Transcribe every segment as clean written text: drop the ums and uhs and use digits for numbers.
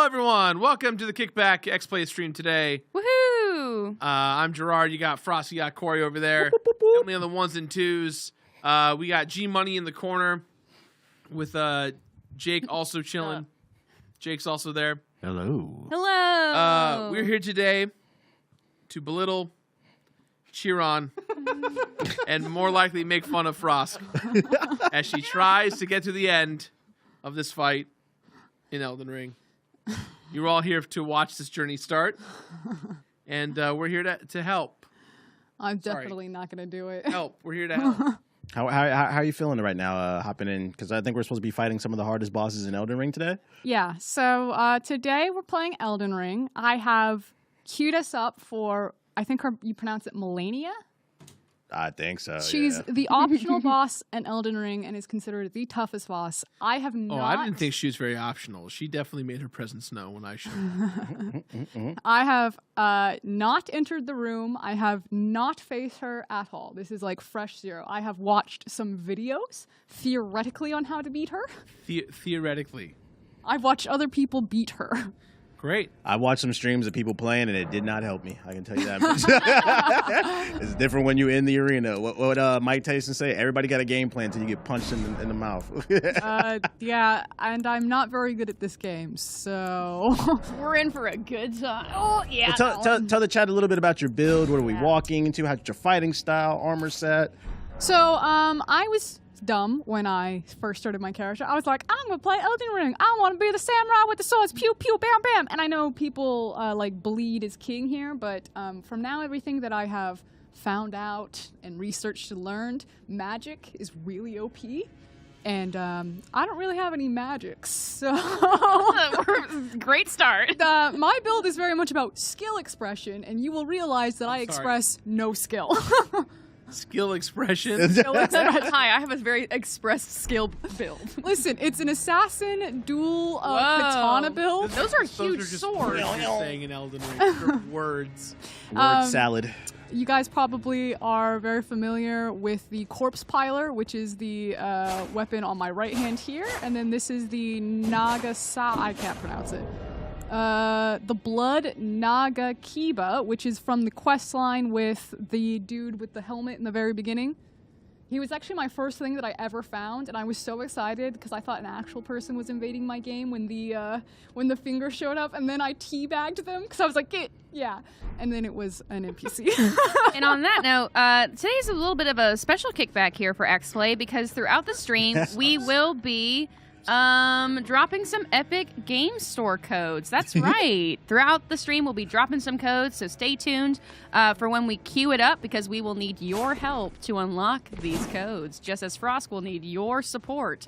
everyone. Welcome to the Kickback Xplay stream today. Woohoo! I'm Jirard. You got Frost, you got Corey over there. Only on the ones and twos. We got G Money in the corner with Jake also chilling. Jake's also there. Hello. Hello. We're here today to belittle, cheer on, and more likely make fun of Frosk as she tries to get to the end of this fight in Elden Ring. You're all here to watch this journey start, and we're here to help. I'm definitely not going to do it. Help. We're here to help. How are you feeling right now, hopping in? Because I think we're supposed to be fighting some of the hardest bosses in Elden Ring today. Yeah, so today we're playing Elden Ring. I have queued us up for, I think you pronounce it Malenia? I think so. She's the optional boss in Elden Ring and is considered the toughest boss. I have not. Oh, I didn't think she was very optional. She definitely made her presence known when I showed. I have not entered the room. I have not faced her at all. This is like fresh zero. I have watched some videos, theoretically, on how to beat her. Theoretically. I've watched other people beat her. Great. I watched some streams of people playing, and it did not help me. I can tell you that much. It's different when you're in the arena. What Mike Tyson say? Everybody got a game plan until you get punched in the mouth. Yeah, and I'm not very good at this game, so... We're in for a good time. Oh, yeah. Well, tell the chat a little bit about your build. What are we walking into? How's your fighting style, armor set? So, I was dumb when I first started my character. I was like, I'm gonna play Elden Ring. I want to be the samurai with the swords, pew pew, bam bam. And I know people like bleed is king here, but from now everything that I have found out and researched and learned, magic is really OP. And I don't really have any magic, so Great start. my build is very much about skill expression, and you will realize that I express no skill. Skill expression. Hi, I have a very expressed skill build. Listen, it's an assassin dual katana build. Those are Those huge are just swords. words you're saying in Elden Ring. They're words. Word salad. You guys probably are very familiar with the corpse piler, which is the weapon on my right hand here, and then this is the I can't pronounce it. The Blood Naga Kiba, which is from the quest line with the dude with the helmet in the very beginning. He was actually my first thing that I ever found, and I was so excited because I thought an actual person was invading my game when the finger showed up, and then I teabagged them because I was like, yeah, and then it was an NPC. And on that note, today's a little bit of a special kickback here for Xplay because throughout the stream we will be dropping some epic game store codes. That's right. Throughout the stream, we'll be dropping some codes, so stay tuned for when we queue it up because we will need your help to unlock these codes, just as Frosk will need your support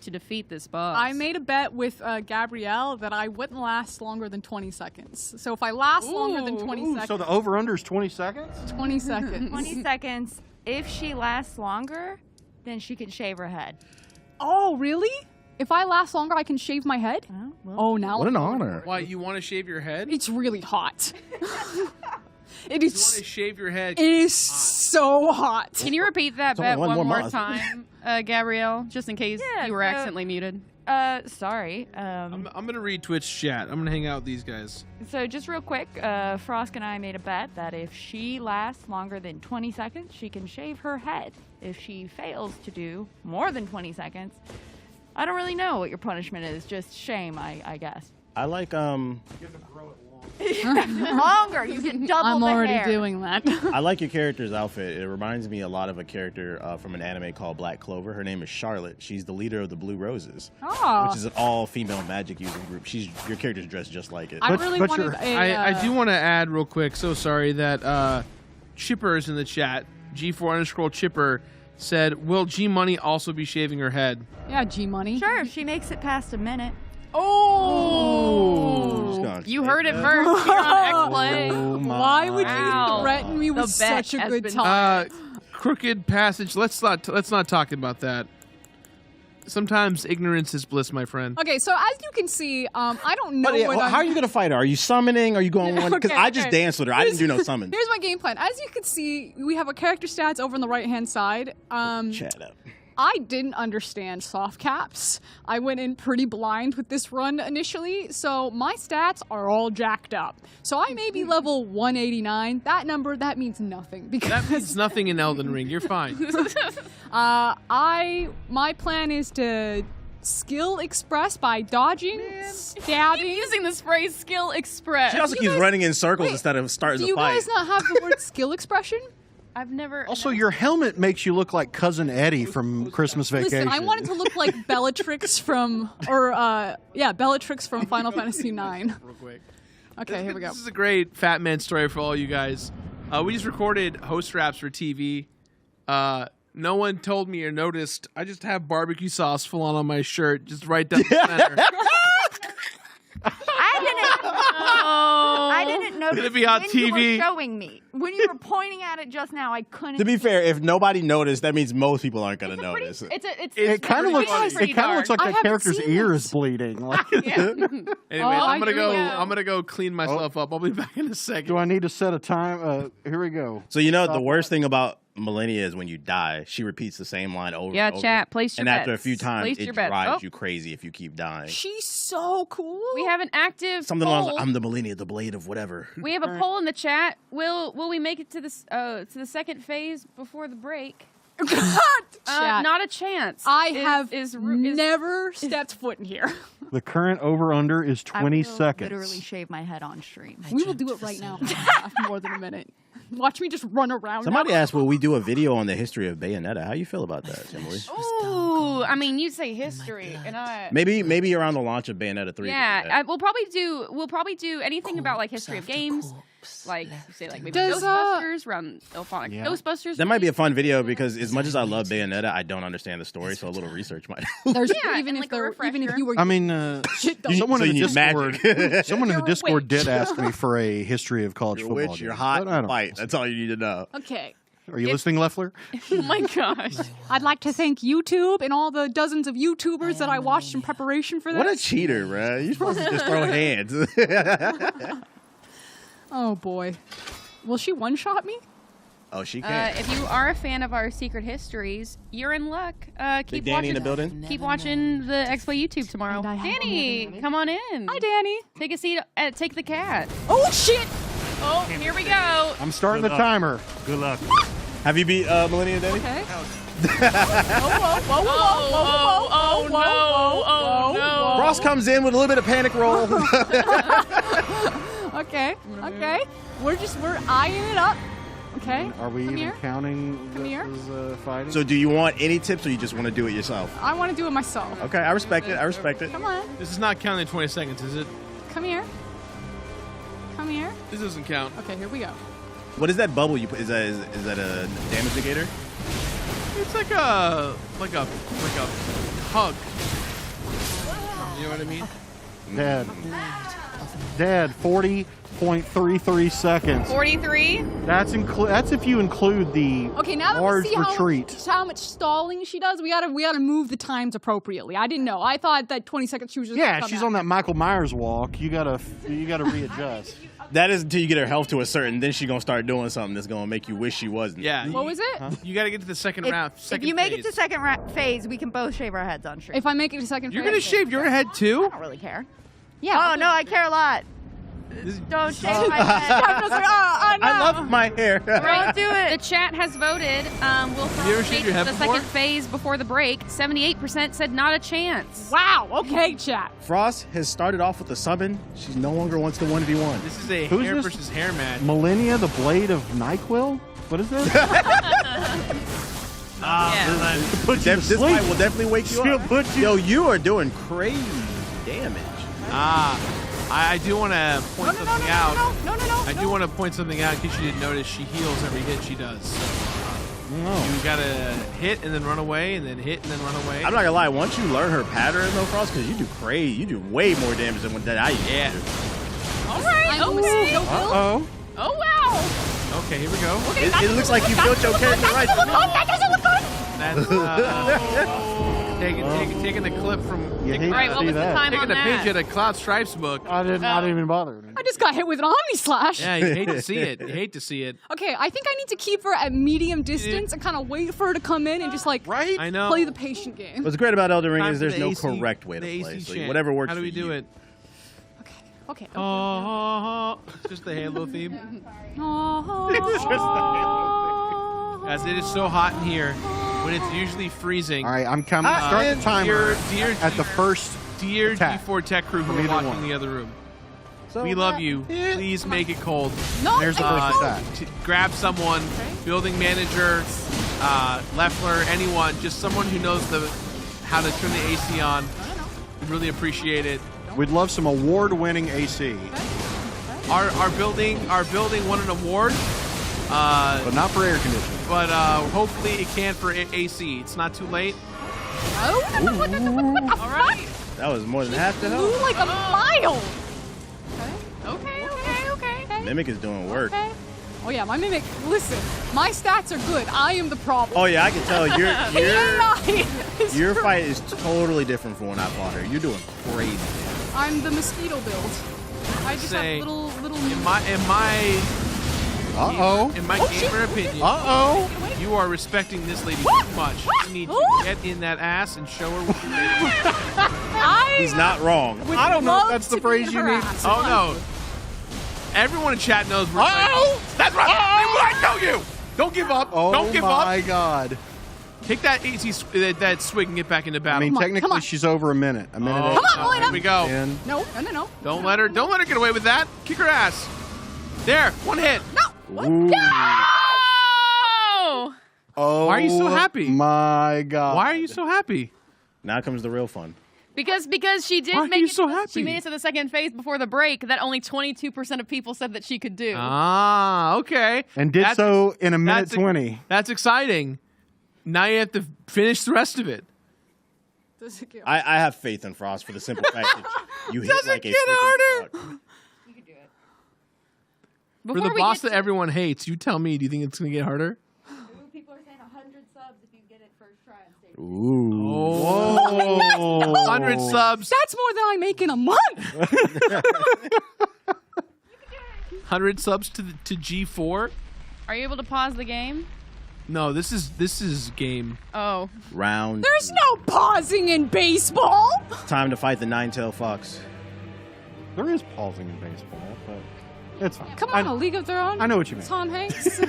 to defeat this boss. I made a bet with Gabrielle that I wouldn't last longer than 20 seconds. So if I last longer than 20 seconds... So the over-under is 20 seconds? 20 seconds. 20 seconds. If she lasts longer, then she can shave her head. Oh, really? If I last longer, I can shave my head? Oh, now What an honor. Why, you want to shave your head? It's really hot. It You want is. to shave your head? It is so hot. Can you repeat that It's only bet one one more more month. time, Gabrielle, just in case Yeah, you were so- accidentally muted? Sorry. I'm going to read Twitch chat. I'm going to hang out with these guys. So just real quick, Frosk and I made a bet that if she lasts longer than 20 seconds, she can shave her head. If she fails to do more than 20 seconds, I don't really know what your punishment is. Just shame, I guess. I like Longer, you get double I'm the already hair. doing that. I like your character's outfit. It reminds me a lot of a character from an anime called Black Clover. Her name is Charlotte. She's the leader of the Blue Roses, which is an all-female magic using group. Your character's dressed just like it. I really wanted I do want to add real quick, so sorry, that Chipper's in the chat, G4_Chipper, said, will G Money also be shaving her head? Yeah, G-Money. Sure, if she makes it past a minute. Oh! You heard it first here on Xplay. Oh my. Why would Wow. you threaten me with The bet such a has good been- time? Crooked passage. Let's not talk about that. Sometimes ignorance is bliss, my friend. Okay, so as you can see, I don't know How are you going to fight her? Are you summoning? Are you going one? Because Okay, I just okay. danced with her. I didn't do no summons. Here's my game plan. As you can see, we have a character stats over on the right-hand side. Chat up. I didn't understand soft caps. I went in pretty blind with this run initially, so my stats are all jacked up. So I may be level 189. That number, that means nothing. Because That means nothing in Elden Ring. You're fine. my plan is to skill express by dodging, stabbing. Using this phrase "skill express." She also keeps running in circles instead of starting Do the you fight. guys not have the word skill expression? I've never. Also, your helmet makes you look like Cousin Eddie from Christmas Vacation. Listen, I wanted to look like Bellatrix from, Bellatrix from Final Fantasy IX. Real quick. Okay, here we go. This is a great Fat Man story for all you guys. We just recorded host raps for TV. No one told me or noticed. I just have barbecue sauce full on my shirt, just right down the center. I didn't notice Gonna be on when you TV. were showing me. When you were pointing at it just now, I couldn't. To be fair, if nobody noticed, that means most people aren't going to notice. It kind of looks. pretty It kind of looks like I that haven't character's seen ear this. is bleeding. Like, Anyway, I'm gonna here go. we go. I'm gonna go clean myself up. I'll be back in a second. do I need to set a time? Here we go. So you know the worst thing about Malenia is when you die, she repeats the same line over Yeah, and over. chat, place your And after a bets. few times, Place it your bets. drives Oh. you crazy if you keep dying. She's so cool. We have an active Something along poll. the I'm the Malenia, the blade of whatever. We have a poll in the chat. Will we make it to this to the second phase before the break? Chat. Not a chance. I Is never stepped foot in here. The current over/under is I 20 will seconds. literally shave my head on stream. We will do it right now. For more than a minute. Watch me just run around. Somebody now. asked, will we do a video on the history of Bayonetta? How you feel about that, Emily? Ooh, I mean, you say history, and I. Maybe around the launch of Bayonetta 3. Yeah, we'll probably do anything about like history of games, like say like maybe Does, Ghostbusters, around Elphonic Yeah. Ghostbusters. That might be a fun video because as much as I love Bayonetta, I don't understand the story, so a little research might help. There's Yeah, even and if like a there, even if refresher. you were I mean, shit. someone so in the you need Discord, magic. someone in the You're a Discord witch. did ask me for a history of college You're a football. witch, you're games, hot, but I don't fight. know. That's all you need to know. Okay. Are you listening, Leffler? Oh my gosh. I'd like to thank YouTube and all the dozens of YouTubers that I watched in preparation for this. What a cheater, bro. You're supposed to just throw hands. Oh boy. Will she one-shot me? Oh, she can. If you are a fan of our secret histories, you're in luck. Keep Big Danny watching in the building? Keep watching the Xplay YouTube tomorrow. And I have Danny, one come on in. Hi, Danny. Take a seat. Take the cat. Oh shit! Oh, here we go. I'm starting the timer. Good luck. Have you beat Malenia, Danny? Okay. Oh no! Oh no! Frost comes in with a little bit of panic roll. Okay. Okay. We're eyeing it up. Okay. Are we Come even here. counting Come here. this as fighting? So do you want any tips or you just want to do it yourself? I want to do it myself. Okay, I respect it. I respect it. Come on. This is not counting 20 seconds, is it? Come here. Come here. This doesn't count. Okay, here we go. What is that bubble you put? Is that a damage negator? It's like a hug. You know what I mean? Dead. 40.33 seconds. 43. That's if you include the Okay, now that large we see retreat. how much stalling she does, we gotta move the times appropriately. I didn't know. I thought that 20 seconds she was just. Yeah, gonna she's come on that Michael Myers walk. You gotta readjust. That is until you get her health to a certain, then she's gonna start doing something that's gonna make you wish she wasn't. Yeah. What was it? You got to get to the second round. If Second you make it phase. to second phase, we can both shave our heads on stream. If I make it to second You're phase. gonna shave your head too? I don't really care. Yeah. Oh I'll do no, it. I care a lot. Don't shave my head. I love my hair. Don't do The it. chat has voted. Will You ever Frost shaved make your head the before? second phase before the break? 78% said not a chance. Wow. Okay, chat. Frost has started off with a summon. She no longer wants to 1v1. This is a Who's hair this? versus hair match. Malenia, the blade of NyQuil? What is this? Yeah. Put you to This sleep. fight will definitely wake you She'll up. put you- Yo, you are doing crazy damage. I do want to point something out. No. I do want to point something out in case you didn't notice. She heals every hit she does. So No. you gotta hit and then run away, and then hit and then run away. I'm not gonna lie, once you learn her pattern though, Frost, because you do crazy, you do way more damage than what that I used to Yeah. do. All right. Okay. Uh-oh. Oh wow. Okay, here we go. It looks like you built your character right. That doesn't look good. That's Taking the clip from You hate All right, to what see was the that. time taking on a that? page at a Cloud Stripes book. I didn't. I didn't even bother. I just got hit with an Omni Slash. Yeah, you hate to see it. You hate to see it. Okay, I think I need to keep her at medium distance and kind of wait for her to come in and just like Right? I know. play the patient game. What's great about Elden Ring Time is for there's the no AC correct way to the play. AC So chant. whatever works How do for we do you. it? Okay. Just the Halo theme. Oh, Guys, it is so hot in here when it's usually freezing. All right, I'm coming. Start the timer Dear at the first. Dear attack. G4 Tech crew who From are either watching one. the other room, we love you. Please make it cold. no, There's the I- first attack. Grab someone, building manager, Leffler, anyone, just someone who knows how to turn the AC on. We'd really appreciate it. We'd love some award-winning AC, Our building won an award, but not for air conditioning. but hopefully it can for AC. It's not too late. Oh, All right. That was more than half the flew health. like a mile. Okay. Mimic is doing work. Okay. Oh yeah, my mimic. Listen, my stats are good. I am the problem. Oh yeah, I can tell your Your fight is totally different from when I fought her. You're doing crazy. I'm the mosquito build. I just Say, have little. In my Uh-oh. gamer opinion, Uh-oh. you are respecting this lady What? too much. You need to What? get in that ass and show her what you're doing. He's not wrong. would I don't know if love that's the to phrase be you in her need. ass. Oh no! Everyone in chat knows we're. Uh-oh. That's right. I know you. Don't give up. Oh Don't give my up. God. Take that AC, that swig, and get back into I battle. mean, Come on, technically, come on. she's over a minute. A minute. Oh, Come on, Malenia. Here we go. And No. Don't let her get away with that. Kick her ass. There, one hit. No. Ooh. Oh! Oh. Why are you so happy? My God. Why are you so happy? Now comes the real fun. Because she did Why are make you it. so happy? She made it to the second phase before the break that only 22% of people said that she could do. Ah, okay. And did That's- so in a minute that's 20. That's exciting. Now you have to finish the rest of it. Does it get- I have faith in Frost for the simple fact that you hit Doesn't like a get freaking harder. truck. For Before the we boss get that everyone hates, you tell me, do you think it's going to get harder? People are saying 100 subs if you get it first try on stage. Ooh. Oh. 100 subs. That's more than I make in a month. 100 subs to G4? Are you able to pause the game? No, this is game. Oh. Round. There's no pausing in baseball. Time to fight the nine-tailed fox. There is pausing in baseball, but it's fine. Come on, A League of Their Own. I know what you mean. Tom Hanks.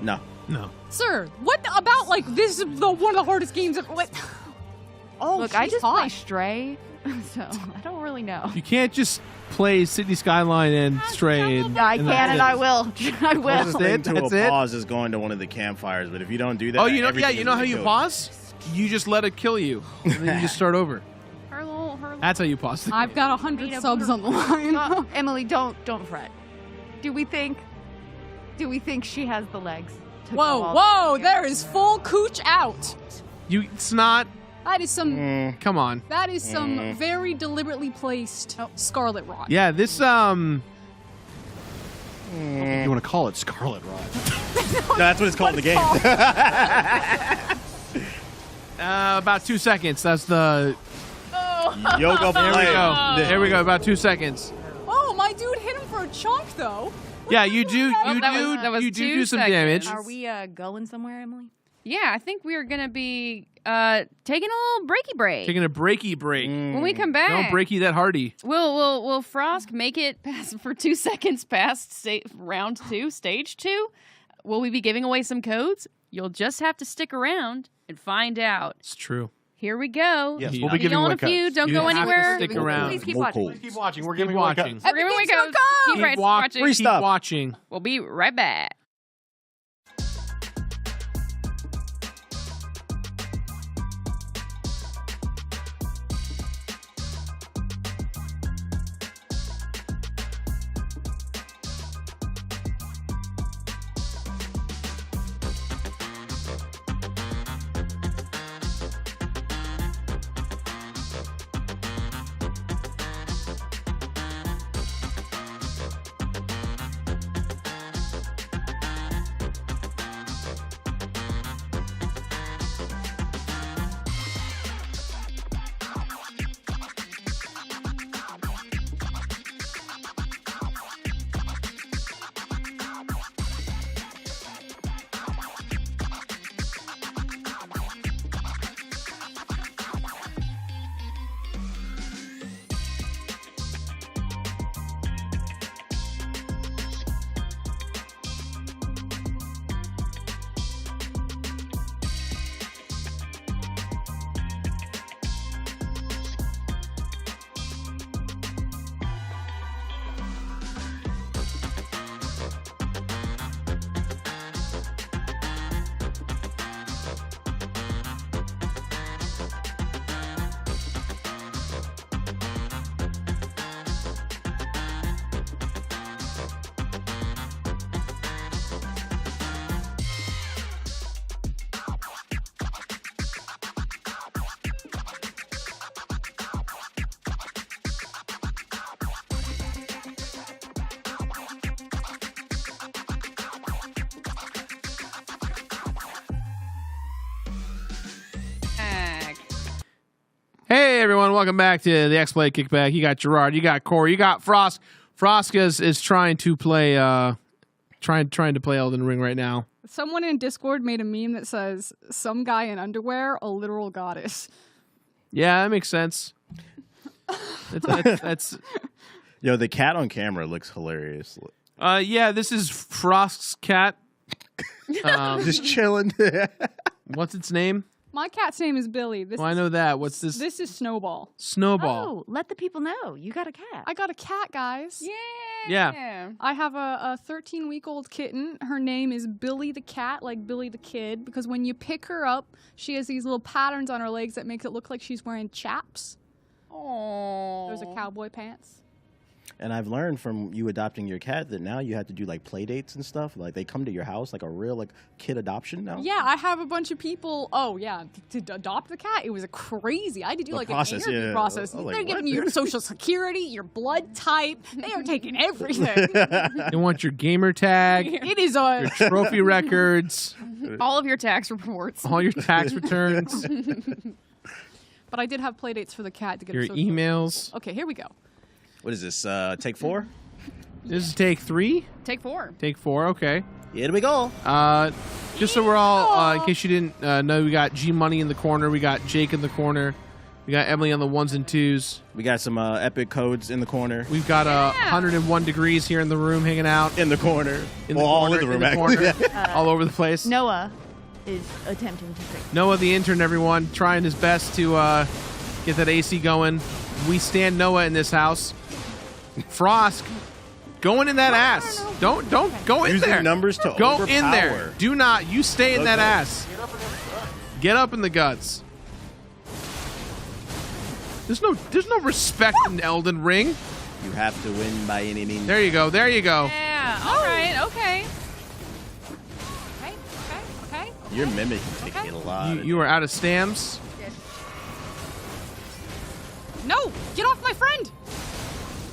No. No. Sir, what about like this is one of the hardest games ever? What? Oh, Look, I she's just hot. play Stray, so I don't really know. You can't just play City Skyline and Stray. I can and I will. I will. Closest thing to That's a it? pause is going to one of the campfires, but if you don't do that, Oh, you know, yeah, everything you is know how gonna you go. pause? You just let it kill you, and then you just start over. Her little. That's how you pause. The I've got 100 subs on the line. Emily, don't fret. Do we think she has the legs? To go Whoa, all whoa! the way together? There is full cooch out. It's not. That is some. Come on. That is some very deliberately placed Scarlet Rot. Yeah, this You want to call it Scarlet Rot. No, that's what it's called in the game. about 2 seconds. That's the. Yoga There we flame. go. There we go. About 2 seconds. Oh, my dude hit him for a chunk though. Yeah, you do. You that was do 2 do some seconds. damage. Are we going somewhere, Emily? Yeah, I think we are gonna be taking a little breaky break. Taking a breaky break. When we come back, Don't breaky that hardy. will Frosk make it past for 2 seconds past round 2, stage 2? Will we be giving away some codes? You'll just have to stick around and find out. It's true. Here we go. Yes, Yeah. we'll be Be giving on away a few. codes. Don't You go have to anywhere. stick Please around. keep No watching. codes. Keep watching. We're Keep giving away watching. codes. We're giving away Epic codes. Games.com. Keep right watching. Free Keep stuff. watching. We'll be right back. welcome back to the Xplay Kickback. You got Jirard, you got Corey, you got Frosk. Frosk is trying to play trying to play Elden Ring right now. Someone in Discord made a meme that says, "Some guy in underwear, a literal goddess." Yeah, that makes sense. That's Yo, the cat on camera looks hilarious. yeah, this is Frost's cat. Just chilling. What's its name? My cat's name is Billy. This I know that. What's this? This is Snowball. Snowball. Oh, let the people know. You got a cat. I got a cat, guys. Yeah. I have a 13-week-old kitten. Her name is Billy the cat, like Billy the kid, because when you pick her up, she has these little patterns on her legs that makes it look like she's wearing chaps. Oh. Those are cowboy pants. And I've learned from you adopting your cat that now you have to do like play dates and stuff. Like they come to your house like a real like kid adoption now. Yeah, I have a bunch of people. Oh yeah, to adopt the cat, it was a crazy. I had to do The like process, an interview yeah. process. I was like, They're giving what? you your social security, your blood type. They are taking everything. They want your gamer tag, It is a trophy records, All of your tax reports. all your tax returns, But I did have play dates for the cat to get your her social- emails. Okay, here we go. What is this? Take 4? This is take 3? Take 4. Take 4, okay. Here we go. Just so we're all, in case you didn't know, we got G Money in the corner, we got Jake in the corner, we got Emily on the 1s and 2s. We got some epic codes in the corner. We've got 101 degrees here in the room hanging out. In the corner. In Well, all corner, in the room, corner, actually. all over the place. Noah is attempting to fix. Noah, the intern, everyone, trying his best to get that AC going. We stand Noah in this house. Frosk, going in that ass. Don't go in Using there. numbers to Go overpower. in there. Do not. You stay in that Okay. ass. Get up in the guts. There's no respect in Elden Ring. You have to win by any means. There you go. There you go. Yeah. All right. Okay. Okay. Your mimic can take a lot. You are out of stamps. No, get off my friend.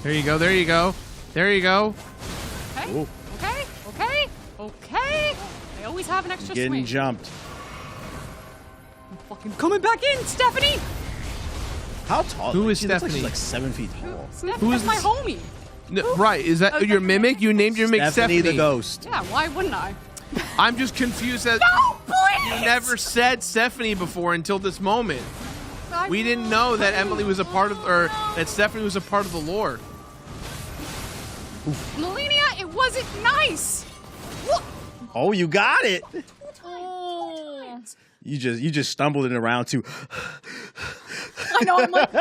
There you go. There you go. There you go. Okay. Ooh. Okay. They always have an extra Getting swing. jumped. I'm fucking coming back in, Stephanie. How tall? Who is She looks like Stephanie? she's like 7 feet tall. Who That's is my this? homie. No, right. Is that your mimic? You named your mimic Stephanie Stephanie. the ghost. Yeah, why wouldn't I? I'm just confused that No, please. you never said Stephanie before until this moment. We didn't know that Emily was a part of, or that Stephanie was a part of the lore. Malenia, it wasn't nice. Look. Oh, you got it. Oh. You just stumbled in around too. I know. I'm like,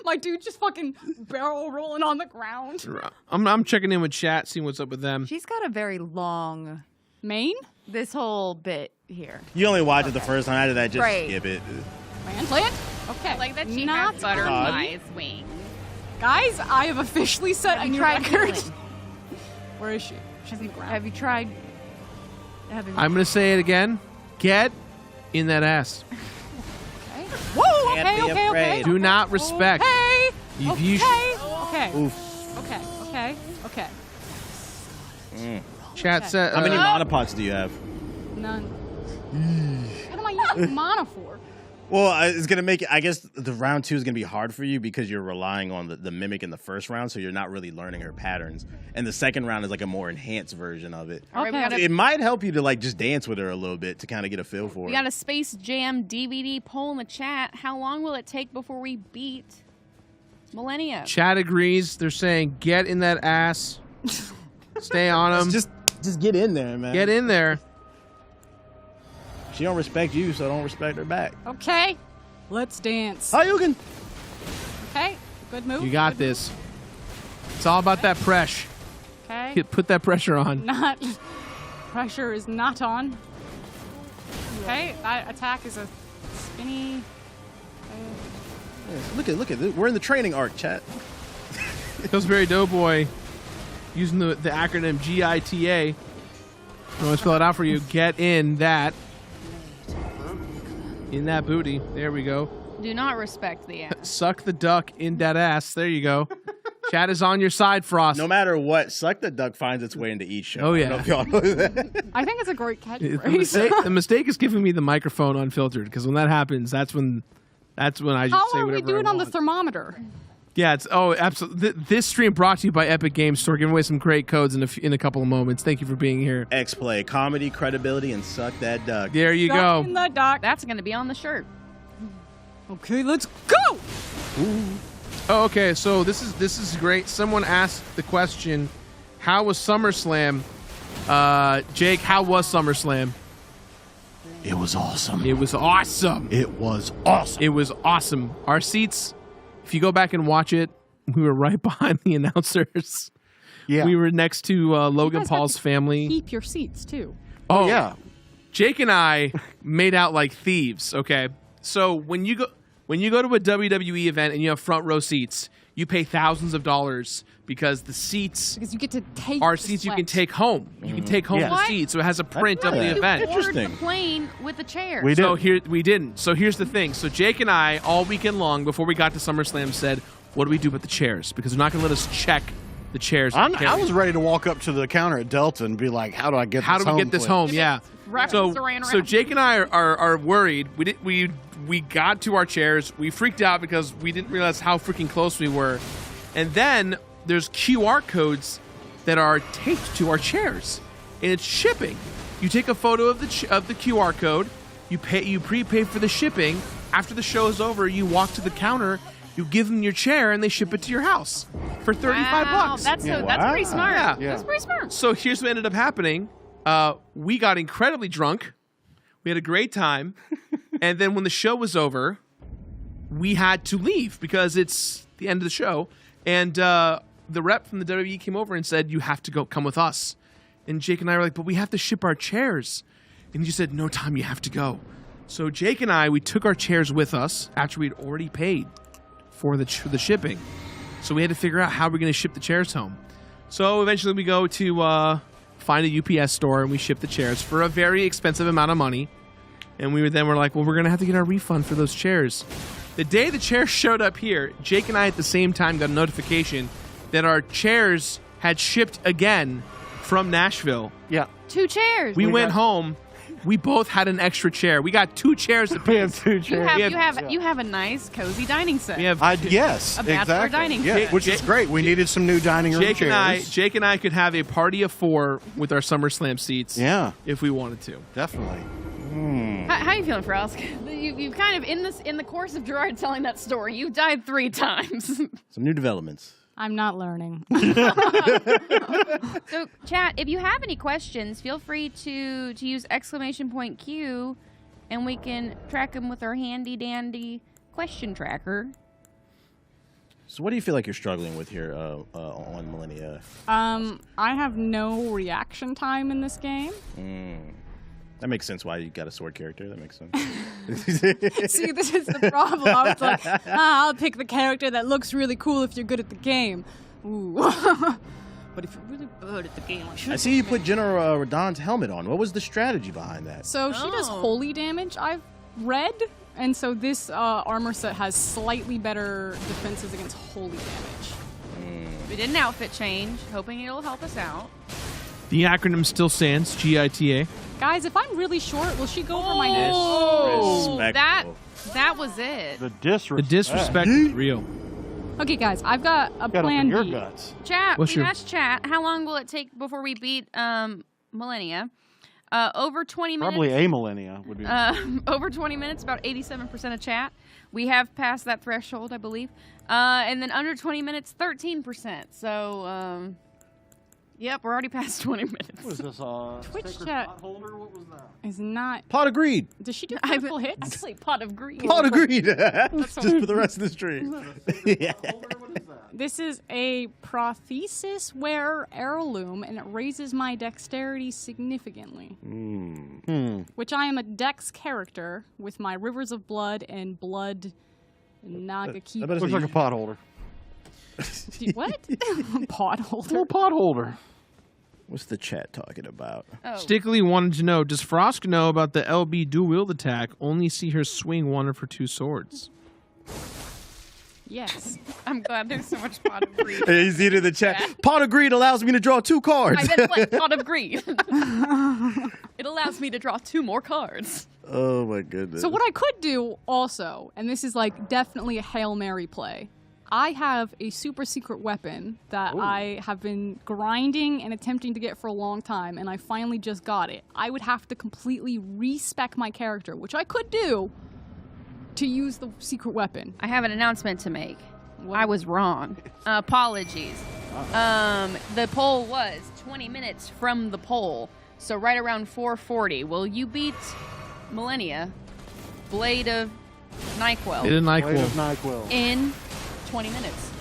my dude just fucking barrel rolling on the ground. I'm checking in with chat, seeing what's up with them. She's got a very long, Maine? this whole bit here. You only watched it the first time. After that, just Right. skip it. Land? Okay. Like that she Not has butterflies wings. Guys, I have officially set a Have you new tried record. healing? Where is she? She's in the ground. Have you tried having... I'm gonna say it again. Get in that ass. Okay. Whoa, Can't okay, be okay, okay. afraid. Do not respect. Okay. If you Okay. Oof. Okay. Chat said. How many monopots do you have? None. What am I using mana for? Well, it's gonna make it. I guess the round 2 is gonna be hard for you because you're relying on the mimic in the first round, so you're not really learning her patterns. And the second round is like a more enhanced version of it. All right, we Okay. got a It might help you to like just dance with her a little bit to kind of get a feel for We it. got a Space Jam DVD poll in the chat. How long will it take before we beat Malenia? Chat agrees. They're saying get in that ass. Stay on them. Just get in there, man. Get in there. She don't respect you, so don't respect her back. Okay. Let's dance. Hayugen. Okay. Good move. You got Good move. this. It's all about that pressure. Okay. Put that pressure on. Not. Pressure is not on. Okay. That attack is a spinny. Look at this. We're in the training arc, chat. Pillsbury Doughboy using the acronym GITA. I'm going to spell it out for you. Get in that. In that booty. There we go. Do not respect the ass. Suck the duck in that ass. There you go. Chat is on your side, Frost. No matter what, Suck the Duck finds its way into each show. Oh, I yeah. don't know if y'all know that. I think it's a great The catchphrase. mistake, the mistake is giving me the microphone unfiltered, because when that happens, that's when That's when I just How say are we whatever I doing on the want. thermometer? Yeah, it's absolutely. This stream brought to you by Epic Games Store, giving away some great codes in a couple of moments. Thank you for being here. Xplay, comedy, credibility, and suck that duck. There you Duck go. in the dock. That's going to be on the shirt. Okay, let's go. Oh, okay. So this is great. Someone asked the question, "How was SummerSlam?" Jake, how was SummerSlam? It was awesome. It was awesome. It was awesome. It was awesome. Our seats, if you go back and watch it, we were right behind the announcers. Yeah. We were next to Logan guys got Paul's to family. Keep your seats too. Oh, yeah. Jake and I made out like thieves, okay? So when you go to a WWE event and you have front row seats, you pay thousands of dollars because the seats Because you get to take are the seats you sweat. can take home. You can take home Yeah. the What? seats, so it has a print of the right. event. Board the Interesting. plane with the chairs. We did. So here we didn't. So here's the thing. So Jake and I all weekend long before we got to SummerSlam said, "What do we do about the chairs? Because they're not going to let us check the chairs." I was ready to walk up to the counter at Delta and be like, "How do I get How this do we home get this quick?" home? Yeah. Reference around. So Jake and I are worried. We got to our chairs. We freaked out because we didn't realize how freaking close we were. And then there's QR codes that are taped to our chairs, and it's shipping. You take a photo of the QR code. You prepay for the shipping. After the show is over, you walk to the counter. You give them your chair, and they ship it to your house for $35. That's Yeah. that's pretty smart. Yeah. That's pretty smart. So here's what ended up happening. We got incredibly drunk. We had a great time. And then when the show was over, we had to leave because it's the end of the show. And the rep from the WWE came over and said, "You have to come with us." And Jake and I were like, "But we have to ship our chairs." And he said, "No, Tom, you have to go." So Jake and I, we took our chairs with us after we'd already paid for the shipping. So we had to figure out how we're going to ship the chairs home. So eventually we go to find a UPS store and we ship the chairs for a very expensive amount of money. And we were like, well, we're going to have to get our refund for those chairs. The day the chairs showed up here, Jake and I at the same time got a notification that our chairs had shipped again from Nashville. Yeah. 2 chairs. We went home. We both had an extra chair. We got 2 chairs to We have 2 you chairs. you have a nice cozy dining set. We have Yes, A bachelor exactly. dining Yeah, set. which is great. We needed some new dining room Jake chairs. and I could have a party of 4 with our SummerSlam seats. Yeah, If we wanted to. definitely. How you feeling, Frosk? You kind of in the course of Jirard telling that story, you died 3 times. Some new developments. I'm not learning. So, chat, if you have any questions, feel free to use !Q, and we can track them with our handy dandy question tracker. So what do you feel like you're struggling with here on Malenia? I have no reaction time in this game. That makes sense why you got a sword character. That makes sense. See, this is the problem. I was like, I'll pick the character that looks really cool if you're good at the game. Ooh. But if you're really good at the game, I should. I see you put General Radahn's helmet on. What was the strategy behind that? So she does holy damage, I've read. And so this armor set has slightly better defenses against holy damage. We did an outfit change, hoping it'll help us out. The acronym still stands, GITA. Guys, if I'm really short, will she go over my head? Disrespectful. That was it. The disrespect. The disrespect is real. Okay, guys, I've got a Got plan your B. guts. Chat, What's we your- asked chat, how long will it take before we beat Malenia? Over 20 minutes. Probably a millennia would be. Over 20 minutes, about 87% of chat. We have passed that threshold, I believe. And then under 20 minutes, 13%. So, yep, we're already past 20 minutes. What was this? Twitch sacred chat. pot holder? What was that? Is not. Pot of greed. Does she do I critical hits? Actually, pot of greed. Pot of greed. That's Just for the rest of the stream. Yeah. What is that? This is a prothesis wearer heirloom, and it raises my dexterity significantly. Which I am a dex character with my rivers of blood and blood Nagaki. I bet it's Looks like a pot holder. What? Pot holder. Little pot holder. What's the chat talking about? Oh. Stickly wanted to know, does Frosk know about the LB dual-wield attack? Only see her swing one of her 2 swords. Yes. I'm glad there's so much pot of greed. He's in the chat. Pot of greed allows me to draw 2 cards. I meant what? Pot of greed. It allows me to draw 2 more cards. Oh my goodness. So what I could do also, and this is like definitely a Hail Mary play, I have a super secret weapon that I have been grinding and attempting to get for a long time, and I finally just got it. I would have to completely respec my character, which I could do, to use the secret weapon. I have an announcement to make. I was wrong. Apologies. The poll was 20 minutes from the poll, so right around 4:40. Will you beat Malenia, Blade of NyQuil, It is Blade of NyQuil. NyQuil. in 20 minutes?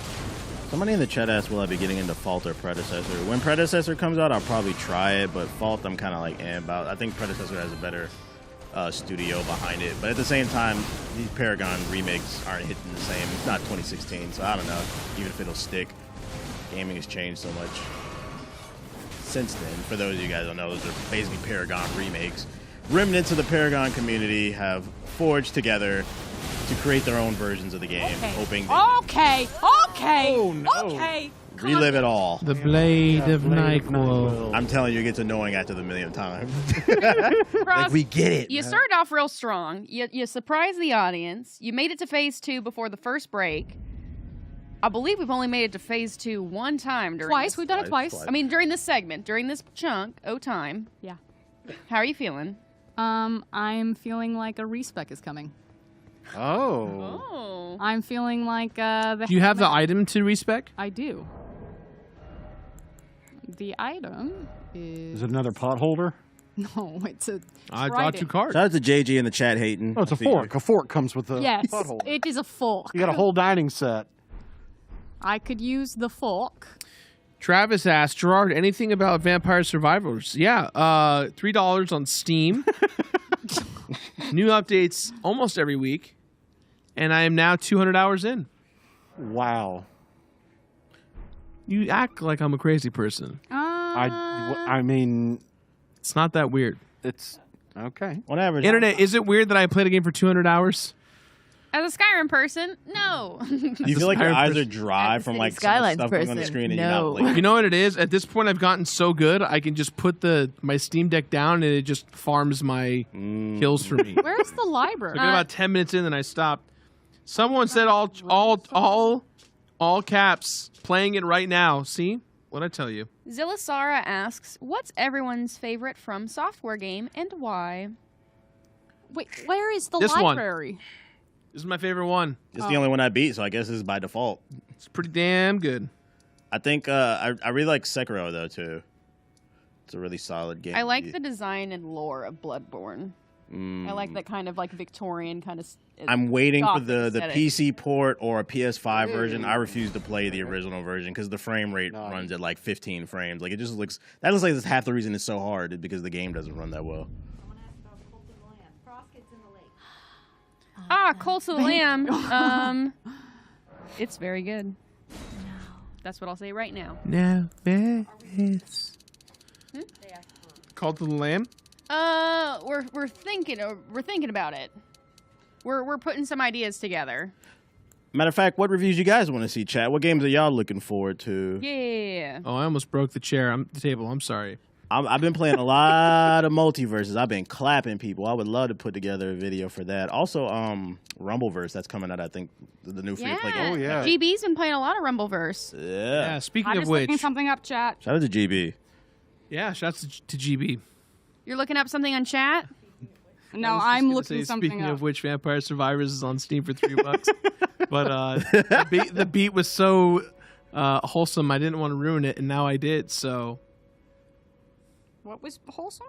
Somebody in the chat asked, will I be getting into Fault or Predecessor? When Predecessor comes out, I'll probably try it, but Fault I'm kind of like about. I think Predecessor has a better studio behind it. But at the same time, these Paragon remakes aren't hitting the same. It's not 2016, so I don't know even if it'll stick. Gaming has changed so much since then. For those of you guys who don't know, those are basically Paragon remakes. Remnants of the Paragon community have forged together to create their own versions of the game, hoping they Okay. Oh, no. Okay. relive it all. The Blade of NyQuil. I'm telling you, it gets annoying after the millionth time. Frost, we get it. you started off real strong. You surprised the audience. You made it to phase 2 before the first break. I believe we've only made it to phase 2 one time during Twice. this- We've done it twice. Twice. I mean, during this segment, during this chunk, time. Yeah. How are you feeling? I'm feeling like a respec is coming. Oh. Oh. I'm feeling like the. Do you have the item to respec? I do. The item is. Is it another pot holder? No, it's a. I draw trident. 2 cards. Shout out to JG in the chat hating. Oh, it's a See, fork. A fork comes with the Yes, pot holder. it is a fork. You got a whole dining set. I could use the fork. Travis asked, Jirard, anything about Vampire Survivors? Yeah, $3 on Steam. New updates almost every week. And I am now 200 hours in. Wow. You act like I'm a crazy person. I mean, It's not that weird. it's okay. On average, Internet, is it weird that I played a game for 200 hours? As a Skyrim person, no. do you feel like your Skyrim eyes person. are dry As a from City like some Skylines stuff going on the person, screen and no. you're not like, You know what it is? At this point, I've gotten so good, I can just put my Steam Deck down and it just farms my kills for me. Where's the library? I got about 10 minutes in and I stopped. Someone said all caps, playing it right now. See? What'd I tell you? Zilla Sara asks, what's everyone's favorite From Software game and why? Wait, where is the This one. library? This is my favorite one. it's the only one I beat, so I guess this is by default. It's pretty damn good. I think I really like Sekiro though too. It's a really solid game. I like the design and lore of Bloodborne. I like that kind of like Victorian kind of. I'm waiting for Gothic the aesthetic. PC port or a PS5 version. I refuse to play the original version because the frame rate runs at like 15 frames. Like it just looks. That looks like that's half the reason it's so hard is because the game doesn't run that well. Cult of the Lamb. It's very good. That's what I'll say right now. Now, Cult of the Lamb? We're thinking about it. We're putting some ideas together. Matter of fact, what reviews you guys want to see, chat? What games are y'all looking forward to? Yeah. Oh, I almost broke the chair. The table. I'm sorry. I've been playing a lot of multiverses. I've been clapping people. I would love to put together a video for that. Also, Rumbleverse that's coming out. I think the new free to play game. Oh, yeah. GB's been playing a lot of Rumbleverse. Yeah. Yeah, speaking I'm of just looking which. something up, chat. Shout out to GB. Yeah, shouts to GB. You're looking up something on chat? No, I was just I'm gonna looking say, something speaking up. of which, Vampire Survivors is on Steam for $3. But the beat was so wholesome, I didn't want to ruin it, and now I did. So What was wholesome?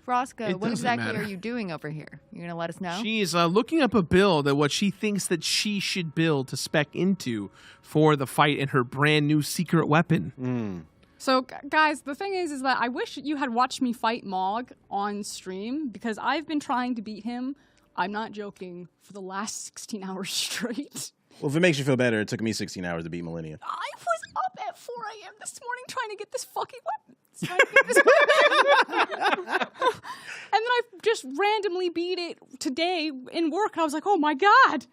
Frosco, It what doesn't exactly matter. are you doing over here? You're going to let us know? she's looking up a build at what she thinks that she should build to spec into for the fight in her brand new secret weapon. So, guys, the thing is that I wish you had watched me fight Mog on stream because I've been trying to beat him. I'm not joking, for the last 16 hours straight. Well, if it makes you feel better, it took me 16 hours to beat Malenia. I was up at 4 a.m. this morning trying to get this fucking weapon. Trying to get this weapon. And then I just randomly beat it today in work. And I was like, oh my God.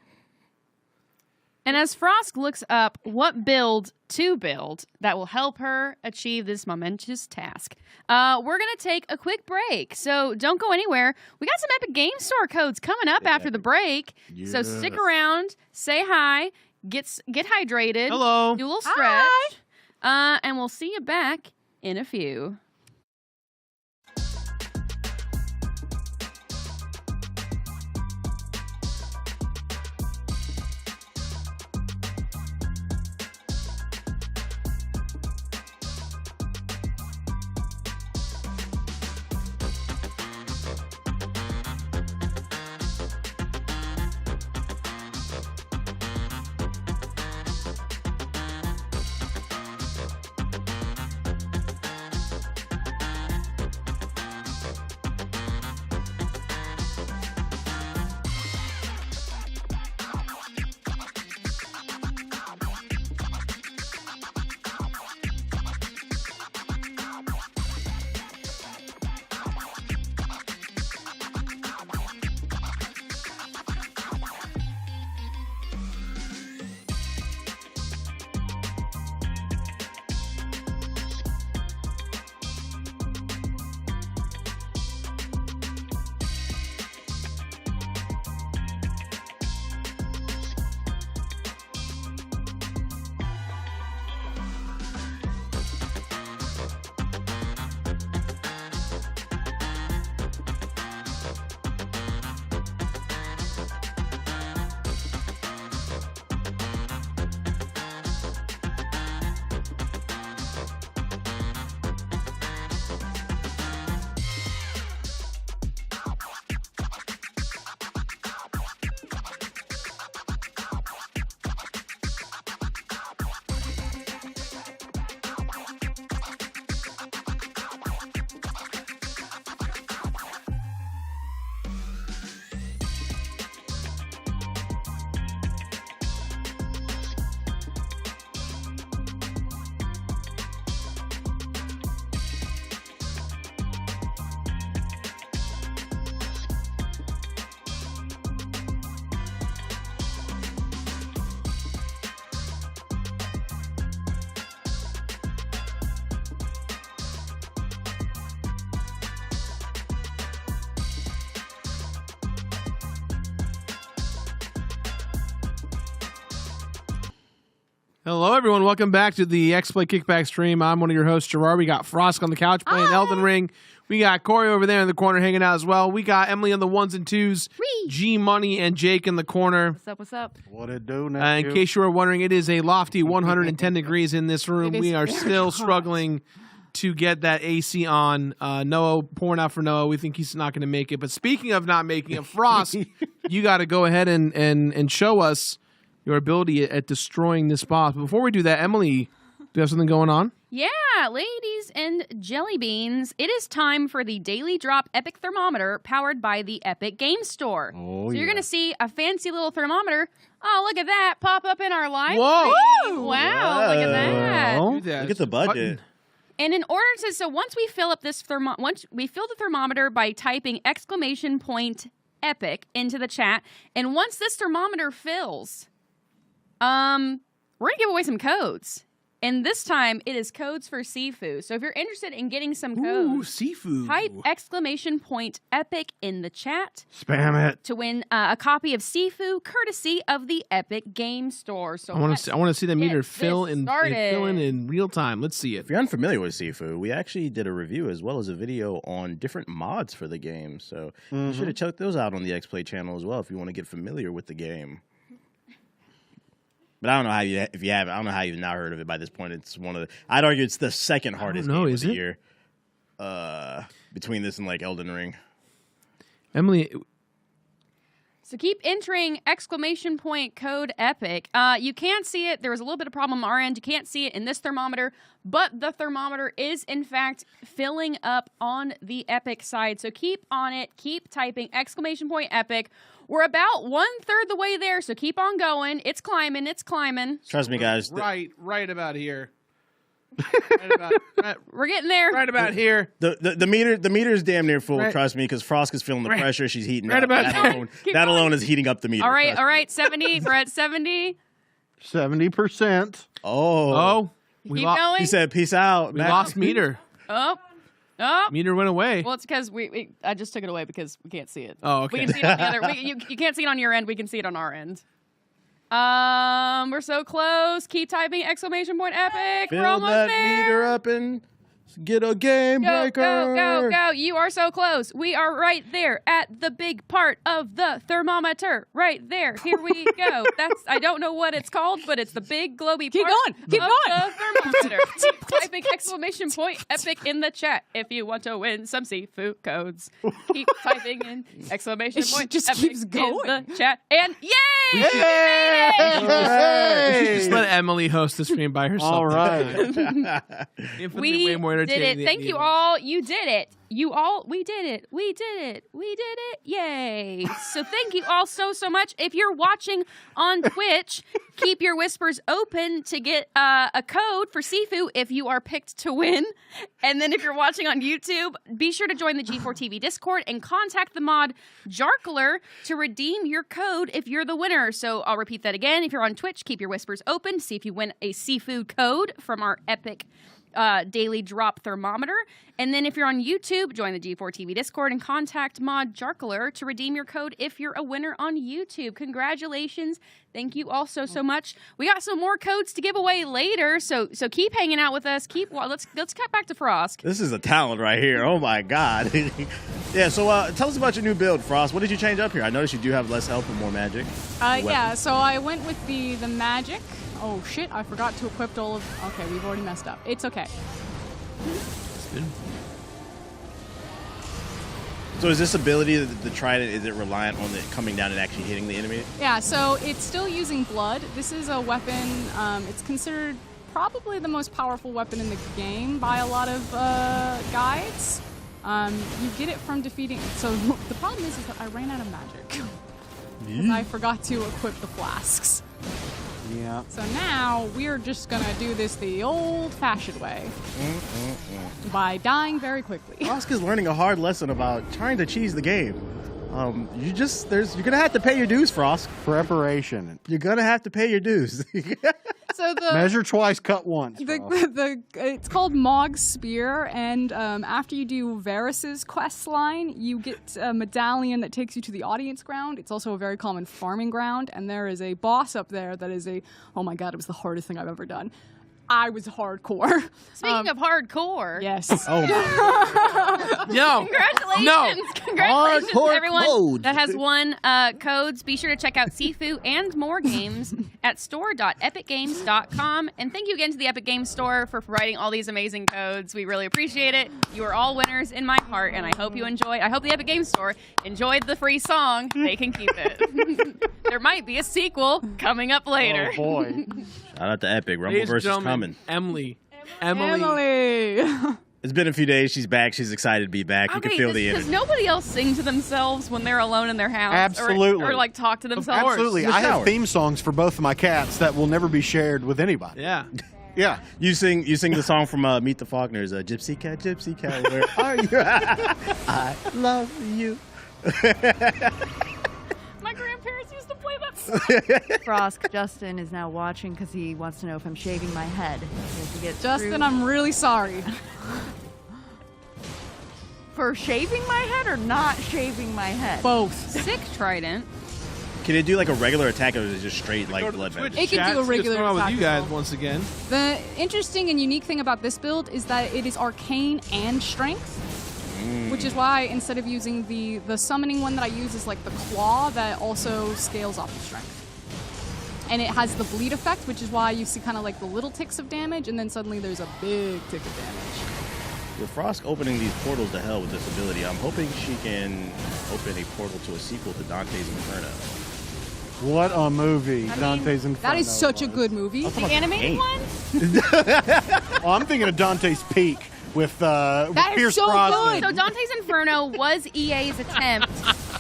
And as Frosk looks up what build to build that will help her achieve this momentous task, we're going to take a quick break. So don't go anywhere. We got some Epic Game Store codes coming up after the break. Yes. So stick around, say hi, get hydrated. Hello. Do a little stretch. And we'll see you back in a few. Hello, everyone. Welcome back to the Xplay Kickback stream. I'm one of your hosts, Jirard. We got Frosk on the couch playing Elden Ring. We got Corey over there in the corner hanging out as well. We got Emily on the ones and twos, G Money and Jake in the corner. What's up? What's up? What it do now? In case you were wondering, it is a lofty 110 degrees in this room. It is We are very still hot. struggling to get that AC on. Noah, pouring out for Noah. We think he's not going to make it. But speaking of not making it, Frost, you got to go ahead and show us your ability at destroying this boss. But before we do that, Emily, do you have something going on? Yeah, ladies and jelly beans, it is time for the Daily Drop Epic Thermometer powered by the Epic Game Store. Oh, So you're yeah. going to see a fancy little thermometer. Oh, look at that. Pop up in our live Whoa. stream. Wow, look at that. Well, Do that. Look at the budget. And in order to, so once we fill up this once we fill the thermometer by typing !epic into the chat, and once this thermometer fills, we're gonna give away some codes. And this time it is codes for Sifu. So if you're interested in getting some Ooh, codes, seafood. type !epic in the chat spam it. to win a copy of Sifu, courtesy of the Epic Game Store. So I want to see the meter get fill this in started. real time. Let's see it. If you're unfamiliar with Sifu, we actually did a review as well as a video on different mods for the game. So you should have checked those out on the Xplay channel as well if you want to get familiar with the game. But I don't know how if you haven't. I don't know how you've not heard of it by this point. It's one of the. I'd argue it's the second hardest know, game is of the it? year. Between this and like Elden Ring. Emily, So keep entering code EPIC. You can't see it. There was a little bit of problem on our end. You can't see it in this thermometer, but the thermometer is in fact filling up on the EPIC side. So keep on it. Keep typing !epic. We're about 1/3 the way there, so keep on going. It's climbing. It's climbing. Trust me, guys. right about here. We're getting there. Right about here. The meter is damn near full. Right. Trust me, because Frosk is feeling the Right. pressure. She's heating Right up. about That there. alone, Keep that going. alone is heating up the meter. All right, trust all me. right. 70. We're at 70. 70%. Oh. We Keep going. He said, peace out. we Matt. lost meter. Oh. Meter went away. Well, it's because I just took it away because we can't see it. Oh, okay. We can see it on the other. You can't see it on your end. We can see it on our end. We're so close. Keep typing ! Epic. Fill We're almost that there. meter up and get a game Go, breaker. go. You are so close. We are right there at the big part of the thermometer. Right there. Here we go. I don't know what it's called, but it's the big globy Keep part going. Keep of going. the thermometer. Keep typing ! Epic in the chat if you want to win some seafood codes. Keep typing in ! just Epic keeps in going. the chat. And yay! We should just let Emily host the stream by herself. All right. Infinitely We way more did entertaining it. Thank than you the all. You did it. We did it. We did it. We did it. Yay. So thank you all so much. If you're watching on Twitch, keep your whispers open to get a code for Sifu if you are picked to win. And then if you're watching on YouTube, be sure to join the G4 TV Discord and contact the mod Jarkler to redeem your code if you're the winner. So I'll repeat that again. If you're on Twitch, keep your whispers open. See if you win a seafood code from our epic daily drop thermometer. And then if you're on YouTube, join the G4 TV Discord and contact mod Jarkler to redeem your code if you're a winner on YouTube. Congratulations. Thank you all so much. We got some more codes to give away later, so keep hanging out with us. Let's cut back to Frosk. This is a talent right here. Oh my God. Yeah, so tell us about your new build, Frost. What did you change up here? I noticed you do have less health and more magic. Yeah, so I went with the magic. Oh shit, I forgot to equip all of... Okay, we've already messed up. It's okay. So is this ability, the trident, is it reliant on it coming down and actually hitting the enemy? Yeah, so it's still using blood. This is a weapon, it's considered probably the most powerful weapon in the game by a lot of guides. You get it from defeating... So the problem is that I ran out of magic. Because I forgot to equip the flasks. Yeah. So now we're just gonna do this the old-fashioned way. By dying very quickly. Frosk is learning a hard lesson about trying to cheese the game. You're gonna have to pay your dues, Frosk. Preparation. You're gonna have to pay your dues. So the Measure twice, cut once. it's called Mog's Spear, and after you do Varus's quest line, you get a medallion that takes you to the audience ground. It's also a very common farming ground, and there is a boss up there that is oh my god, it was the hardest thing I've ever done. I was hardcore. Speaking of hardcore. Yes. Oh my. No. Congratulations! No. Congratulations, Hardcore everyone codes. that has won codes. Be sure to check out Sifu and more games at store.epicgames.com. And thank you again to the Epic Games Store for providing all these amazing codes. We really appreciate it. You are all winners in my heart, and I hope you enjoyed. I hope the Epic Games Store enjoyed the free song. They can keep it. There might be a sequel coming up later. Oh boy. Shout out to Epic. Ladies and Rumbleverse is gentlemen, coming. Emily. It's been a few days. She's back. She's excited to be back. You can feel the Does energy. nobody else sing to themselves when they're alone in their house? Absolutely. Or like talk to themselves? Absolutely. In the I have shower. theme songs for both of my cats that will never be shared with anybody. Yeah. Yeah. You sing the song from Meet the Faulkners, Gypsy Cat, where are you? I love you. My grandparents used to play that song. Frosk, Justin is now watching because he wants to know if I'm shaving my head. He has to get Justin, through- I'm really sorry. For shaving my head or not shaving my head? Both. Sick trident. Can it do like a regular attack or is it just straight like Go to the blood Twitch magic? It can chat, do a see what's regular going on with attack you as guys well. once again. The interesting and unique thing about this build is that it is arcane and strength, which is why instead of using the summoning one that I use is like the claw that also scales off of strength. And it has the bleed effect, which is why you see kind of like the little ticks of damage, and then suddenly there's a big tick of damage. With Frosk opening these portals to hell with this ability, I'm hoping she can open a portal to a sequel to Dante's Inferno. What a movie, Dante's Inferno. That is such a was. good movie. The animated game. one? Oh, I'm thinking of Dante's Peak with That is Pierce so Brosnan. So Dante's Inferno was EA's attempt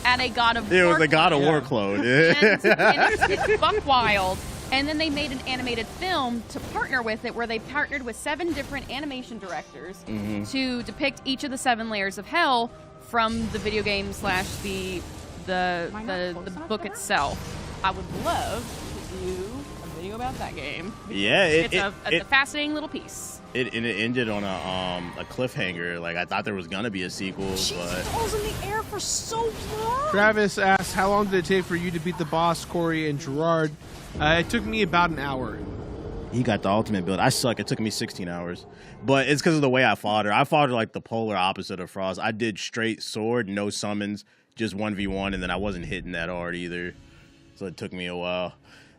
at a God of War. It was a God of War Yeah. clone. and it's buck wild. And then they made an animated film to partner with it, where they partnered with 7 different animation directors to depict each of the 7 layers of hell from the video game / the Am I not close enough book for her? itself. I would love to do a video about that game. Yeah, It's a fascinating little piece. It ended on a cliffhanger. Like I thought there was gonna be a sequel, She but falls in the air for so long. Travis asked, how long did it take for you to beat the boss, Corey and Jirard? It took me about an hour. he got the ultimate build. I suck. It took me 16 hours, but it's because of the way I fought her. I fought her like the polar opposite of Frost. I did straight sword, no summons, just 1v1, and then I wasn't hitting that hard either. So it took me a while,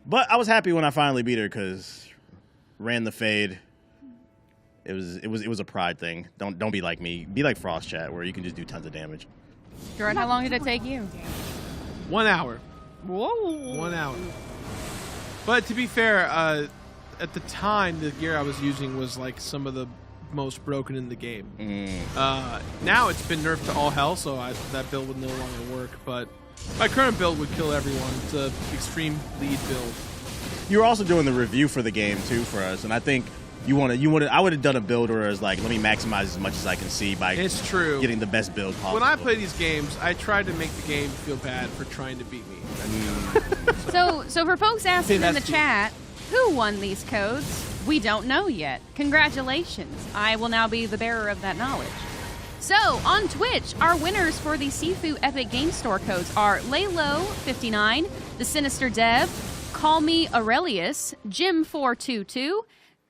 but I was happy when I finally beat her because ran the fade. It was a pride thing. Don't be like me. Be like Frost chat, where you can just do tons of damage. Jirard, how long did it take you? 1 hour. Whoa. 1 hour. But to be fair, at the time, the gear I was using was like some of the most broken in the game. Now it's been nerfed to all hell, so that build would no longer work. But my current build would kill everyone. It's an extreme lead build. You were also doing the review for the game too for us, and I think I would have done a build where it's like, let me maximize as much as I can see by It's true. getting the best build possible. When I play these games, I try to make the game feel bad for trying to beat me. So for folks asking in the that's chat, who won these codes? We don't know yet. Congratulations. I will now be the bearer of that knowledge. So, on Twitch, our winners for the Sifu Epic Game Store codes are Laylo59, The Sinister Dev, Call Me Aurelius, Jim422,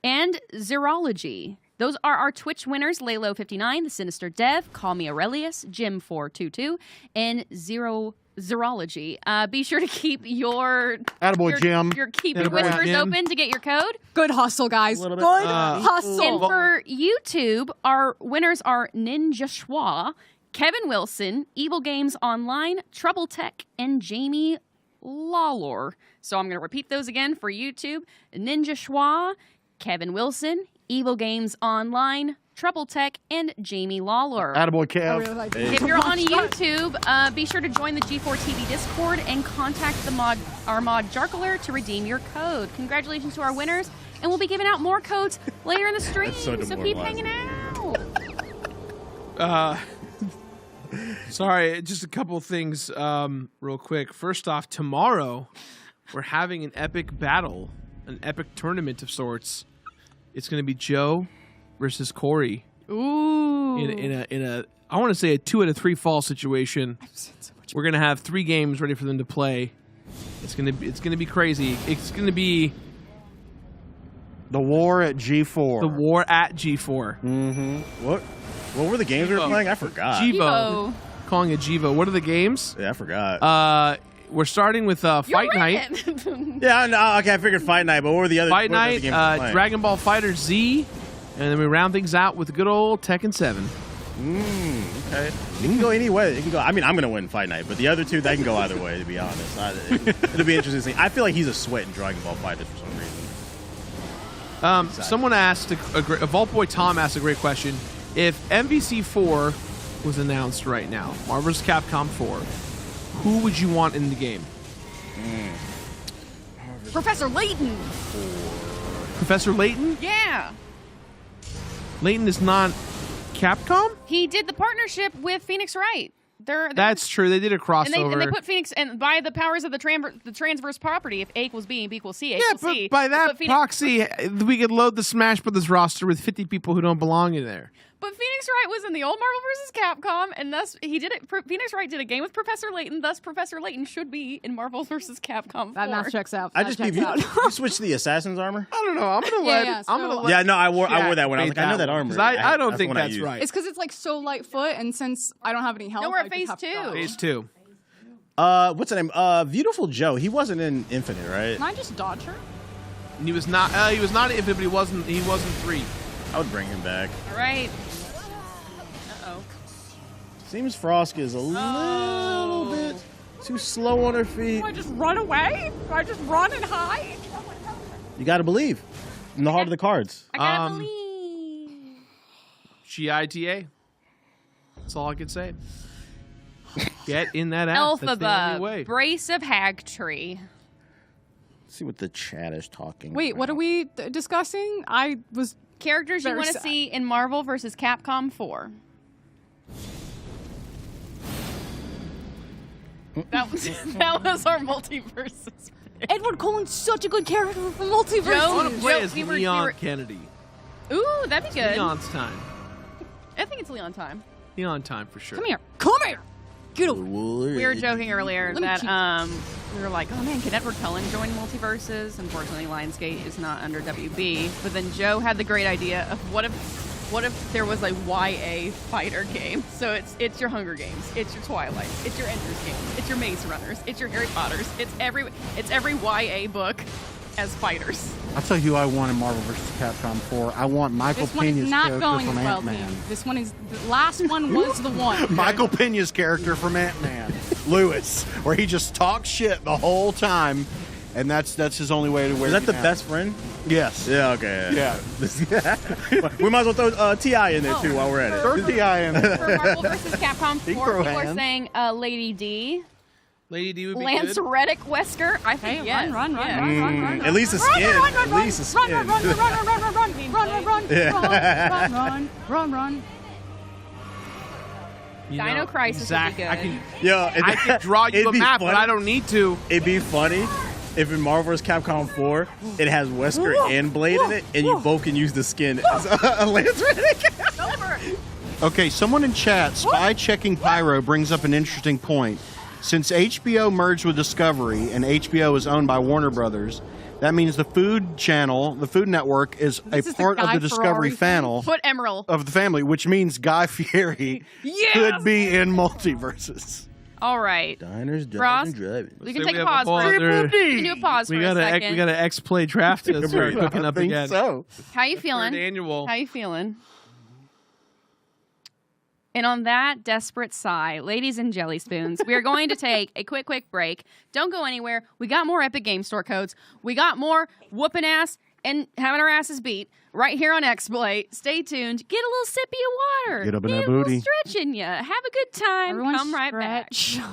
and Zerology. Those are our Twitch winners, Laylo59, The Sinister Dev, Call Me Aurelius, Jim422, and Zerology. Be sure to keep your Jim. your keep Attaboy, your whispers Jim. open to get your code. Good hustle, guys. Good hustle. And for YouTube, our winners are Ninja Schwa, Kevin Wilson, Evil Games Online, Trouble Tech, and Jamie Lawlor. So I'm going to repeat those again for YouTube. Ninja Schwa, Kevin Wilson, Evil Games Online, Trouble Tech, and Jamie Lawlor. Attaboy, I Kev. really like If you're on YouTube, be sure to join the G4 TV Discord and contact our mod Jarkler to redeem your code. Congratulations to our winners, and we'll be giving out more codes later in the stream, so so keep hanging out. Sorry, just a couple things real quick. First off, tomorrow we're having an epic battle, an epic tournament of sorts. It's going to be Joe versus Corey. Ooh. In a I want to say a 2 out of 3 fall situation. We're going to have 3 games ready for them to play. It's going to be crazy. It's going to be The war at G4. the war at G4. Mm-hmm. What were the games we were Jivo. playing? I forgot. Jivo. Calling it Jivo. What are the games? Yeah, I forgot. We're starting with Fight Night. Yeah, no, okay, I figured Fight Night, but what were the other Fight what were the Night, games we were playing? Dragon Ball Fighter Z, and then we round things out with good old Tekken 7. Okay. It can go any way. It can go. I mean, I'm gonna win Fight Night, but the other two, they can go either way. To be honest, it'll be interesting to see. I feel like he's a sweat in Dragon Ball Fighters for some reason. Someone asked, a Vault Boy Tom asked a great question. If MVC 4 was announced right now, Marvel vs. Capcom 4, who would you want in the game? Professor Layton. Professor Layton? Yeah. Layton is not Capcom? He did the partnership with Phoenix Wright. That's true. They did a crossover. And they put Phoenix, and by the powers of the transverse property, if A equals B and B equals C, A yeah, equals but C. by they that put Phoenix- proxy, we could load the Smash Brothers roster with 50 people who don't belong in there. But Phoenix Wright was in the old Marvel vs. Capcom, and thus he did it. Phoenix Wright did a game with Professor Layton. Thus, Professor Layton should be in Marvel vs. Capcom 4. That math checks out. I That just checks you out. switched to the Assassin's armor. I don't know. I'm gonna Yeah, let. yeah, I'm gonna so- let. Yeah, no, I wore Chat that one. I was like, debate I know that one, armor. 'cause I don't That's think the one I that's used. right. It's because it's like so light foot, and since I don't have any health, No, we're at I just phase have to 2. dodge. Phase 2. What's the name? Beautiful Joe. He wasn't in Infinite, right? Can I just dodge her? He was not. He was not Infinite, but he wasn't 3. I would bring him back. All right. Uh-oh. Seems Frosk is a little bit too slow on her feet. Do I just run away? Do I just run and hide? You got to believe in the heart of the cards. I gotta Um, believe. GITA. That's all I could say. Get in that app. That's the only way. Elphaba, Brace of Hagtree. Let's see what the chat is talking Wait, what about. are we discussing? I was Characters you Very want to sad. see in Marvel vs. Capcom 4. That was our multiverses. Edward Cullen's such a good character for I multiverse. want to play as we were- Leon Kennedy. Ooh, that'd be good. Leon's time. I think it's Leon time. Leon time for sure. Come here. Come here. Get over. We were joking earlier Let me that keep- we were like, oh man, can Edward Cullen join Multiverses? Unfortunately, Lionsgate is not under WB. But then Joe had the great idea of what if there was a YA fighter game? So it's your Hunger Games, it's your Twilight, it's your Ender's Game, it's your Maze Runners, it's your Harry Potters, it's every YA book as fighters. I'll tell you who I want in Marvel vs. Capcom 4. I want Michael This one is Pena's not character going from as well, Ant-Man. team. This one is the last one was the one. Michael Pena's character from Ant-Man, Lewis, where he just talks shit the whole time, and that's his only way to wear. Is that the best friend? Yes. Yeah, okay. Yeah. We might as well throw T.I. in there, too, while we're at it. Throw T.I. in. For Marvel vs. Capcom 4, He people throw are hands. saying Lady D, Lady D would be Lance good. Reddick Wesker. I think Hey, yes. run. yes. At least a skin. At least a skin. Run. You Dino know, Crisis would be I good. can, Yo, I can draw you it'd a be map, funny. but I don't need to. It'd be funny if in Marvel vs. Capcom 4, it has Wesker and Blade in it, and you both can use the skin as a Lance Reddick. Okay, someone in chat, Spy Checking Pyro, brings up an interesting point. Since HBO merged with Discovery and HBO is owned by Warner Brothers, that means the Food Channel, the Food Network, is This a is the part of Guy the Discovery Fieri family Put Emerald. of the family, which means Guy Fieri could be in multiverses. All right. Diners, Frost, driving. we can So take we a have a pause ball for there. We can do a pause We for got a a second. we got an Xplay draft to start cooking up think again. so. How you Third feeling? annual. How you feeling? And on that desperate sigh, ladies and jelly spoons, we are going to take a quick break. Don't go anywhere. We got more Epic Game Store codes. We got more whooping ass and having our asses beat right here on Xplay. Stay tuned. Get a little sippy of water. Get up in that a little booty. stretch in ya. Have a good time. Everyone Come right back. stretch.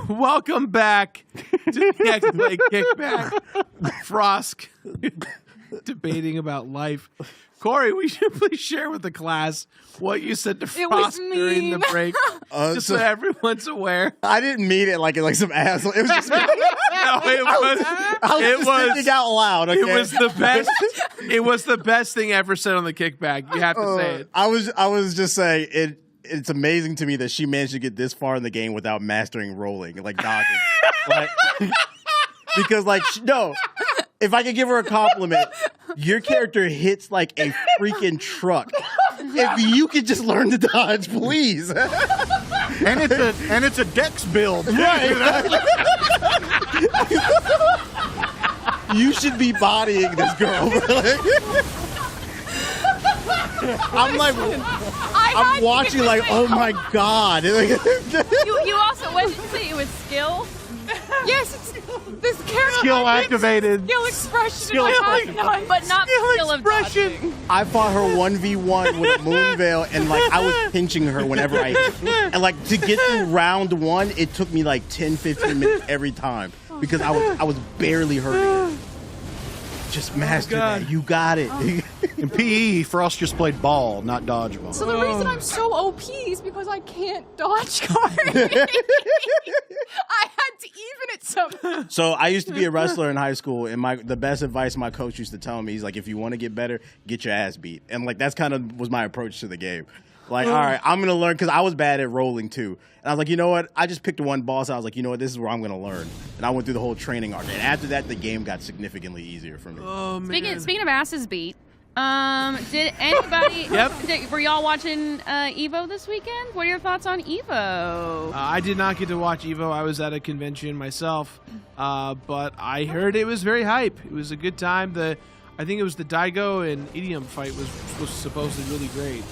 Welcome back to the Xplay Kickback. Frosk debating about life. Corey, will you please share with the class what you said to It was Frost during the mean. break? Just so everyone's aware. I didn't mean it like some asshole. It was just me. No, it was thinking out loud. Okay? it was the best. It was the best thing ever said on the Kickback. You have to say it. I was just saying it. It's amazing to me that she managed to get this far in the game without mastering rolling, like dodging. Because, no, if I could give her a compliment, your character hits like a freaking truck. If you could just learn to dodge, please. and it's a Dex build. Right. You should be bodying this girl. I'm like, I'm watching like, oh my god. You also what did you say? It was skill. Yes, it's this character. Skill activated. Skill expression. Skill in my activated. eyes. But not skill of dodging. I fought her 1v1 with a moon veil, and like I was pinching her whenever I and like to get through round 1, it took me like 10-15 minutes every time because I was barely hurting her. Just master that. You got it. In PE, Frost just played ball, not dodgeball. So the reason I'm so OP is because I can't dodge cards. I had to even it somehow. So I used to be a wrestler in high school, and the best advice my coach used to tell me, he's like, if you want to get better, get your ass beat. And like that's kind of was my approach to the game. Like, all right, I'm gonna learn because I was bad at rolling too. And I was like, you know what? I just picked one boss. I was like, you know what? This is where I'm gonna learn. And I went through the whole training arc. And after that, the game got significantly easier for me. Oh man. Speaking of asses beat, did anybody? Yep. Were y'all watching Evo this weekend? What are your thoughts on Evo? I did not get to watch Evo. I was at a convention myself, but I heard it was very hype. It was a good time. I think it was the Daigo and Idiom fight was supposedly really great.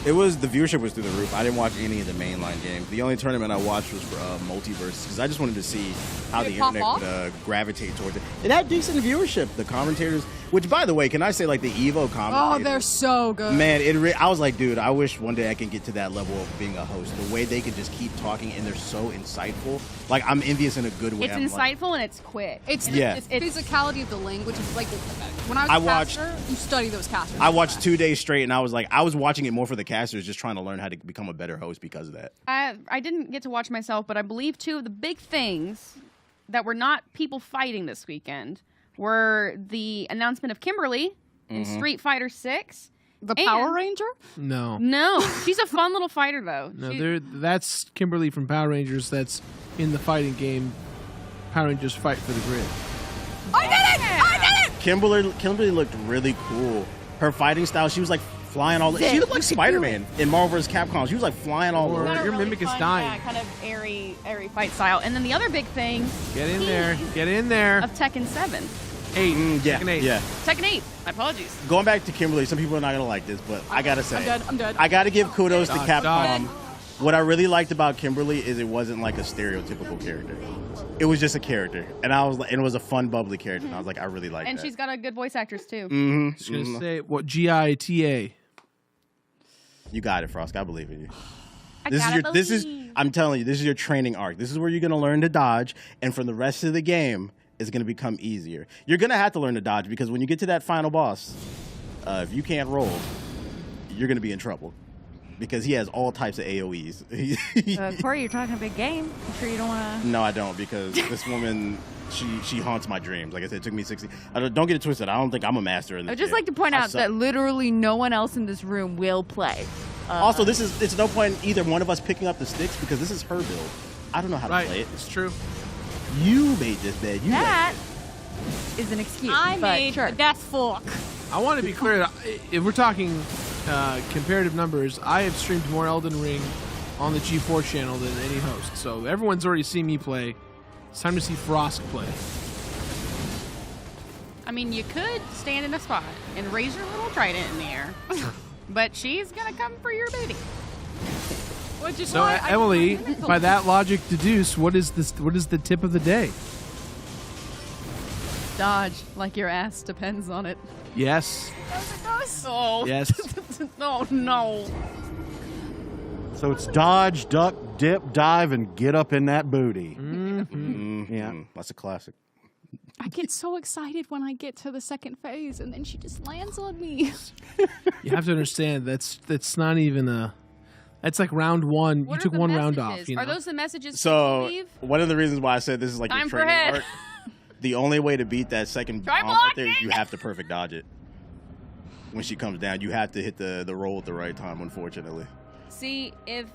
The viewership was through the roof. I didn't watch any of the mainline games. The only tournament I watched was for Multiverse because I just wanted to see how the internet would gravitate towards it. It had decent viewership. The commentators, which by the way, can I say like the Evo commentators? Oh, they're so good. Man, I was like, dude, I wish one day I can get to that level of being a host. The way they can just keep talking and they're so insightful. Like I'm envious in a good way. It's insightful and it's quick. It's the physicality of the language. It's like when I was a caster, you study those casters. I watched 2 days straight, and I was watching it more for the casters, just trying to learn how to become a better host because of that. I didn't get to watch myself, but I believe two of the big things that were not people fighting this weekend were the announcement of Kimberly in Street Fighter 6. The Power Ranger? No, she's a fun little fighter though. no, that's Kimberly from Power Rangers. That's in the fighting game. Power Rangers Fight for the Grid. I did it! I did it! Kimberly looked really cool. Her fighting style, she was like flying all. She looked like Spider-Man in Marvel vs. Capcom. She was like flying all over. Your mimic is dying. Yeah, kind of airy fight style. And then the other big thing. Get in there. Of Tekken 7. 8. Yeah, Tekken 8. yeah. Tekken 8. My apologies. Going back to Kimberly, some people are not gonna like this, but I gotta say, I'm dead. I gotta give kudos to Capcom. dodge. What I really liked about Kimberly is it wasn't like a stereotypical character. It was just a character, and it was a fun, bubbly character. And I was like, I really like that. And she's got a good voice actress too. Mm-hmm. Just gonna say what GITA. You got it, Frosk. I believe in you. I'm telling you, this is your training arc. This is where you're gonna learn to dodge, and for the rest of the game, it's gonna become easier. You're gonna have to learn to dodge because when you get to that final boss, if you can't roll, you're gonna be in trouble. Because he has all types of AoEs. Corey, you're talking a big game. I'm sure you don't want to. No, I don't, because this woman, she haunts my dreams. Like I said, it took me 60. Don't get it twisted. I don't think I'm a master in this. I'd just game. like to point I out suck. that literally no one else in this room will play. Also, it's no point in either one of us picking up the sticks because this is her build. I don't know how to play it. It's true. You made this bed. That is an excuse. I but made sure. the Death Fork. I want to be clear. If we're talking comparative numbers, I have streamed more Elden Ring on the G4 channel than any host. So everyone's already seen me play. It's time to see Frosk play. I mean, you could stand in a spot and raise your little trident in the air, but she's gonna come for your booty. Which is So why I Emily, didn't like by that logic, deduce what is this? What is the tip of the day? Dodge, like your ass depends on it. Yes. Oh. Yes. Oh, no. So it's dodge, duck, dip, dive, and get up in that booty. Yeah. That's a classic. I get so excited when I get to the second phase, and then she just lands on me. You have to understand that's not even a. That's like round one. What you took are the one round messages? off. You know? Are those the messages So people leave? one of the reasons why I said this is like Time your for training head. arc. The only way to beat that second Try bomb right there is blocking. you have to perfect dodge it. When she comes down, you have to hit the roll at the right time, unfortunately. See, if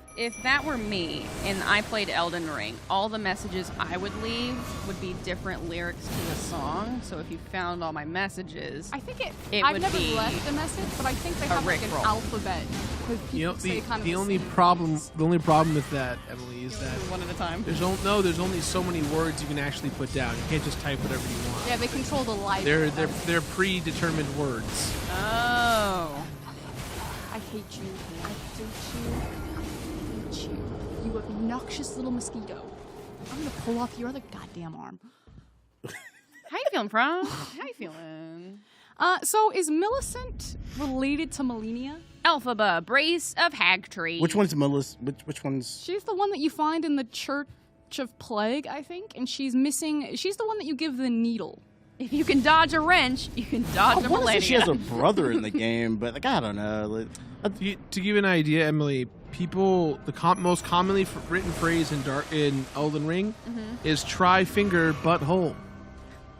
that were me and I played Elden Ring, all the messages I would leave would be different lyrics to the song. So if you found all my messages, I think It I've would never be left a message, but I think they have like an Rickroll. alphabet. Because You know, people say kind of the only same problem things. with that, Emily, is that one at a time. there's only so many words you can actually put down. You can't just type whatever you want. Yeah, they control the library. They're predetermined words. Oh. I hate you. I hate you. I hate you. You obnoxious little mosquito. I'm gonna pull off your other goddamn arm. How you feeling, Frosk? How you feeling? So is Millicent related to Malenia? Elphaba, brace of hag tree. Which one's Melissa? Which one's? She's the one that you find in the Church of Plague, I think, and she's missing. She's the one that you give the needle. If you can dodge a wrench, you can dodge a I want to say she has a millennia. brother in the game, but like I don't know. Like, To give you an idea, Emily, people most commonly written phrase in Elden Ring is try finger butthole.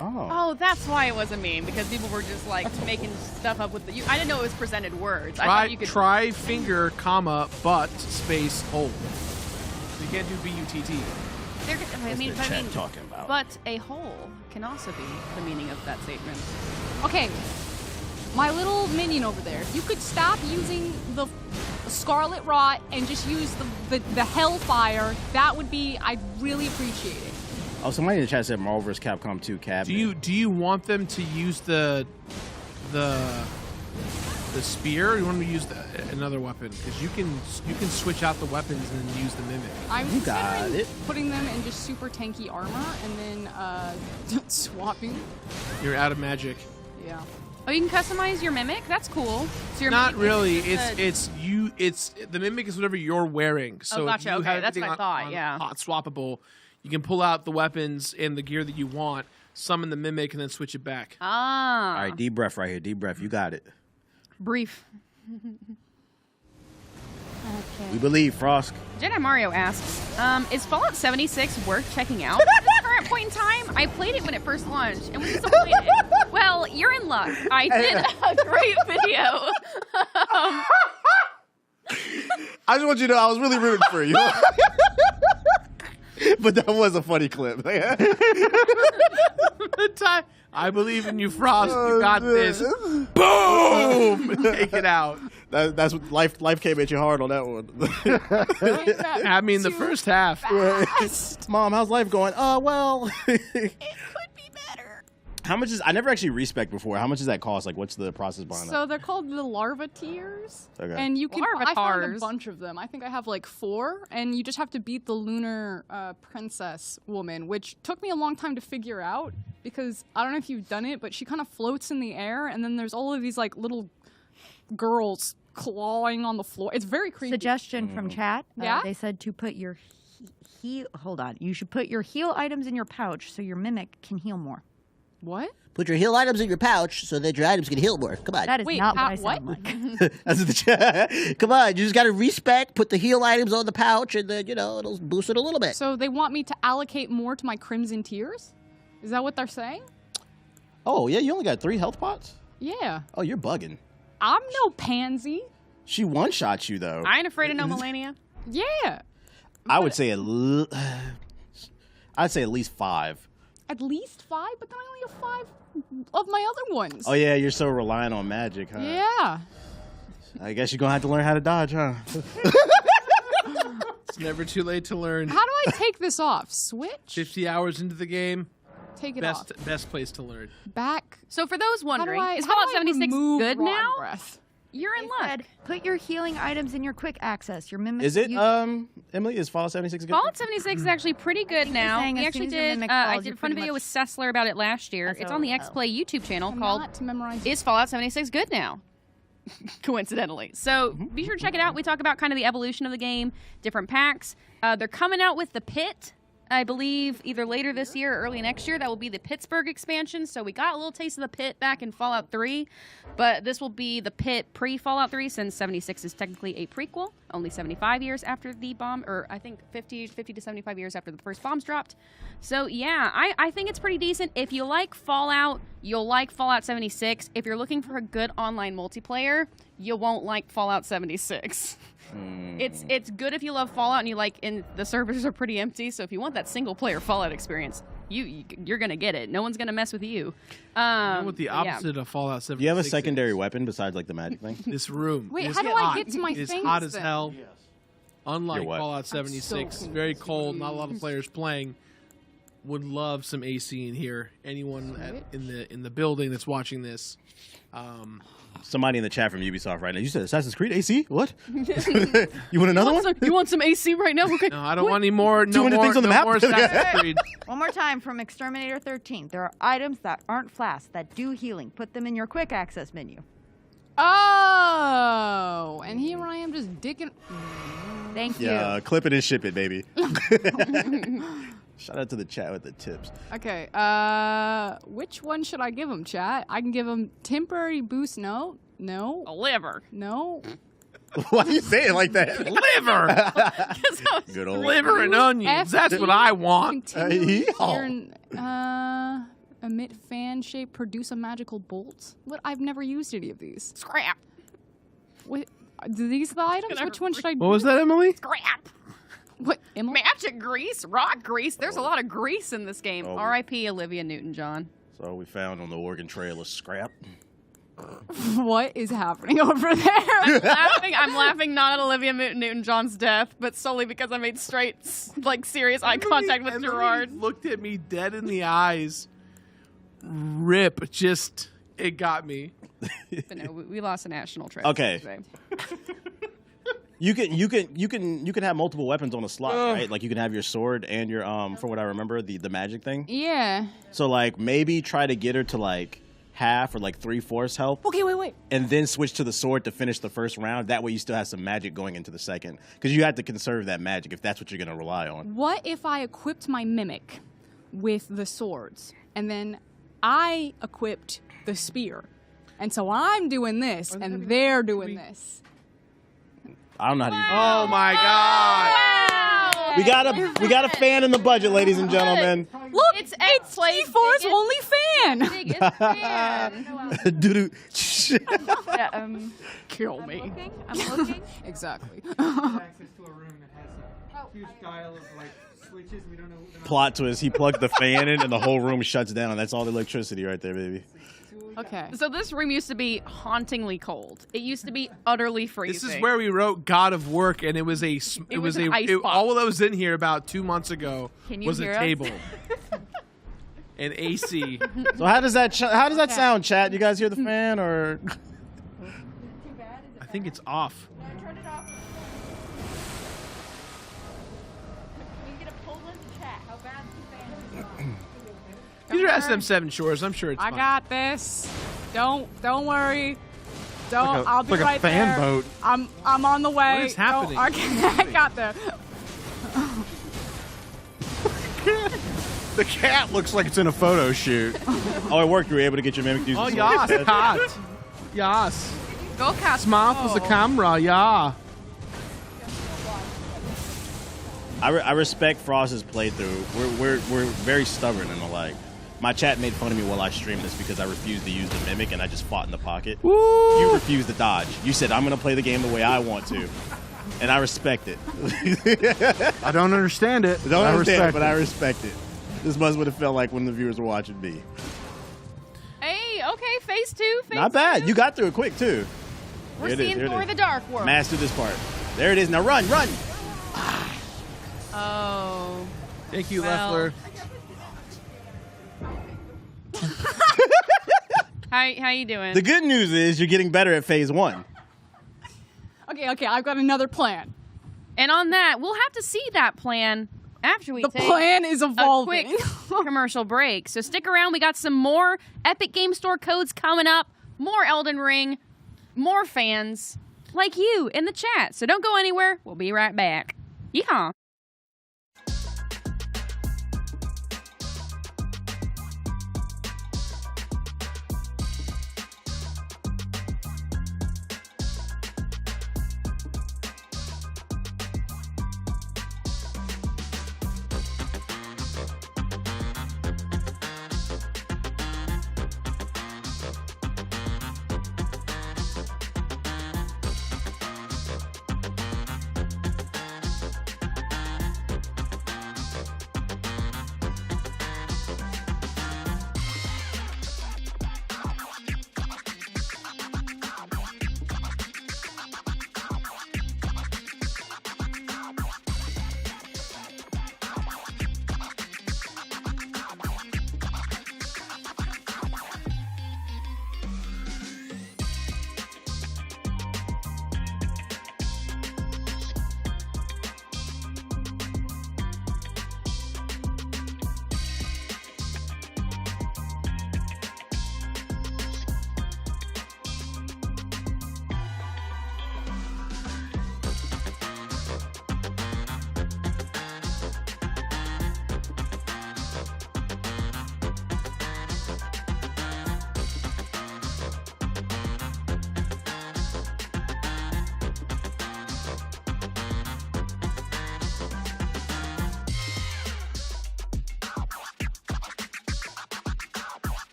Oh, that's why it was a meme, because people were just like making stuff up with I didn't know it was presented words. I thought you could Try finger comma butt space hole. You can't do B-U-T-T. talking about. But a hole can also be the meaning of that statement. Okay, my little minion over there. If you could stop using the Scarlet Rot and just use the Hellfire, that would be. I'd really appreciate it. Oh, somebody in the chat said Marvel vs. Capcom 2 cabinet. Do you want them to use the spear, or you want them to use another weapon? Because you can switch out the weapons and then use the mimic. I'm You got considering it. putting them in just super tanky armor and then swapping. You're out of magic. Yeah. Oh, you can customize your mimic? That's cool. So your Not mimic really. is It's the mimic is whatever you're wearing. So gotcha. if you Okay, have that's what everything I thought, on yeah. hot swappable, you can pull out the weapons and the gear that you want, summon the mimic, and then switch it back. Ah. All right, deep breath right here. Deep breath. You got it. Brief. We believe, Frosk. Jedi Mario asks, is Fallout 76 worth checking out at this current point in time? I played it when it first launched and was disappointed. Well, you're in luck. I did a great video. I just want you to know I was really rooting for you. But that was a funny clip. I believe in you, Frost. You got this. Boom! Take it out. That's what life came at you hard on that one. I mean, the first half. Mom, how's life going? Well. It could be better. How much is? I never actually respec before. How much does that cost? Like, what's the process behind So they're called the larva tears. Okay. And you can. I found a Larvatars. bunch of them. I think I have like 4, and you just have to beat the lunar princess woman, which took me a long time to figure out because I don't know if you've done it, but she kind of floats in the air, and then there's all of these like little girls clawing on the floor. It's very creepy. Suggestion from chat. Yeah? They said to put your heal. Hold on. You should put your heal items in your pouch so your mimic can heal more. What? Put your heal items in your pouch so that your items can heal more. Come on. That is Wait, not what how- I sound what? like. That's what the chat. Come on, you just gotta respec, put the heal items on the pouch, and then, it'll boost it a little bit. So they want me to allocate more to my crimson tears? Is that what they're saying? Oh yeah, you only got 3 health pots. Yeah. Oh, you're bugging. I'm no pansy. She one shot you though. I ain't afraid of no Malenia. Yeah. I would say I'd say at least 5. At least 5, but then I only have 5 of my other ones. Oh yeah, you're so reliant on magic, huh? Yeah. I guess you're gonna have to learn how to dodge, huh? It's never too late to learn. How do I take this off? Switch? 50 hours into the game, Take it off. best place to learn. Back. So for those How do wondering, I, is how Fallout do I 76 remove good rotten now? breath? You're in They luck. said, put your healing items in your quick access. Your mimic. Is it you- Emily? Is Fallout 76 good? Fallout 76 is actually pretty good now. saying We as actually soon as your did. mimic I falls, did you're a fun pretty video much- with Sessler about it last year. It's on the SOL. Xplay YouTube channel I'm called not to memorize. "Is Fallout 76 Good Now?" Coincidentally, so be sure to check it out. We talk about kind of the evolution of the game, different packs. They're coming out with the Pit, I believe, either later this year or early next year. That will be the Pittsburgh expansion. So we got a little taste of the Pit back in Fallout 3, but this will be the Pit pre-Fallout 3, since 76 is technically a prequel, only 75 years after the bomb, or I think 50 to 75 years after the first bombs dropped. So yeah, I think it's pretty decent. If you like Fallout, you'll like Fallout 76. If you're looking for a good online multiplayer, you won't like Fallout 76. It's good if you love Fallout and you like, and the servers are pretty empty. So if you want that single player Fallout experience, you're gonna get it. No one's gonna mess with you. You know what the yeah. opposite of Fallout 76 Do you have a secondary is? weapon besides like the magic thing? This room. Wait, is how do hot. I get to my It's things hot as then? hell. Unlike You're what? Fallout 76, very cold, not a lot of players playing. Would love some AC in here. Anyone in the building that's watching this. Somebody in the chat from Ubisoft right now. You said Assassin's Creed AC? What? You want another one? You want some AC right now? Okay. No, I don't want any more. No 200 more, things on the no map? more Assassin's Creed. One more time from Exterminator 13. There are items that aren't flasks that do healing. Put them in your quick access menu. Oh, and here I am just digging. Thank you. Yeah, clip it and ship it, baby. Shout out to the chat with the tips. Okay, which one should I give him, chat? I can give him temporary boost. No. A liver. No. Why do you say it like that? Liver. Good old Liver and onions. That's what I want. Continue yeah. here, emit fan shape, produce a magical bolt. What? I've never used any of these. Scrap. What? Are these the items? Which one should I do? What was that, Emily? Scrap. What? Emily? Magic grease, rock grease. There's a lot of grease in this game. Oh. R.I.P. Olivia Newton-John. So we found on the Oregon Trail a scrap. What is happening over there? I'm laughing not at Olivia Newton-John's death, but solely because I made straight, like, serious eye contact with Emily Jirard. looked at me dead in the eyes. Rip. Just, it got me. But no, we lost a national treasure. Okay. today. You can have multiple weapons on a slot, right? Like you can have your sword and your from what I remember, the magic thing. Yeah. So like maybe try to get her to like half or like 3/4 health. Okay, wait. And then switch to the sword to finish the first round. That way you still have some magic going into the second. Because you have to conserve that magic if that's what you're going to rely on. What if I equipped my mimic with the swords, and then I equipped the spear, and so I'm doing this, and they're doing this. I don't know how to Oh my God. Wow. We got a fan in the budget, ladies and gentlemen. Look, It's it's Xplay's T4's biggest- only fan. Biggest fan. Doo-doo. Yeah, Kill me. I'm looking. Exactly. access to a room that has a huge dial of like switches. We don't know. Plot twist, he plugged the fan in and the whole room shuts down. That's all the electricity right there, baby. Okay. So this room used to be hauntingly cold. It used to be utterly freezing. This is where we wrote God of Work, and it was a all that was in here about 2 months ago Can you was hear a us? table and AC. So how does that sound, chat? You guys hear the fan or? I think it's off. Turn it off. We get a poll in the chat. How bad the fan is. These are SM7 shores. I'm sure it's I fine. got this. Don't worry. Don't. Like a- I'll be like a right fan there. boat. I'm on the way. What is happening? I got the. The cat looks like it's in a photo shoot. Oh, it worked. You were able to get your mimic to use Oh, the sword yes, instead? cat. Yes. Go cast. Smart was the camera, yeah. I respect Frost's playthrough. We're very stubborn and like. My chat made fun of me while I streamed this because I refused to use the mimic and I just fought in the pocket. Woo! You refused to dodge. You said I'm gonna play the game the way I want to, and I respect it. I don't understand it. Don't I understand it, respect but I respect it. This must what it felt like when the viewers were watching me. Hey, okay, phase 2. Not bad. You got through it quick too. We're There it is, seeing there it Thor is. the Dark World. Master this part. There it is. Now run. Oh. Thank you, Well. Leffler. How you doing? The good news is you're getting better at phase 1. Okay. I've got another plan. And on that, we'll have to see that plan after we The take plan is a evolving. quick commercial break. So stick around. We got some more Epic Game Store codes coming up, more Elden Ring, more fans like you in the chat. So don't go anywhere. We'll be right back. Yeehaw.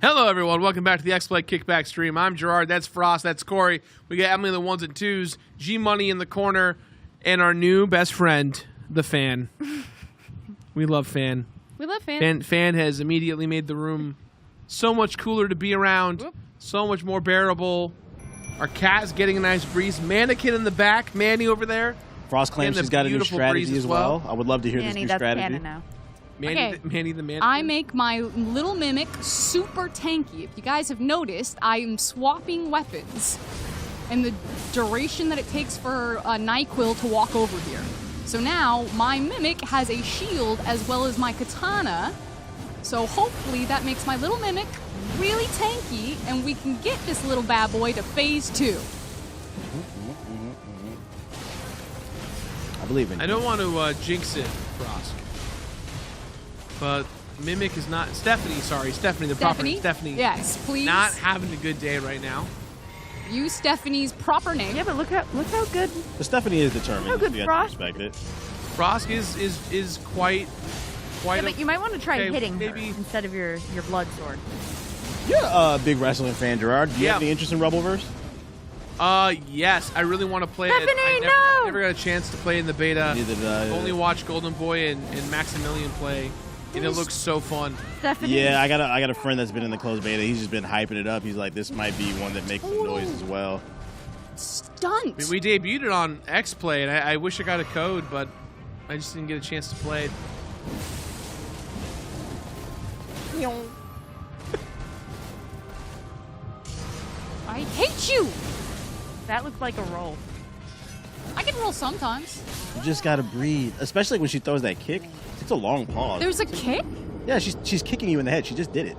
Hello, everyone. Welcome back to the Xplay Kickback stream. I'm Jirard. That's Frost. That's Corey. We got Emily in the ones and twos, G Money in the corner, and our new best friend, the Fan. We love Fan. We love Fan. Fan has immediately made the room so much cooler to be around, so much more bearable. Our cat's getting a nice breeze. Mannequin in the back, Manny over there. Frost claims she's got a new strategy as well. I would love to hear this new strategy. Canon now. Manny the mannequin. I make my little mimic super tanky. If you guys have noticed, I am swapping weapons and the duration that it takes for a NyQuil to walk over here. So now my mimic has a shield as well as my katana. So hopefully that makes my little mimic really tanky and we can get this little bad boy to phase 2. I believe in you. I don't want to jinx it, Frosk. But Mimic is not... Stephanie, the proper Stephanie. Yes, please. Not having a good day right now. Use Stephanie's proper name. Yeah, but look how good. But Stephanie is determined. How good You have Frost? to respect it. Frosk is quite Yeah, but you might want to try okay, hitting her maybe- instead of your blood sword. You're a big wrestling fan, Jirard. Do you have any interest in Rebelverse? Yes, I really want to play Stephanie, it. I no! never got a chance to play in the beta. Neither did I. Only watched Golden Boy and Maximilian play, and it looks so fun. Stephanie. Yeah, I got a friend that's been in the closed beta. He's just been hyping it up. He's like, this might be one that makes some noise as well. Stunt. We debuted it on Xplay, and I wish I got a code, but I just didn't get a chance to play it. I hate you. That looks like a roll. I can roll sometimes. You just gotta breathe, especially when she throws that kick. It's a long pause. There's a kick? Yeah, she's kicking you in the head. She just did it.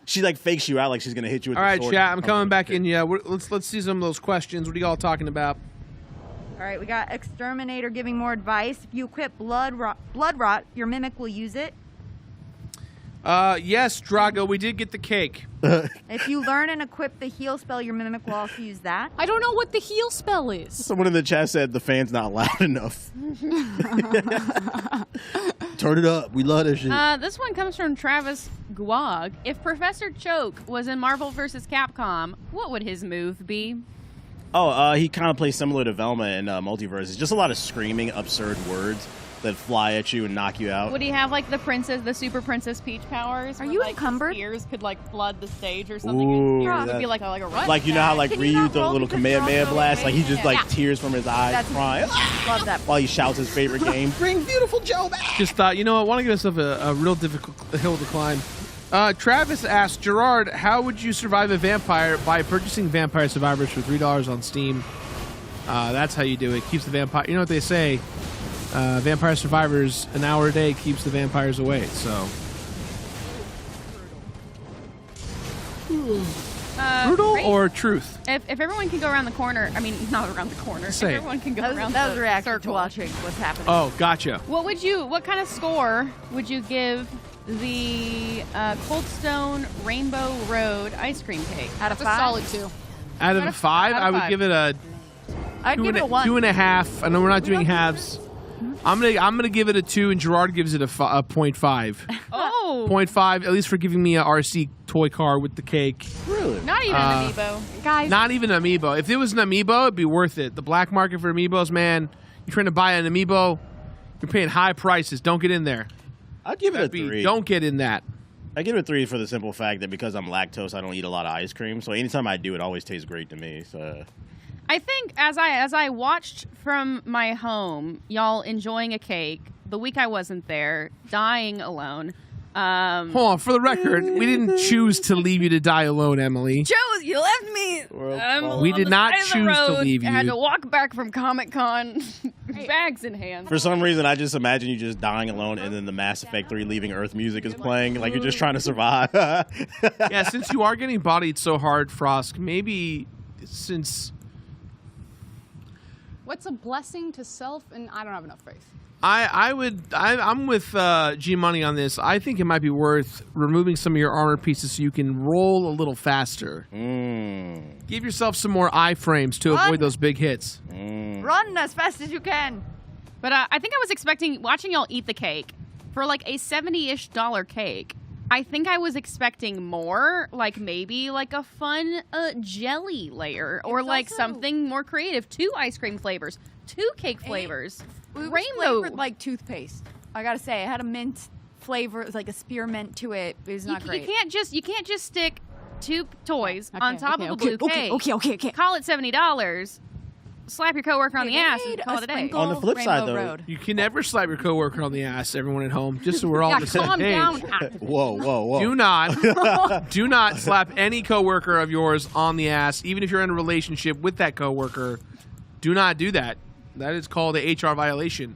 She like fakes you out like she's gonna hit you with All the right, sword. chat. I'm coming back in. Yeah, let's see some of those questions. What are y'all talking about? All right, we got Exterminator giving more advice. If you equip Blood Rot, your Mimic will use it. Yes, Drago, we did get the cake. If you learn and equip the heal spell, your Mimic will also use that. I don't know what the heal spell is. Someone in the chat said the fan's not loud enough. Turn it up. We love this shit. This one comes from Travis Guag. If Professor Choke was in Marvel vs. Capcom, what would his move be? Oh, he kind of plays similar to Velma in Multiverse. It's just a lot of screaming, absurd words that fly at you and knock you out. Would he have like the Super Princess Peach powers? Are where, you like, encumbered? his ears could like flood the stage or something. Ooh, and yours would that- be like a run. Like, you know how like Can you Ryu not the roll little because you're Kamehameha also blast? Like he just like Yeah. tears from his eyes, That's crying Love that. while he shouts his favorite game. Bring beautiful Joe back. Just thought, you know, I want to give myself a real difficult hill to climb. Travis asked, Jirard, how would you survive a vampire? By purchasing Vampire Survivors for $3 on Steam. That's how you do it. Keeps the vampire. You know what they say? Vampire Survivors, an hour a day keeps the vampires away. So brutal Great. or truth? If everyone can go around the corner, I mean, not around the corner. If Say it. everyone can go That around was the a reaction to circle. watching what's happening. Oh, gotcha. What kind of score would you give the Cold Stone Rainbow Road ice cream cake? Out of That's a 5? solid 2. Out of a 5, out of I would 5. give it a I'd give it a 1. 2.5. I know we're not doing halves. I'm gonna give it a 2, and Jirard gives it a 0.5. Oh, 0.5, at least for giving me a RC toy car with the cake. Really? not even an amiibo. Guys, Not even an amiibo. If it was an amiibo, it'd be worth it. The black market for amiibos, man. You're trying to buy an amiibo, you're paying high prices. Don't get in there. I'd give it a That'd be- 3. Don't get in that. I give it a 3 for the simple fact that because I'm lactose, I don't eat a lot of ice cream. So anytime I do, it always tastes great to me. So I think as I watched from my home, y'all enjoying a cake, the week I wasn't there, dying alone. Hold on, for the record, we didn't choose to leave you to die alone, Emily. Chose, you left me. We did not on the side of the choose to road. leave I had you. to walk back from Comic-Con, bags in hand. for some reason, I just imagine you just dying alone, and then the Mass Effect 3 Leaving Earth music is playing, like you're just trying to survive. Yeah, since you are getting bodied so hard, Frosk, maybe since what's a blessing to self? And I don't have enough faith. I'm with G Money on this. I think it might be worth removing some of your armor pieces so you can roll a little faster. Give yourself some more iframes to avoid those big hits. Run as fast as you can. But I think I was expecting watching y'all eat the cake for like a $70-ish cake, I think I was expecting more, like maybe like a fun jelly layer or It's like also- something more creative. 2 ice cream flavors, 2 cake flavors, It was rainbow. flavored like toothpaste. I gotta say, it had a mint flavor. It was like a spearmint to it. It was not great. You can't just stick 2 toys on top of a blue cake. Okay. Call it $70. Slap your coworker on the ass and call it a day. sprinkle On the flip side, Rainbow though- Road. You can never slap your coworker on the ass, everyone at home, just so we're all on the same Calm page. down. Whoa. Do not slap any coworker of yours on the ass, even if you're in a relationship with that coworker. Do not do that. That is called a HR violation.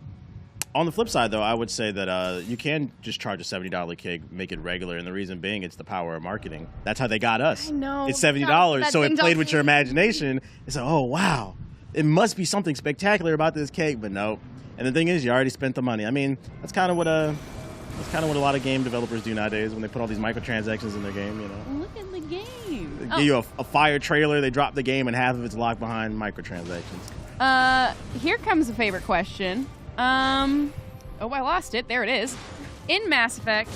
On the flip side, though, I would say that you can just charge a $70 cake, make it regular, and the reason being it's the power of marketing. That's how they got us. I know. It's $70, That so it ding played dong with your ding. imagination. It's like, oh, wow. It must be something spectacular about this cake, but no. And the thing is, you already spent the money. I mean, that's kind of what a lot of game developers do nowadays when they put all these microtransactions in their game, you know. Look at the game. They give you a fire trailer, they drop the game, and half of it's locked behind microtransactions. Here comes a favorite question. Oh, I lost it. There it is. In Mass Effect,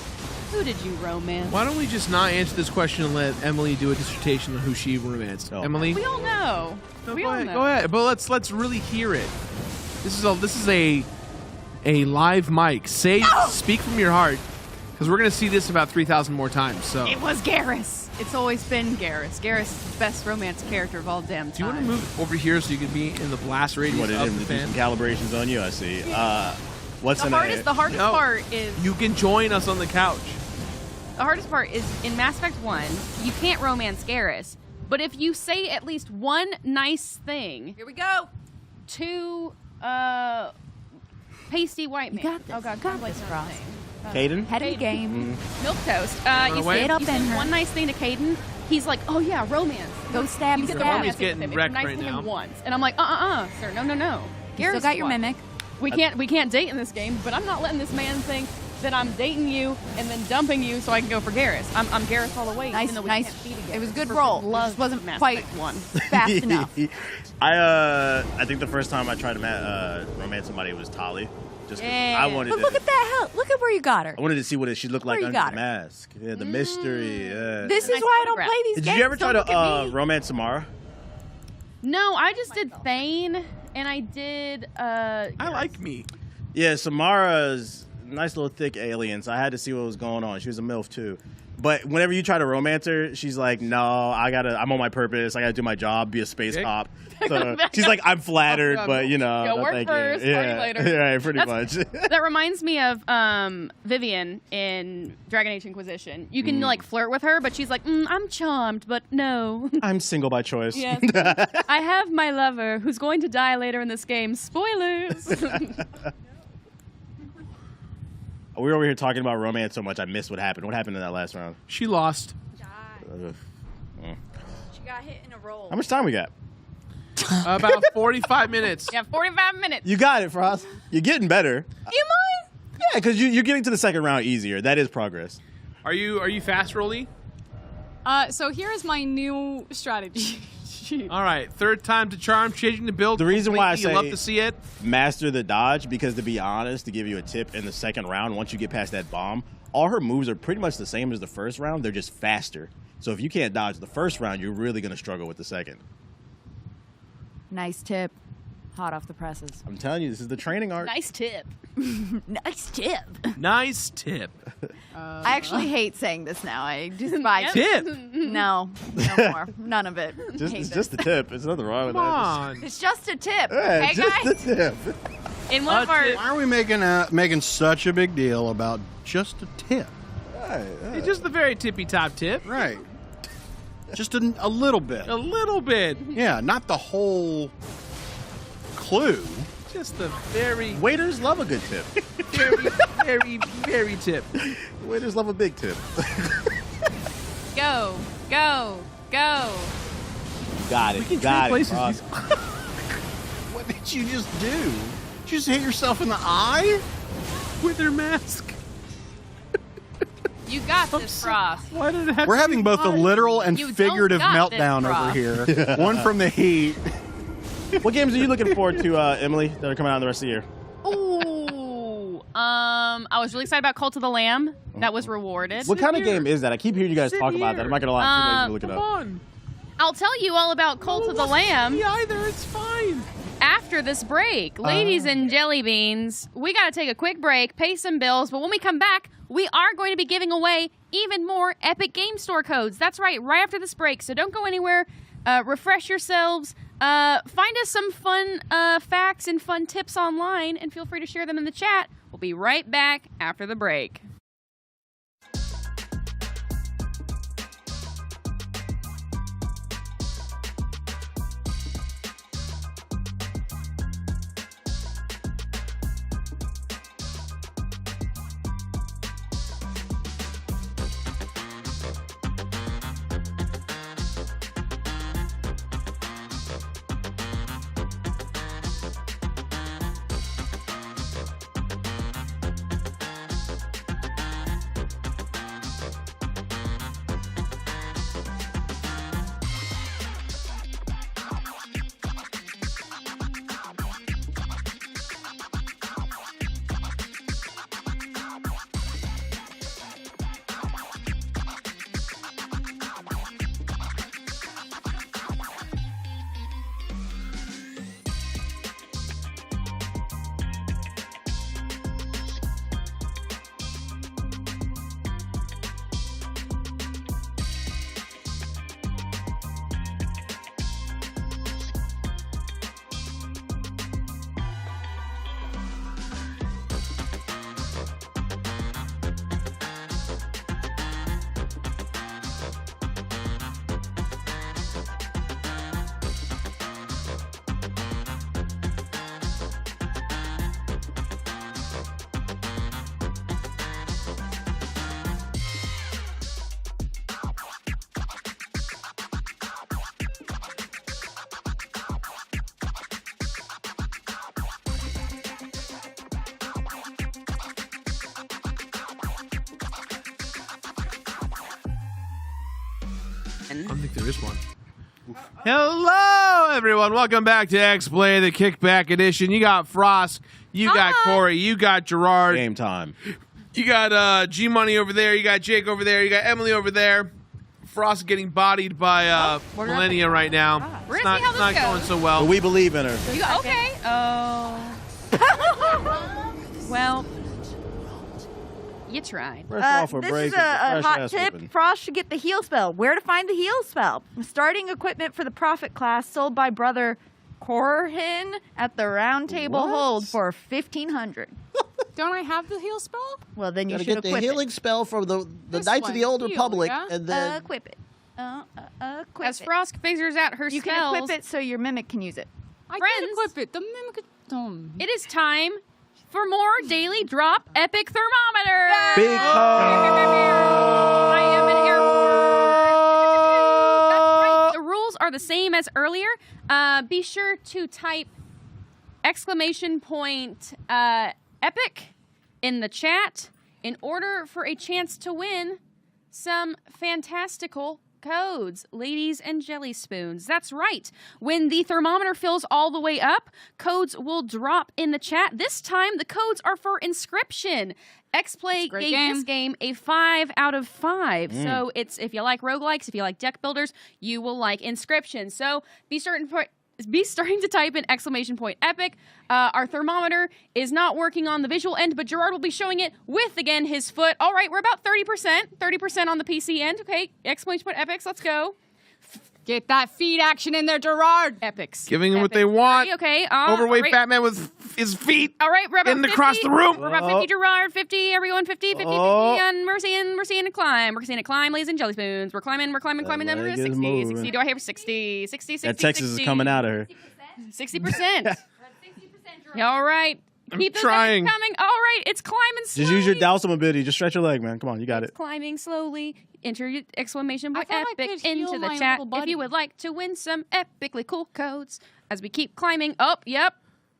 who did you romance? Why don't we just not answer this question and let Emily do a dissertation on who she romanced? Oh. Emily, We all know. We all know. go ahead. But let's really hear it. This is a live mic. Speak from your heart, because we're gonna see this about 3,000 more times. So It was Garrus. It's always been Garrus. Garrus is the best romance character of all damn time. do you want to move over here so you can be in the blast You radius wanted of him the to do fan? some calibrations on you, I see. What's The in hardest No. part is You can join us on the couch. the hardest part is in Mass Effect 1, you can't romance Garrus. But if you say at least one nice thing Here we go. to pasty white man. got this. Oh god, You got I'm like this, her Frost. name. Caden? Head of the game. Milk toast. You away. say, Get up you say in her. one nice thing to Caden, he's like, oh yeah, romance. Go stab You me. get the Mommy's romance getting with him. wrecked It's a nice right thing now. once. And I'm like, sir, no. You still got your won. mimic. We can't date in this game, but I'm not letting this man think that I'm dating you and then dumping you so I can go for Garrus. I'm Garrus all the way. Nice, even though we nice. can't be together. It was a good For roll. It love just wasn't Mass quite Effect 1. fast enough. I think the first time I tried to romance somebody was Tali. Just 'cause Yeah. I wanted But to, look at that. Look at where you got her. I wanted to see what she looked like Where you under got the her? mask. Yeah, the mystery. Yeah. This is Nice why I don't photograph. play these Did games. you ever try Don't look at to me. romance Samara? No, I just did Thane and I did I like me. Yeah, Samara's a nice little thick alien, so I had to see what was going on. She was a MILF too. But whenever you try to romance her, she's like, "No, I'm on my purpose. I gotta do my job, be a space Okay. cop." So she's like, "I'm flattered, but you know, Go no, work thank first, you." party Yeah, later. yeah, pretty much. That reminds me of Vivian in Dragon Age Inquisition. You can like flirt with her, but she's like, I'm charmed, but no. I'm single by choice. Yes. I have my lover who's going to die later in this game. Spoilers. We were over here talking about romance so much, I missed what happened. What happened in that last round? She lost. Ugh. She got hit in a roll. How much time we got? About 45 minutes. Yeah, 45 minutes. You got it, Frost. You're getting better. Am I? Yeah, because you're getting to the second round easier. That is progress. Are you fast, Rolly? So here is my new strategy. All right, third time to charm, changing the build. The reason why I completely. You say- love to see it. Master the dodge, because to be honest, to give you a tip, in the second round, once you get past that bomb, all her moves are pretty much the same as the first round. They're just faster. So if you can't dodge the first round, you're really going to struggle with the second. Nice tip. Hot off the presses. I'm telling you, this is the training art. Nice tip. Nice tip. Nice tip. I actually hate saying this now. I despise Tip. No more. None of it. Just, Hate it's this. just a tip. There's nothing wrong with Come that. on. It's just a tip. Yeah, Hey, just guys. a tip. In one of our Why are we making such a big deal about just a tip? It's just the very tippy top tip. Right. Just a little bit. A little bit. Yeah, not the whole clue. Just the very, Waiters love a good tip. very, very tip. Waiters love a big tip. go. Got We it. can Got trade it. places. Frost. What did you just do? Did you just hit yourself in the eye? With her mask. You got this, Frost. Why did it have We're to having be both a mine? literal and You don't figurative got this, meltdown Frost. over here. One from the heat. What games are you looking forward to, Emily, that are coming out the rest of the year? Ooh. I was really excited about Cult of the Lamb. That was rewarded. What kind of game is that? I keep hearing you guys talk about that. I'm not gonna lie, I'm too lazy to look it up. Come on. I'll tell you all about Cult of the Lamb Me either. It's fine. after this break. Ladies and jelly beans, we got to take a quick break, pay some bills, but when we come back, we are going to be giving away even more Epic Game Store codes. That's right after this break, so don't go anywhere. Refresh yourselves. Find us some fun facts and fun tips online, and feel free to share them in the chat. We'll be right back after the break. I don't think there is one. Hello, everyone. Welcome back to Xplay, the Kickback edition. You got Frosk, you got Corey, you got Jirard. Game time. You got G-Money over there, you got Jake over there, you got Emily over there. Frost getting bodied by Malenia right now. We're It's gonna see how not this going goes. so well. But we believe in her. Okay. Oh. Well, you tried. Fresh off a This break. is a hot fresh-ass tip. whipping. Frost should get the heal spell. Where to find the heal spell? Starting equipment for the Prophet class sold by Brother Corhin at the Round Table What? Hold for 1,500. Don't I have the heal spell? Well, then you Gotta should get the equip healing spell from the This Knights of the one, Old heal, Republic, yeah? and it. then Equip it. Equip As it. Frosk figures out her You spells, can equip it so your mimic can use it. I Friends. can equip it. The mimic. it is time for more daily drop epic thermometer. Big I am an airport. That's right. The rules are the same as earlier. Be sure to type exclamation point epic in the chat in order for a chance to win some fantastical codes, ladies and jelly spoons. That's right. When the thermometer fills all the way up, codes will drop in the chat. This time, the codes are for Inscription. Xplay great gave game. this game a 5 out of 5. So it's if you like roguelikes, if you like deck builders, you will like Inscription. So be starting to type in exclamation point epic. Our thermometer is not working on the visual end, but Jirard will be showing it with, again, his foot. All right, we're about 30% on the PC end. Okay, exclamation point epics, let's go. Get that feet action in there, Jirard. Epics. Giving them what Epics. they want. Okay, Overweight all right. fat man with his feet All right, we're about in 50. across the room. We're about 50, Jirard, 50, everyone, 50, 50, 50, and we're seeing a climb. We're seeing a climb, ladies and jelly spoons. We're climbing, climbing. Then we're leg at is 60, moving. 60. Do I hear 60, 60, 60, That Texas 60. is coming out of her. 60%. All right. Keep those trying. epics coming. All right, it's climbing slowly. Just use your dousel ability. Just stretch your leg, man. Come on, you got it. Climbing slowly. Enter your exclamation I point thought I epic could heal into the my chat little if you buddy. would like to win some epically cool codes as we keep climbing. Oh, yep.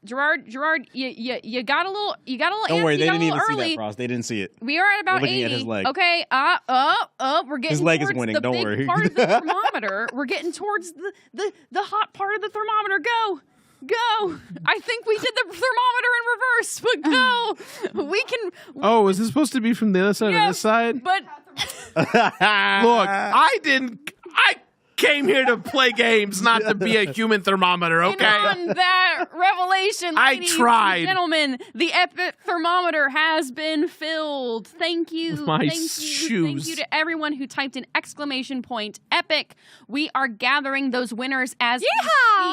Jirard, you got a little Don't worry, they didn't even see early. that, Frost. They didn't see it. We are at about We're looking 80. at his leg. Okay, we're getting His leg is towards winning, the don't big worry. part of the thermometer. We're getting towards the hot part of the thermometer. Go. Go. I think we did the thermometer in reverse, but go. We can. Oh, is this supposed to be from the other side Yeah, or this side? But Look, I came here to play games, not to be a human thermometer, okay? and on that revelation, I ladies tried. and gentlemen, the epic thermometer has been filled. Thank you. With my Thank you. shoes. Thank you to everyone who typed in exclamation point epic. We are gathering those winners as we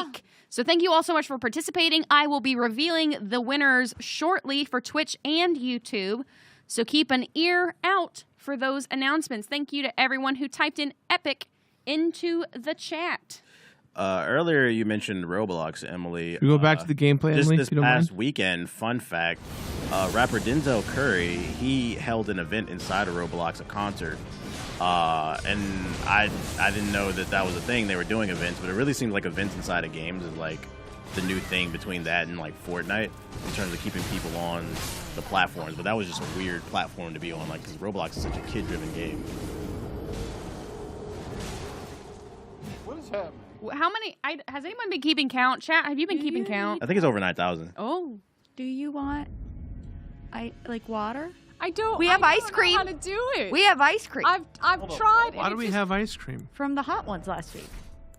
speak. So thank you all so much for participating. I will be revealing the winners shortly for Twitch and YouTube. So keep an ear out for those announcements. Thank you to everyone who typed in epic into the chat. Earlier, you mentioned Roblox, Emily. We go back to the gameplay, Just Emily, this if you don't past mind. weekend, fun fact, rapper Denzel Curry, he held an event inside of Roblox, a concert. And I didn't know that was a thing. They were doing events, but it really seems like events inside of games is like the new thing between that and like Fortnite in terms of keeping people on the platforms. But that was just a weird platform to be on, like, because Roblox is such a kid-driven game. What is happening? How many? Has anyone been keeping count? Chat, have you been keeping count? I think it's over 9,000. Oh. Do you want water? I don't. We have I ice don't know cream. How to do it? We have ice cream I've tried. Why do we have ice cream? from the hot ones last week.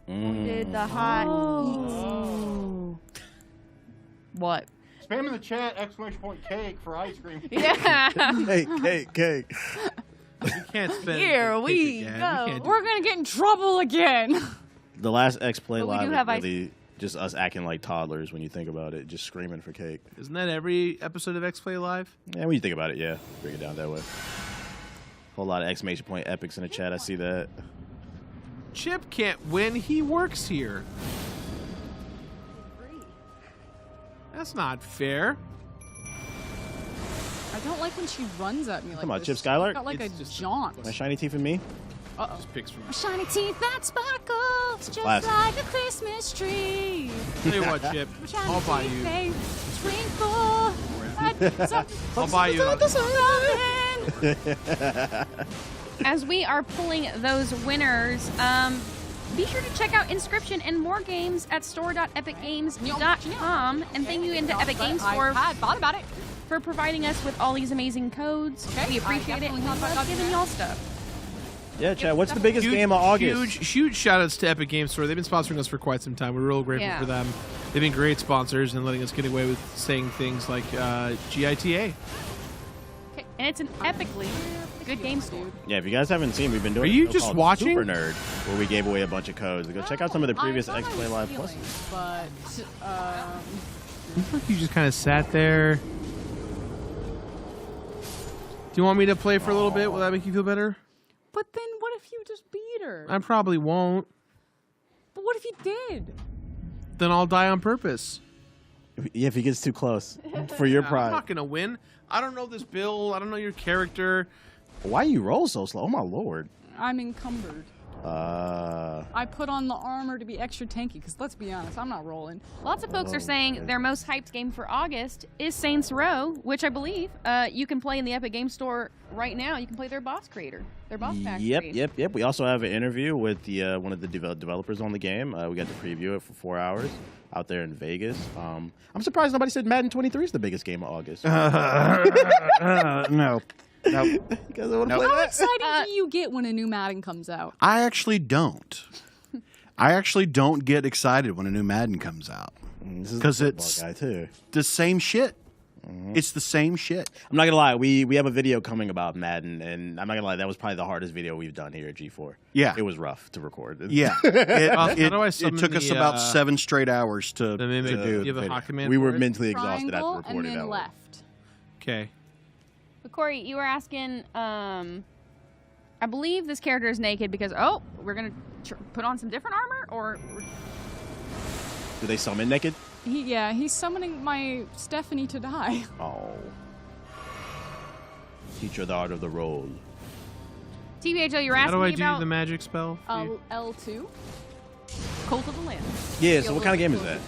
We did the hot eats. What? Spam in the chat exclamation point cake for ice cream. Yeah. Cake. You can't spend Here the we cake again. go. You can't do We're gonna get in trouble again. The last Xplay But we Live do was have ice- really just us acting like toddlers when you think about it, just screaming for cake. Isn't that every episode of Xplay Live? Yeah, when you think about it, yeah. Bring it down that way. Whole lot of exclamation point epics in the chat. I see that. Chip can't win. He works here. That's not fair. I don't like when she runs at me like Come on, this. Chip Skylark. She's got like It's a just- jaunt. My shiny teeth and me. Just picks from. Shiny teeth that sparkles just Classic. like a Christmas tree. Tell you what, Chip. I'll buy you. They sprinkle. I'll buy you. As we are pulling those winners, be sure to check out Inscription and more games at store.epicgames.com. And thank you to Epic Games Store I thought about it. for providing us with all these amazing codes. Okay, We appreciate it. definitely And we thought about love giving that. y'all stuff. Yeah, Chad. What's the biggest game of August? Huge shout outs to Epic Games Store. They've been sponsoring us for quite some time. We're real grateful Yeah. for them. They've been great sponsors and letting us get away with saying things like GITA. Okay. And it's an epically good game store. Yeah, if you guys haven't seen, we've been doing. Are you a show just called watching? Super Nerd, where we gave away a bunch of codes. Go check out some of the previous I thought I Xplay was Live stealing, pluses. But Looks like you just kind of sat there. Do you want me to play for a little bit? Will that make you feel better? but then what if you just beat her? I probably won't. But what if you did? Then I'll die on purpose. Yeah, if he gets too close, for your I'm pride. not gonna win. I don't know this build. I don't know your character. Why you roll so slow? Oh my lord. I'm encumbered. I put on the armor to be extra tanky because let's be honest, I'm not rolling. Lots of folks are saying their most hyped game for August is Saints Row, which I believe you can play in the Epic Game Store right now. You can play their boss creator, their boss pack. Yep. We also have an interview with the one of the developers on the game. We got to preview it for 4 hours out there in Vegas. I'm surprised nobody said Madden 23 is the biggest game of August. No. Nope. You guys wanna play How that? excited do you get when a new Madden comes out? I actually don't. I actually don't get excited when a new Madden comes out. This is 'Cause a it's- football guy too. The same shit. It's the same shit. I'm not gonna lie, we have a video coming about Madden, and I'm not gonna lie, that was probably the hardest video we've done here at G4. Yeah. It was rough to record. Yeah. How do I It summon took us the, about 7 straight hours to The mimic. do Do you the have a video. hot command? We for were it? mentally exhausted after Triangle recording and then that one. left. Okay. But Corey, you were asking. I believe this character is naked because we're gonna put on some different armor, or Do they summon naked? He's summoning my Stephanie to die. Oh. Teach her the art of the roll. TBHL, you're How asking do I me do about the magic spell? for you? L2. Cult of the Lamb. Yeah, so what kind of game is that?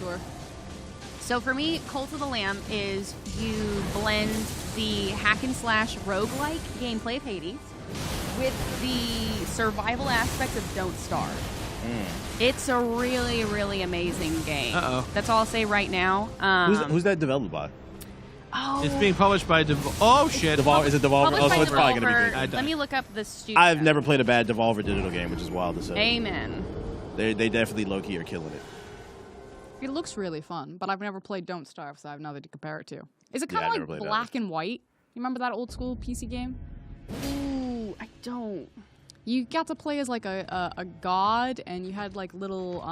So for me, Cult of the Lamb is you blend the hack and slash roguelike gameplay of Hades with the survival aspects of Don't Starve. It's a really, really amazing game. Uh-oh. That's all I'll say right now. Who's that developed by? Oh, It's being published by Oh shit! Devolver. Is it Devolver? published Oh, by so it's probably gonna be Devolver. good. I died. Let me look up the studio. I've never played a bad Devolver digital game, which is wild to say. Amen. They definitely low key are killing it. It looks really fun, but I've never played Don't Starve, so I have nothing to compare it to. Is it Yeah, kind I've of never like played black and white? You remember that old school PC game? Ooh, I don't. You got to play as like a god, and you had like little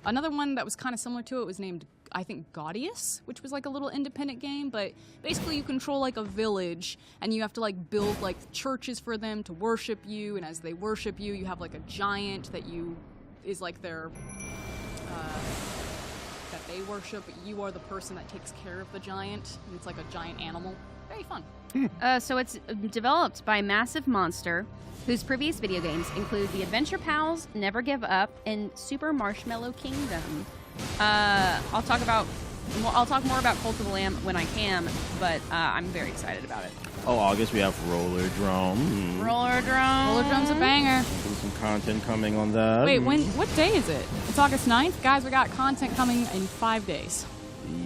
another one that was kind of similar to it was named, I think, Gaudius, which was like a little independent game, but basically you control like a village, and you have to like build like churches for them to worship you, and as they worship you, you have like a giant that is like their that they worship, but you are the person that takes care of the giant, and it's like a giant animal. Very fun. So it's developed by Massive Monster, whose previous video games include The Adventure Pals, Never Give Up, and Super Marshmallow Kingdom. I'll talk more about Cult of the Lamb when I can, but I'm very excited about it. Oh, August we have Roller Drum. Roller Drum. Roller Drum's a banger. There's some content coming on that. Wait, what day is it? It's August 9th? Guys, we got content coming in 5 days.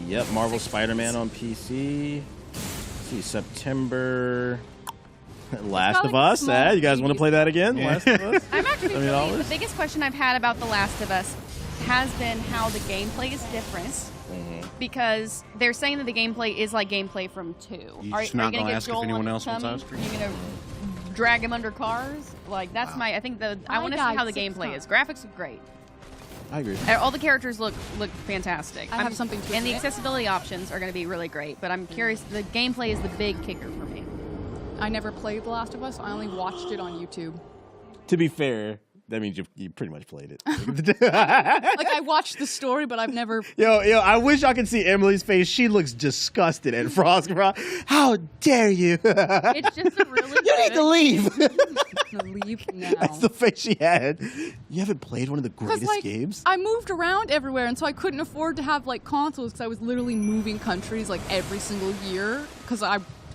Yep, Marvel Spider-Man on PC. Let's see, September. Last got, of like, Us. small You guys want to play that again? Yeah. Last of Us. I'm actually $70? really, the biggest question I've had about The Last of Us has been how the gameplay is different. Because they're saying that the gameplay is like gameplay from 2. You Are just you not gonna gonna get ask if Joel anyone on else wants tummy? ice cream? Are you gonna drag him under cars? Like that's I think I want to see how the gameplay is. Graphics are great. I agree. All the characters look fantastic. I have something to and the admit. accessibility options are going to be really great. But I'm curious. The gameplay is the big kicker for me. I never played The Last of Us. I only watched it on YouTube. To be fair, that means you pretty much played it. Like, I watched the story, but I've never... Yo, I wish I could see Emily's face. She looks disgusted at Frosk. How dare you? It's just a really You need to leave. leave now. That's the face she had. You haven't played one of the 'Cause, greatest like, games? I moved around everywhere, and so I couldn't afford to have, like, consoles because I was literally moving countries, like, every single year. Because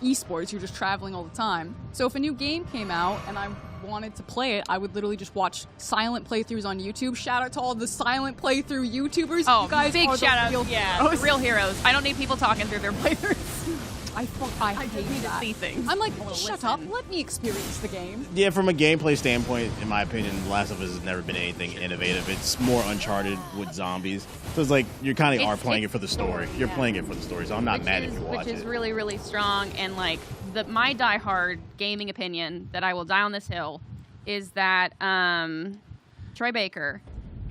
esports, you're just traveling all the time. So if a new game came out and I wanted to play it, I would literally just watch silent playthroughs on YouTube. Shout out to all the silent playthrough YouTubers. Oh, you guys big are the shout out! real Yeah, heroes. real heroes. I don't need people talking through their playthroughs. I just hate need to that. see things. I'm like, I wanna shut listen. up. Let me experience the game. Yeah, from a gameplay standpoint, in my opinion, The Last of Us has never been anything innovative. It's more Uncharted with zombies. So it's like you kind of are playing it for the story. You're playing it for the story, so I'm not mad if you watch Which is it. really, really strong. And like my diehard gaming opinion that I will die on this hill is that Troy Baker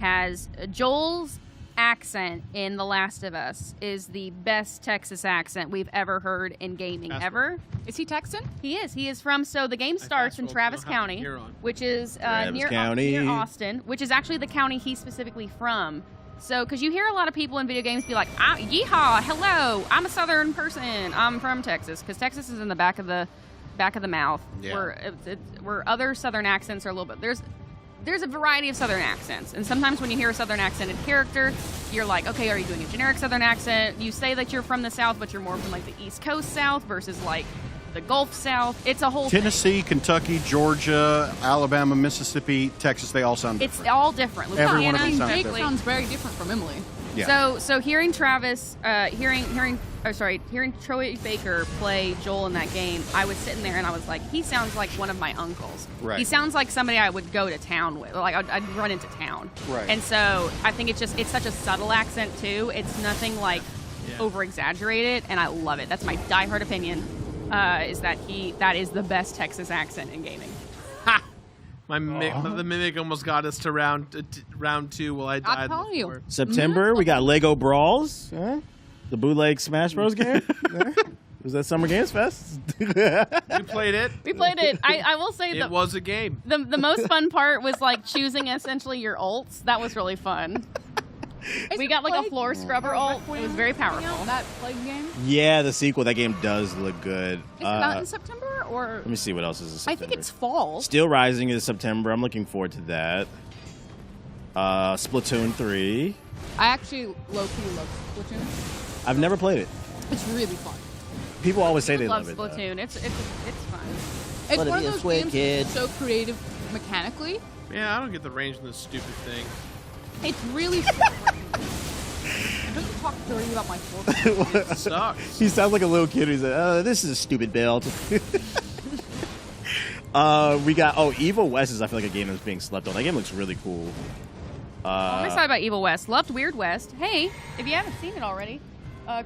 has Joel's accent in The Last of Us is the best Texas accent we've ever heard in gaming ever. Is he Texan? He is. He is from. So the game starts in fast-rolled Travis to know how County, you're on. which is Travis near County. Austin, which is actually the county he's specifically from. So, because you hear a lot of people in video games be like, "Yeehaw! Hello, I'm a Southern person. I'm from Texas," because Texas is in the back of the mouth. Yeah. Where other Southern accents are a little bit. There's a variety of Southern accents, and sometimes when you hear a Southern accented character, you're like, okay, are you doing a generic Southern accent? You say that you're from the South, but you're more from like the East Coast South versus like the Gulf South. It's a whole Tennessee, Kentucky, Georgia, Alabama, Mississippi, Texas, they all sound It's different. all different. Every one of them Louisiana, sounds Jake different. sounds very different from Emily. Yeah. So hearing Travis, hearing Troy Baker play Joel in that game, I was sitting there and I was like, he sounds like one of my uncles. Right. He sounds like somebody I would go to town with, like I'd run into town. Right. And so I think it's such a subtle accent too. It's nothing like over exaggerated, and I love it. That's my diehard opinion. Is that that is the best Texas accent in gaming. The mimic almost got us to round 2 while I died. telling you. before. September, we got Lego Brawls, the bootleg Smash Bros game. Was that Summer Games Fest? You played it. We played it. I will say It was a game. the most fun part was like choosing essentially your ults. That was really fun. We got like a floor scrubber ult. It was very powerful. That Plague game? Yeah, the sequel. That game does look good. Is it not in September or? Let me see what else is in I September. think it's fall. Steel Rising is September. I'm looking forward to that. Splatoon 3. I actually low-key love Splatoon. I've never played it. It's really fun. People always say I they love love it. though. It's fun. It's Wanna one of be a those squid games kid. that's so creative mechanically, Yeah, I don't get the range in this stupid thing. It's really short range. Don't talk dirty about my fork. It sucks. He sounds like a little kid who's like, oh, this is a stupid build. We got, Evil West is, I feel like, a game that's being slept on. That game looks really cool. I'm excited about Evil West. Loved Weird West. Hey, if you haven't seen it already,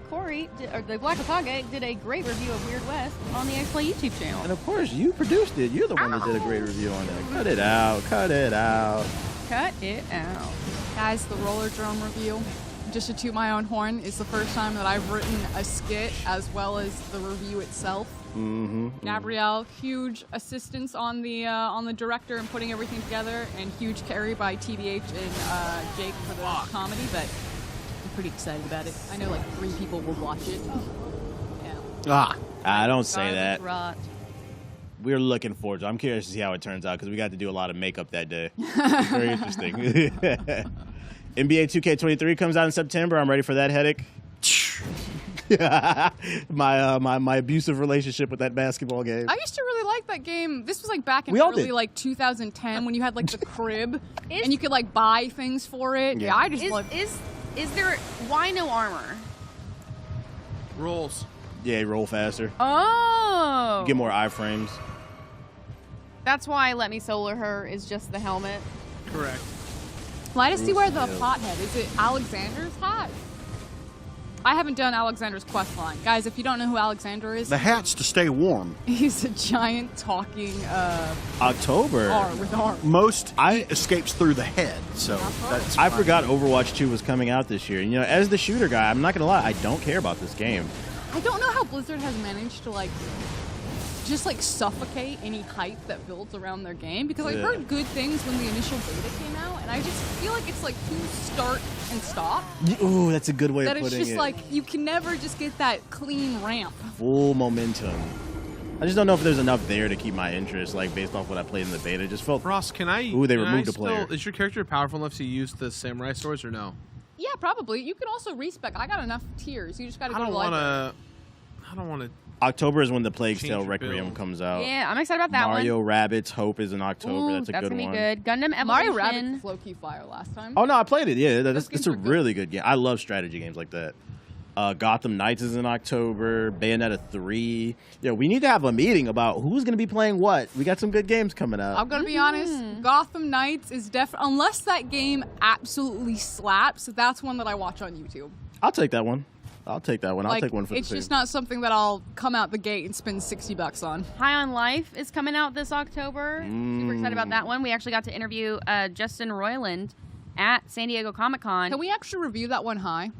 Corey, or the Black Okage, did a great review of Weird West on the Xplay YouTube channel. And of course, you produced it. You're the one that did a great review on that. Cut it out. Cut it out. Cut it out. Guys, the roller drum review, just to toot my own horn, is the first time that I've written a skit as well as the review itself. Gabrielle, huge assistance on the director and putting everything together, and huge carry by TBH and Jake for the comedy, but I'm pretty excited about it. I know like 3 people will watch it. Yeah. I don't say that. Rot. We're looking forward to it. I'm curious to see how it turns out because we my to do a lot of makeup that day. Very interesting. NBA 2K23 comes out in September. I'm ready for that headache. my abusive relationship with that basketball game. I used to really like that game. This was like back in We all early did. like 2010 when you had like the crib and you could like buy things for it. Yeah, I just love. Is there, why no armor? Rolls. Yeah, roll faster. Oh. Get more iframes. That's why Let Me Solar Her is just the helmet. Correct. Well, I just see where the pothead is. It Alexander's hat? I haven't done Alexander's quest line. Guys, if you don't know who Alexander is, The hat's to stay warm. he's a giant talking October. R with arms. Most escapes through the head, so that's I forgot Overwatch 2 was coming out this year. You know, as the shooter guy, I'm not gonna lie, I don't care about this game. I don't know how Blizzard has managed to like just like suffocate any hype that builds around their game, because I heard good things when the initial beta came out, and I just feel like it's like too start and stop. Ooh, that's a good way That of it's putting just it. like you can never just get that clean ramp. Full momentum. I just don't know if there's enough there to keep my interest, like based off what I played in the beta. It just felt. Ross, can I? Ooh, they can removed I a player. Is your character powerful enough to use the samurai swords or no? Yeah, probably. You can also respec. I got enough tiers. You just got to I go to don't the library. want to. I don't want to. October is when the Plague Change Tale your Requiem build. comes out. Yeah, I'm excited about that Mario one. Rabbids Hope is in October. Ooh, That's a good gonna one. be good. Gundam Evolution. Mario Rabbit was low-key fire last time. Oh no, I played it. Yeah, Those it's games a are good. really good game. I love strategy games like that. Gotham Knights is in October. Bayonetta 3. Yeah, we need to have a meeting about who's going to be playing what. We got some good games coming out. I'm gonna be honest. Gotham Knights is definitely, unless that game absolutely slaps, that's one that I watch on YouTube. I'll take that one. I'll take that one. I'll Like, take one for it's the team. just not something that I'll come out the gate and spend $60 on. High on Life is coming out this October. Super excited about that one. We actually got to interview Justin Roiland at San Diego Comic-Con. Can we actually review that one high?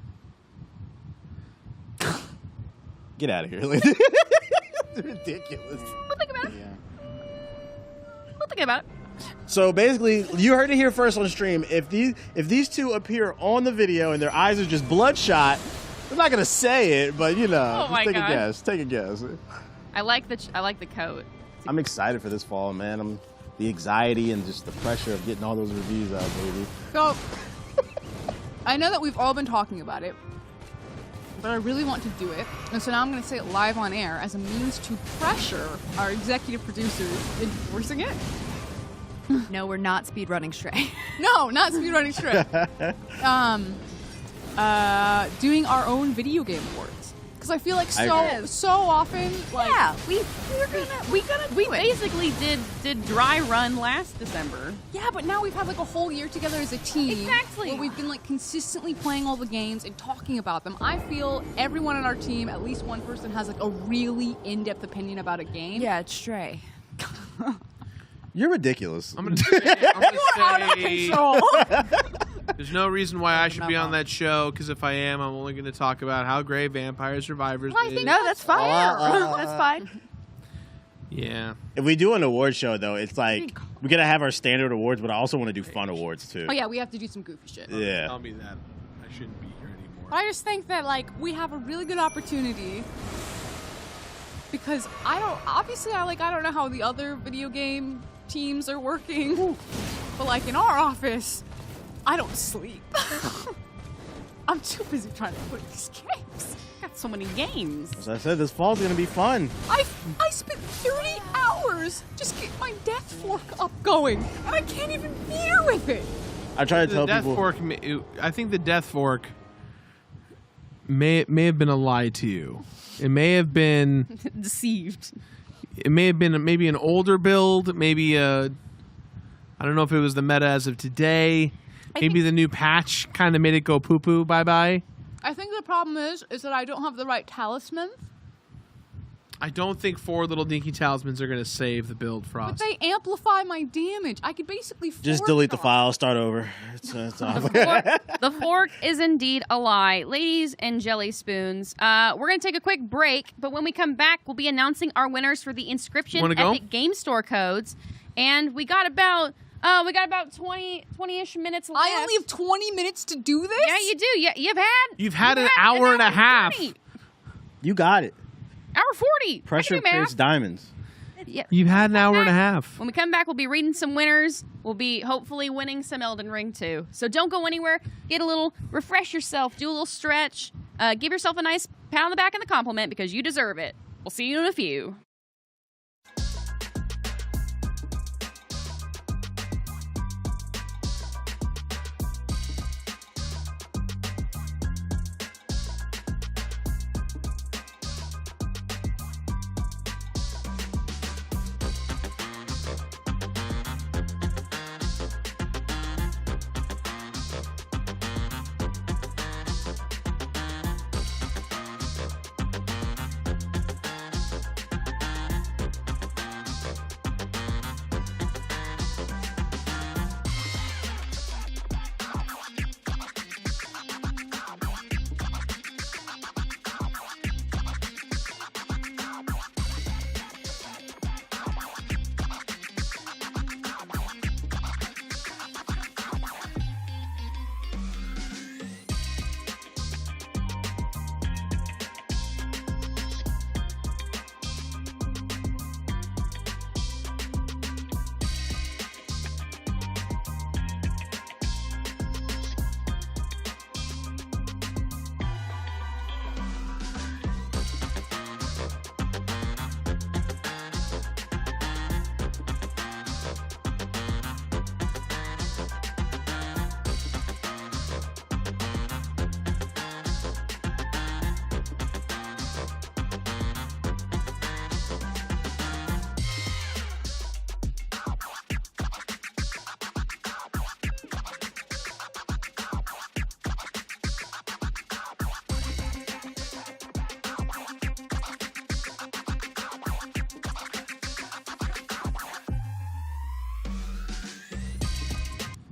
Get out of here. It's ridiculous. We'll think about it. We'll think about it. So basically, you heard it here first on stream. If these two appear on the video and their eyes are just bloodshot, I'm not gonna say it, but you know, Oh my take God. a guess. Take a guess. I like the coat. I'm excited for this fall, man. The anxiety and just the pressure of getting all those reviews out, baby. So, I know that we've all been talking about it, but I really want to do it. And so now I'm going to say it live on air as a means to pressure our executive producers into forcing it. No, we're not speedrunning Stray. No, not speedrunning Stray. Doing our own video game awards. Because I feel like so often, like, Yeah, we basically did dry run last December. yeah, but now we've had like a whole year together as a team. Exactly. Where we've been like consistently playing all the games and talking about them. I feel everyone on our team, at least one person, has like a really in-depth opinion about a game. Yeah, it's Stray. You're ridiculous. I'm gonna say Control. there's no reason why I should be on that show, because if I am, I'm only going to talk about how great Vampire Survivors I is. think No, that's fine. That's fine. Yeah. If we do an award show, though, it's like we're gonna have our standard awards, but I also want to do fun awards too. Oh yeah, we have to do some goofy shit. Yeah. Tell me that I shouldn't be here anymore. But I just think that like we have a really good opportunity because I don't know how the other video game teams are working, but like in our office, I don't sleep. I'm too busy trying to play these games. Got so many games. As I said, this fall's gonna be fun. I spent 30 hours just getting my death fork up going, and I can't even beat her with it. I try to The tell death people. fork. I think the death fork may have been a lie to you. It may have been Deceived. It may have been maybe an older build. Maybe I don't know if it was the meta as of today. Maybe the new patch kind of made it go poo poo bye bye. I think the problem is that I don't have the right talisman. I don't think 4 little dinky talismans are going to save the build, But Frost. they amplify my damage. I could basically Just delete the file, start over. It's off. The fork is indeed a lie. Ladies and jelly spoons, we're going to take a quick break, but when we come back, we'll be announcing our winners for the Inscription Wanna go? Epic Game Store codes. And we got about 20-ish minutes left. I only have 20 minutes to do this? Yeah, you do. You've had an hour and a half. 40. You got it. Hour 40. Pressure I can do creates math. diamonds. Yeah. You've had an hour and a half. When we come back, we'll be reading some winners. We'll be hopefully winning some Elden Ring too. So don't go anywhere. Refresh yourself. Do a little stretch. Give yourself a nice pat on the back and a compliment because you deserve it. We'll see you in a few.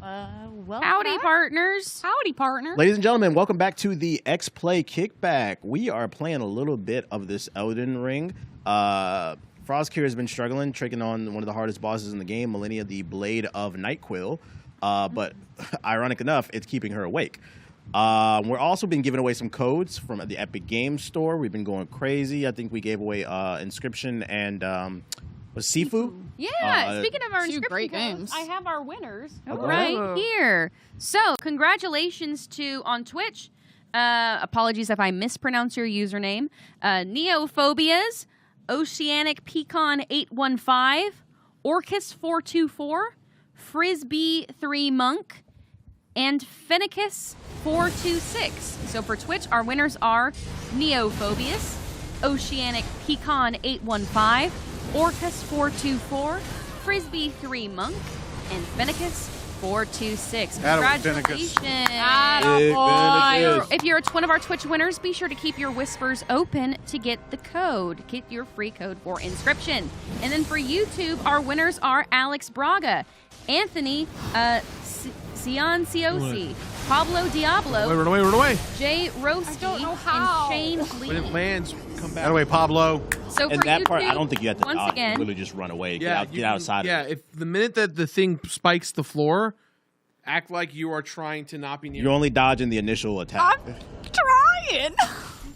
Howdy, partners. Howdy, partner. Ladies and gentlemen, welcome back to the Xplay Kickback. We are playing a little bit of this Elden Ring. Frosk here has been struggling, taking on one of the hardest bosses in the game, Malenia, the Blade of Nightquill. But ironic enough, it's keeping her awake. We're also been giving away some codes from the Epic Games Store. We've been going crazy. I think we gave away Inscription and was Sifu? Yeah, speaking of our two inscription great codes, games. I have our winners Okay. right here. So, congratulations to, on Twitch, apologies if I mispronounce your username, Neophobias, Oceanic Pecan 815, Orcus 424, Frisbee 3 Monk, and Fennicus 426. So for Twitch, our winners are Neophobias, Oceanic Pecan 815, Orcus 424, Frisbee 3 Monk, and Fennicus 426. Congratulations. If you're one of our Twitch winners, be sure to keep your whispers open to get the code. Get your free code for Inscription. And then for YouTube, our winners are Alex Braga, Anthony Cian Ciosi, Pablo Diablo, Run away. Jay Roski, I don't know how. and Shane When it Lee. lands, come back. By the way, Pablo. So And for that YouTube, part, I don't think you have to once dodge. again, You literally just run away. Yeah, Get you can- outside Yeah, of it. if the minute that the thing spikes the floor, act like you are trying to not be near. You're only dodging the initial attack. Trying.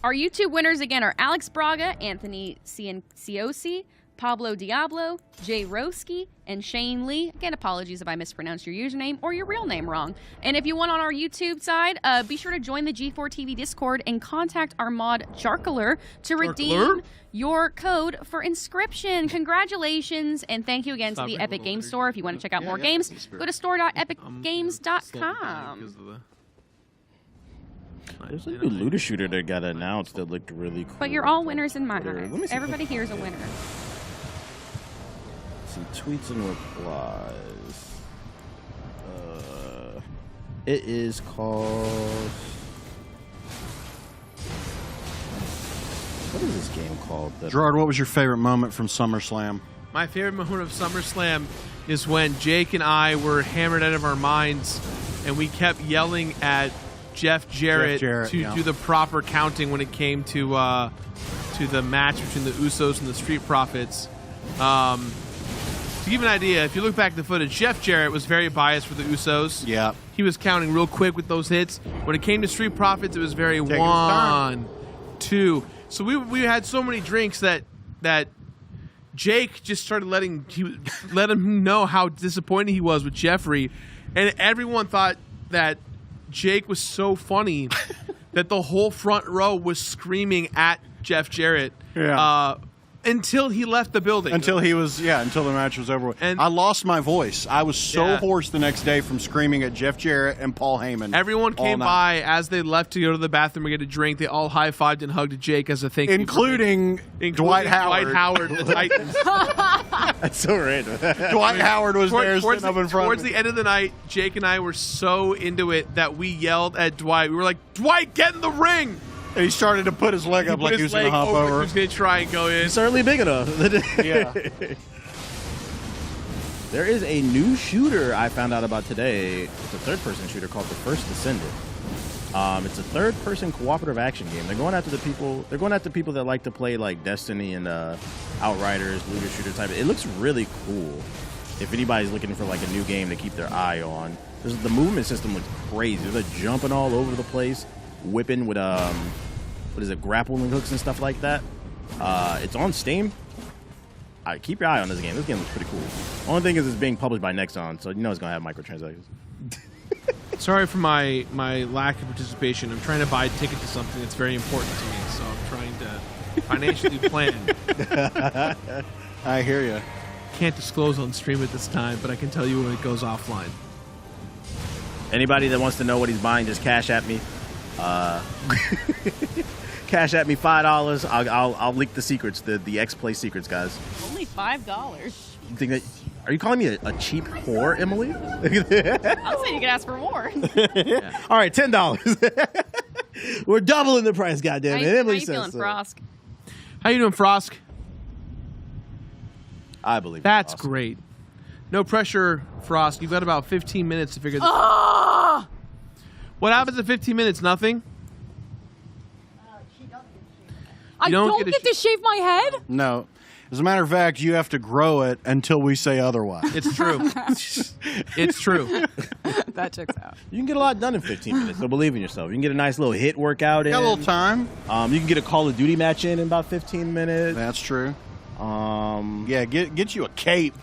our YouTube winners again are Alex Braga, Anthony Ciosi, Pablo Diablo, Jay Roski, and Shane Lee. Again, apologies if I mispronounced your username or your real name wrong. And if you want on our YouTube side, be sure to join the G4 TV Discord and contact our mod Jarkler to redeem your code for Inscription. Congratulations, and thank you again to the Epic Games Store. If you want to check out more games, go to store.epicgames.com. There's a new looter shooter that got announced that looked really cool. But you're all winners in my eyes. Everybody here is a winner. Some tweets and replies. It is called... What is this game called? Jirard, what was your favorite moment from SummerSlam? My favorite moment of SummerSlam is when Jake and I were hammered out of our minds, and we kept yelling at Jeff Jarrett to do the proper counting when it came to the match between the Usos and the Street Profits. To give you an idea, if you look back at the footage, Jeff Jarrett was very biased for the Usos. Yeah. He was counting real quick with those hits. When it came to Street Profits, it was very 1, 2. So we had so many drinks that Jake just started let him know how disappointed he was with Jeffrey, and everyone thought that Jake was so funny that the whole front row was screaming at Jeff Jarrett until he left the building. Until the match was over with. And I lost my voice. I was so hoarse the next day from screaming at Jeff Jarrett and Paul Heyman. Everyone came by as they left to go to the bathroom and get a drink. They all high-fived and hugged Jake as a thank you. Including Dwight Howard. Dwight Howard, the Titans. That's so random. Dwight Howard was there sitting up in front. Towards the end of the night, Jake and I were so into it that we yelled at Dwight. We were like, Dwight, get in the ring! And he started to put his leg up like he was going to hop over. He was going to try and go in. He's certainly big enough. Yeah. There is a new shooter I found out about today. It's a third-person shooter called The First Descendant. It's a third-person cooperative action game. They're going after the people. They're going after people that like to play like Destiny and Outriders, looter shooter type. It looks really cool. If anybody's looking for like a new game to keep their eye on, the movement system looks crazy. They're jumping all over the place, whipping with grappling hooks and stuff like that. It's on Steam. Keep your eye on this game. This game looks pretty cool. Only thing is it's being published by Nexon, so you know it's gonna have microtransactions. Sorry for my lack of participation. I'm trying to buy a ticket to something that's very important to me, so I'm trying to financially plan. I hear you. Can't disclose on stream at this time, but I can tell you when it goes offline. Anybody that wants to know what he's buying, just cash at me. Cash at me $5. I'll leak the secrets, the Xplay secrets, guys. Only $5. You think that? Are you calling me a cheap whore, Emily? I'll say you can ask for more. Yeah. All right, $10. We're doubling the price, goddammit. How you feeling, Frosk? How you doing, Frosk? I believe that's great. No pressure, Frosk. You've got about 15 minutes to figure this out. What happens in 15 minutes? Nothing? I don't get to shave my head? No. As a matter of fact, you have to grow it until we say otherwise. It's true. It's true. That checks out. You can get a lot done in 15 minutes, so believe in yourself. You can get a nice little hit workout in. Got a little time. You can get a Call of Duty match in about 15 minutes. That's true. Yeah, get you a cape.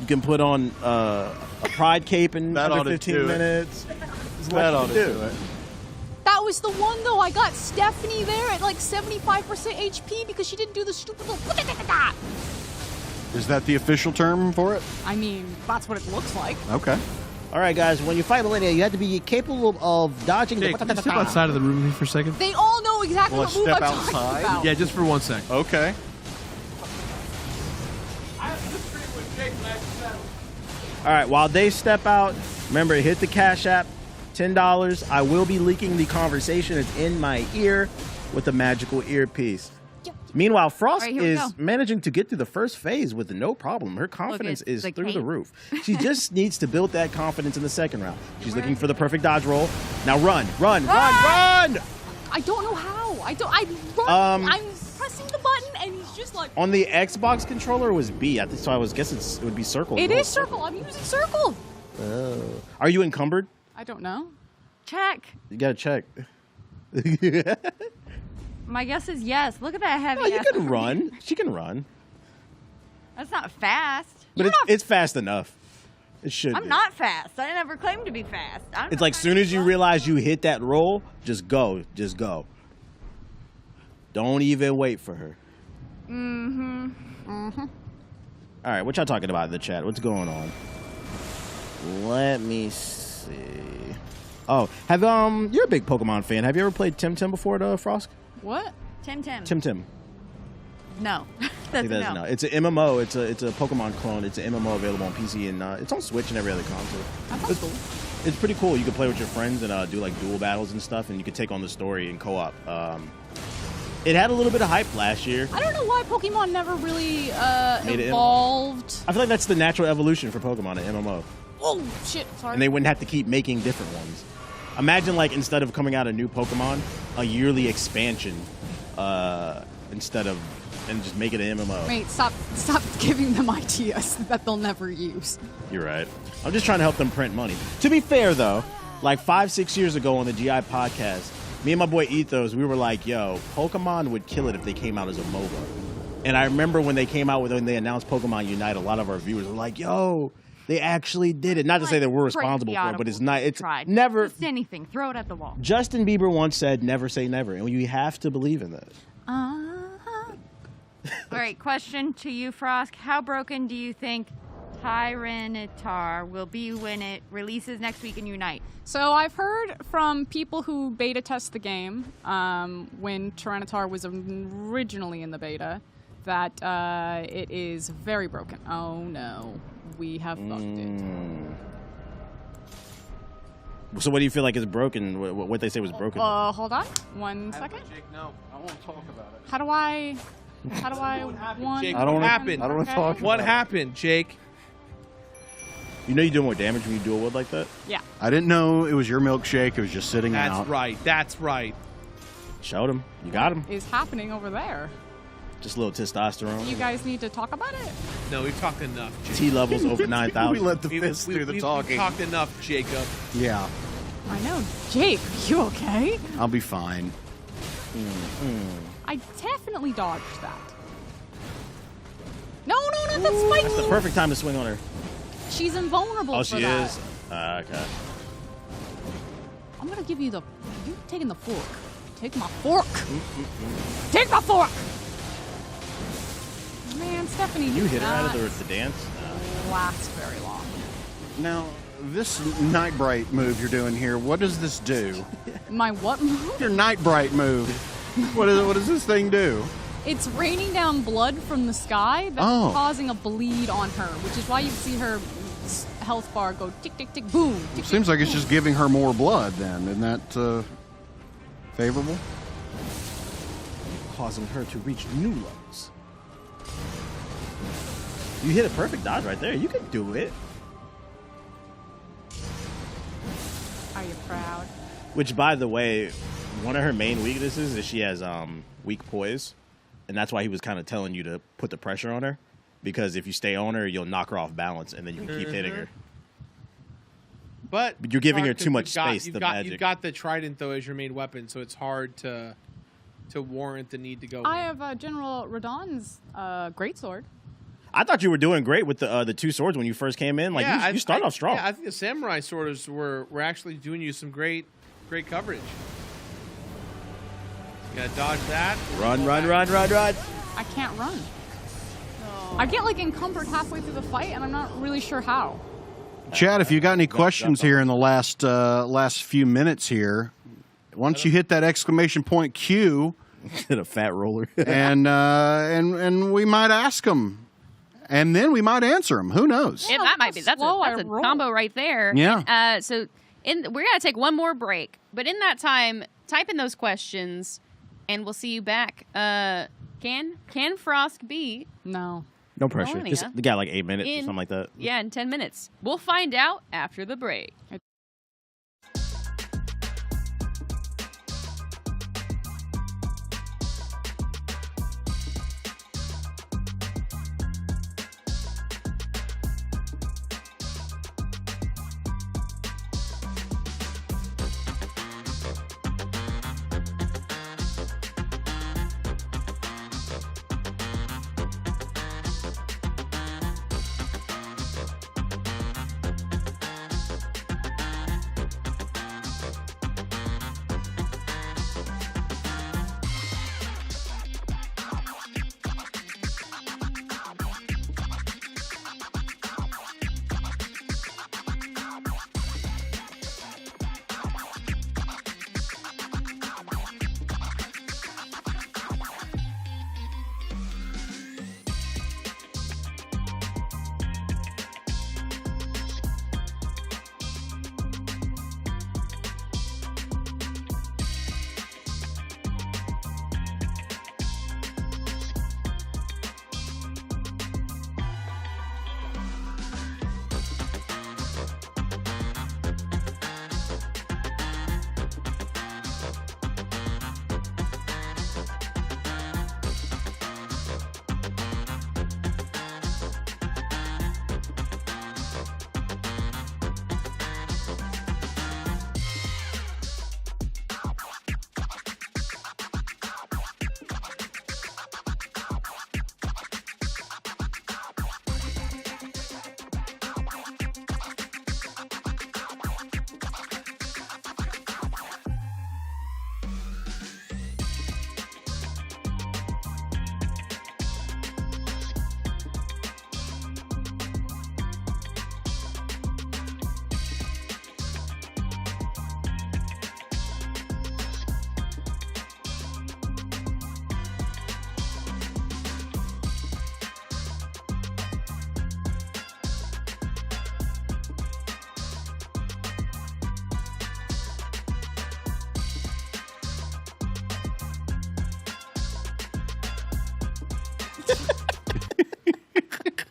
You can put on a pride cape in under 15 minutes. That ought to do it. That was the one, though. I got Stephanie there at like 75% HP because she didn't do the stupid little... Is that the official term for it? I mean, that's what it looks like. Okay. All right, guys. When you fight Malenia, you have to be capable of dodging Jake, can you step outside of the room with me for a second? They all know exactly what move I'm talking about. Yeah, just for 1 sec. Okay. All right, while they step out, remember, hit the Cash App, $10. I will be leaking the conversation. It's in my ear with a magical earpiece. Meanwhile, Frost is managing to get through the first phase with no problem. Her confidence is through the roof. She just needs to build that confidence in the second round. She's looking for the perfect dodge roll. Now run, run, run, run! I don't know how. I run. I'm pressing the button and he's just like... On the Xbox controller it was B, so I was guessing it would be circle. It is circle. I'm using circle. Are you encumbered? I don't know. Check. You gotta check. My guess is yes. Look at that heavy. Oh, you ass can run. She can run. That's not fast. But it's fast enough. It should I'm be. not fast. I never claimed to be fast. It's like soon as you realize you hit that roll, just go. Just go. Don't even wait for her. All right, what y'all talking about in the chat? What's going on? Let me see. Oh, you're a big Pokemon fan. Have you ever played Tim before, Frosk? What? Tim. No. That's a no. It's an MMO. It's a Pokemon clone. It's an MMO available on PC and it's on Switch and every other console. That's cool. It's pretty cool. You can play with your friends and do like duel battles and stuff, and you can take on the story in co-op. It had a little bit of hype last year. I don't know why Pokemon never really evolved. I feel like that's the natural evolution for Pokemon, an MMO. Oh, shit. Sorry. And they wouldn't have to keep making different ones. Imagine, like, instead of coming out a new Pokemon, a yearly expansion and just make it an MMO. Wait, stop giving them ideas that they'll never use. You're right. I'm just trying to help them print money. To be fair, though, like 5-6 years ago on the GI podcast, me and my boy Ethos, we were like, yo, Pokemon would kill it if they came out as a MOBA. And I remember when they announced Pokemon Unite, a lot of our viewers were like, yo, they actually did it. Not to say that we're responsible for it, but it's not. It's never. Just anything. Throw it at the wall. Justin Bieber once said, never say never. And you have to believe in that. All right, question to you, Frosk. How broken do you think Tyranitar will be when it releases next week in Unite? So I've heard from people who beta test the game when Tyranitar was originally in the beta that it is very broken. Oh no, we have fucked it. So what do you feel like is broken? What they say was broken? Hold on, 1 second. Jake, no, I won't talk about it. How do I? Jake, What happened? I don't want to talk. What happened, Jake? You know you're doing more damage when you dual wield like that? Yeah. I didn't know it was your milkshake. It was just sitting out. That's right. Showed him. You got him. What is happening over there? Just a little testosterone. You guys need to talk about it. No, we've talked enough, Jake. T levels over 9,000. We let the fist do the talking. We've talked enough, Jacob. Yeah, I know. Jake, you okay? I'll be fine. I definitely dodged that. No, not that spike. That's the perfect time to swing on her. She's invulnerable Oh, for she that. is? Okay. I'm gonna give you the... You're taking the fork. Take my fork. Take my fork. Man, Stephanie, You hit her out not of the dance? last very long. Now, this Night Bright move you're doing here, what does this do? My what move? Your Night Bright move. What does this thing do? It's raining down blood from the sky that's causing a bleed on her, which is why you see her health bar go tick, tick, tick, boom. Tick, Seems like it's just giving her more blood then. Isn't that favorable? Causing her to reach new levels. You hit a perfect dodge right there. You can do it. Are you proud? Which, by the way, one of her main weaknesses is she has weak poise. And that's why he was kind of telling you to put the pressure on her. Because if you stay on her, you'll knock her off balance, and then you can keep hitting her. But you're giving her too much space, You've got the trident, though, as your main weapon, so it's hard to warrant the need to go I in. have General Radon's greatsword. I thought you were doing great with the two swords when you first came in. Like you start off strong. Yeah, I think the samurai swords were actually doing you some great coverage. You gotta dodge that. Run. I can't run. I get like encumbered halfway through the fight, and I'm not really sure how. Chad, if you got any questions here in the last few minutes here, once you hit that exclamation point Q, hit a fat roller, and we might ask them, and then we might answer them. Who knows? Yeah, that might be. That's a combo right there. Yeah. So we're gonna take one more break, but in that time, type in those questions, and we'll see you back. Can Frosk be? No. No pressure. Malenia Just got like 8 minutes or something like that. Yeah, in 10 minutes. We'll find out after the break.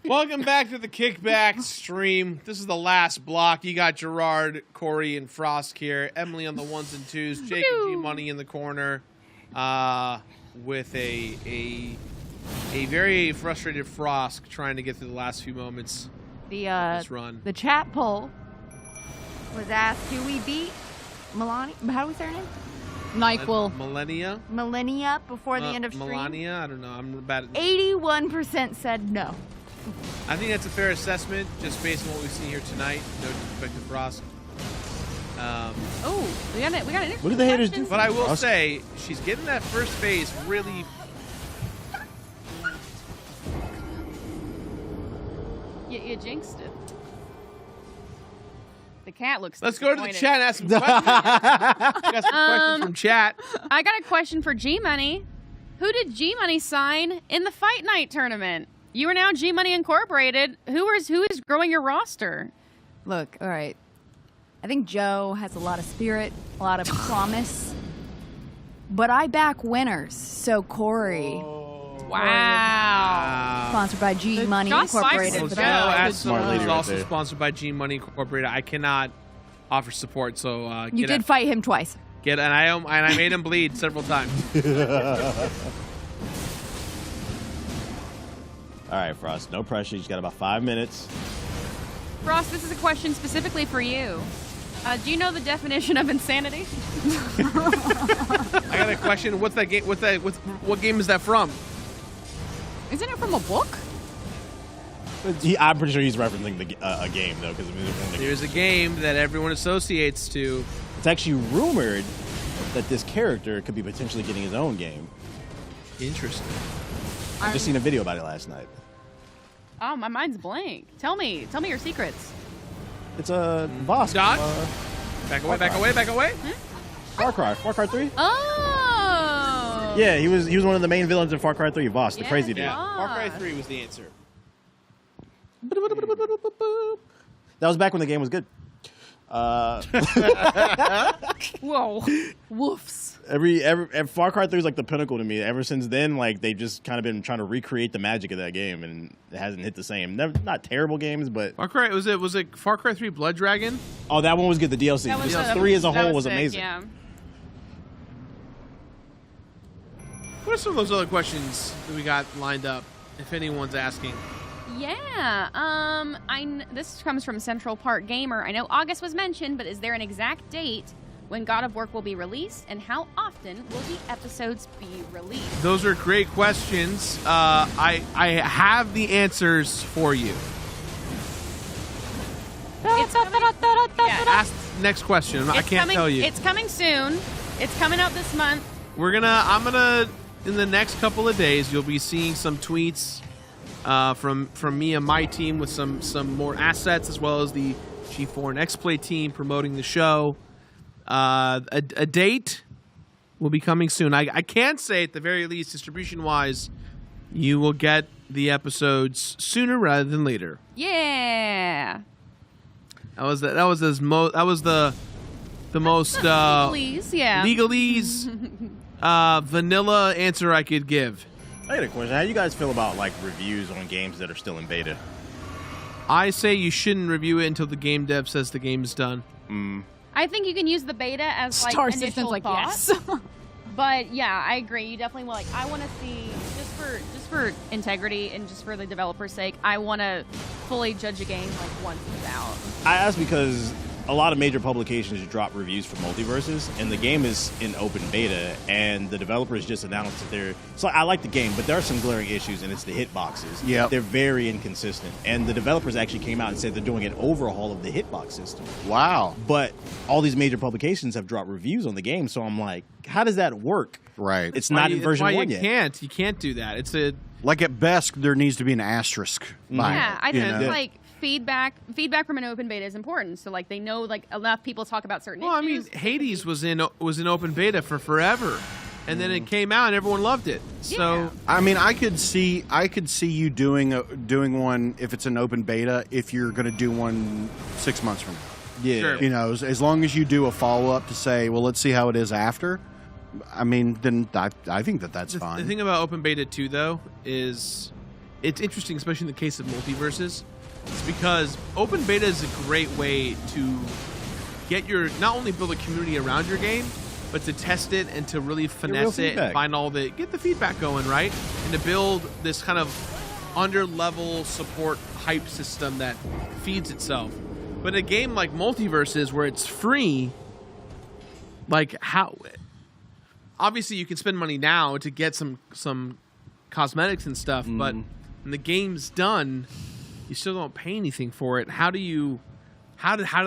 Welcome back to the Kickback stream. This is the last block. You got Jirard, Corey, and Frosk here. Emily on the ones and twos. Jake and G Money in the corner, with a very frustrated Frosk trying to get through the last few moments of this run. The chat poll was asked, do we beat Melania? How do we say her name? NyQuil. Malenia before the end of stream? Melania? I don't know. I'm bad at 81% said no. I think that's a fair assessment, just based on what we've seen here tonight. No disrespect to Frosk. We got an What do the haters do? But I will say, she's getting that first phase really. You jinxed it. The cat looks. Let's go to the disappointed. chat and ask some questions. Got some questions from chat. I got a question for G Money. Who did G Money sign in the Fight Night tournament? You are now G Money Incorporated. Who is growing your roster? Look, all right. I think Joe has a lot of spirit, a lot of promise. But I back winners. So Corey. Wow. Sponsored by G Money Just Incorporated. spikes for Joe that. As Smart someone lady who's right also there. sponsored by G Money Incorporated, I cannot offer support. So You did fight him twice. and I made him bleed several times. All right, Frost, no pressure. You just got about 5 minutes. Frost, this is a question specifically for you. Do you know the definition of insanity? I got a question. What's that game? What game is that from? Isn't it from a book? I'm pretty sure he's referencing a game, though, because There's a game that everyone associates to. it's actually rumored that this character could be potentially getting his own game. Interesting. I just seen a video about it last night. Oh, my mind's blank. Tell me your secrets. It's a boss. Dodge? Back away, back away, back away. Far Cry 3. Oh. Yeah, he was one of the main villains in Far Cry 3. Voss, the crazy dude. Yeah, Far Cry 3 was the answer. That was back when the game was good. Whoa. Woofs. Every Far Cry 3 is like the pinnacle to me. Ever since then, like they've just kind of been trying to recreate the magic of that game, and it hasn't hit the same. Not terrible games, but Far Cry was it Far Cry 3 Blood Dragon? oh, that one was good. The DLC, That was the 3 as a that whole was sick, amazing. Yeah. What are some of those other questions that we got lined up? If anyone's asking. Yeah. This comes from Central Park Gamer. I know August was mentioned, but is there an exact date when God of Work will be released, and how often will the episodes be released? Those are great questions. I have the answers for you. It's coming, yeah. Ask next question. I can't coming, tell you. It's coming soon. It's coming out this month. I'm gonna in the next couple of days you'll be seeing some tweets from me and my team with some more assets, as well as the G4 and Xplay team promoting the show. A date will be coming soon. I can say at the very least, distribution wise, you will get the episodes sooner rather than later. Yeah. That was the most Please, yeah. legalese vanilla answer I could give. I got a question. How do you guys feel about like reviews on games that are still in beta? I say you shouldn't review it until the game dev says the game is done. I think you can use the beta as like Star initial System's like, thought. yes. But yeah, I agree. You definitely will. Like, I want to see just for integrity and just for the developer's sake, I want to fully judge a game like once it's out. I ask because a lot of major publications drop reviews for multiverses, and the game is in open beta, and the developers just announced that they're. So I like the game, but there are some glaring issues, and it's the hitboxes. Yep. They're very inconsistent, and the developers actually came out and said they're doing an overhaul of the hitbox system. Wow. But all these major publications have dropped reviews on the game, so I'm like, how does that work? Right. It's not in version 1 you yet. You can't do that. It's a Like at best, there needs to be an asterisk. By Yeah, it, I you think know? like feedback from an open beta is important. So like they know like enough people talk about certain well. I mean, issues. Hades was in open beta for forever, and then it came out and everyone loved it. So Yeah. I mean, I could see you doing one if it's an open beta. If you're going to do one 6 months from now, Yeah. Sure. you know, as long as you do a follow up to say, well, let's see how it is after. I mean, then I think that's fine. The thing about open beta 2, though, is it's interesting, especially in the case of multiverses. It's because open beta is a great way to get not only build a community around your game, but to test it and to really finesse it and find get the feedback going, right? And to build this kind of under-level support hype system that feeds itself. But a game like Multiverses, where it's free, like how... Obviously, you can spend money now to get some cosmetics and stuff, but when the game's done, you still don't pay anything for it. How do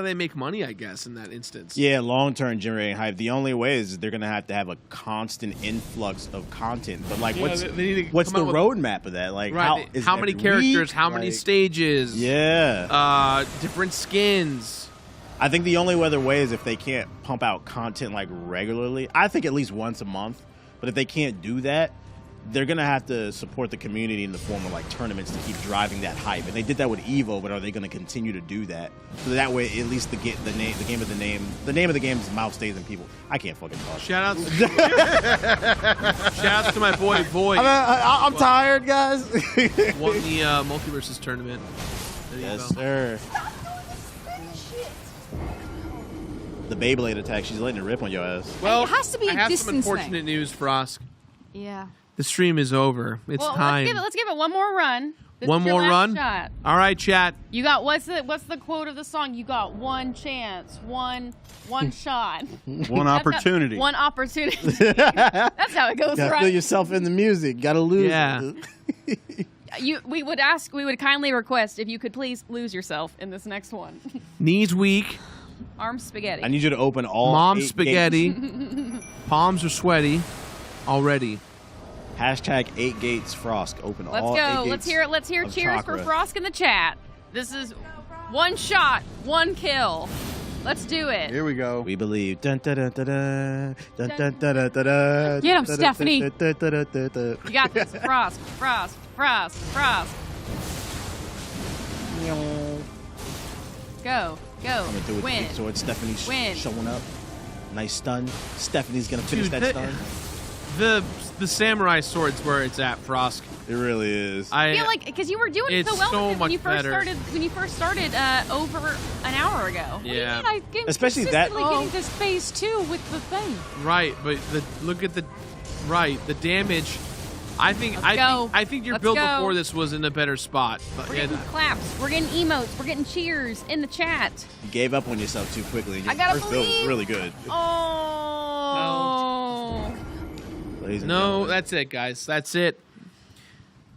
they make money, I guess, in that instance? Yeah, long-term generating hype. The only way is they're going to have a constant influx of content. But, like, what's the roadmap of that? Like, right, how many characters, how many stages? Yeah. Different skins. I think the only other way is if they can't pump out content, like, regularly. I think at least once a month. But if they can't do that, they're going to have to support the community in the form of, like, tournaments to keep driving that hype. And they did that with Evo, but are they going to continue to do that? So that way, at least the name of the game's mouth stays in people. I can't fucking talk. Shout outs to my boy Void. I'm tired, guys. Won the Multiverses tournament. Yes, sir. The Beyblade attack, she's letting it rip on your ass. Well, it has to be a I have distance some unfortunate thing. news, Frosk. Yeah. The stream is over. It's time. Let's give it one more run. This One is your more last run? Shot. All right, chat. You got what's the quote of the song? You got one chance, one shot, One opportunity. One opportunity. That's how it goes, Gotta right? feel yourself in the music. Gotta lose. Yeah. We would kindly request if you could please lose yourself in this next one. Knees weak. Arms spaghetti. I need you to open all Mom 8 spaghetti. gates. Palms are sweaty already. Hashtag 8 gates Frosk. Open Let's all 8 go. gates. Let's hear of cheers chakra. for Frosk in the chat. This is one shot, one kill. Let's do it. Here we go. We believe. Dun, dun, dun, dun, dun, dun, dun, dun, dun, dun, dun, Get him, dun, Stephanie. dun, dun, dun, dun, dun, dun. You got this. Frosk. Go. I'm gonna do it Win. quick so it's Stephanie Win. showing up. Nice stun. Stephanie's gonna finish Dude, that stun. The samurai sword's where it's at, Frosk. It really is. I feel like because you were doing it so It's well so with it when you much first better. started over an hour ago. Yeah. I am Especially that- consistently getting this phase 2 with the thing. Right, but look at the damage. I think your Let's build go. before this was in a better spot. But We're getting claps. We're getting emotes. We're getting cheers in the chat. You gave up on yourself too quickly. Your I gotta first build was believe. really good. Oh. Ladies and no, gentlemen. that's it, guys. That's it.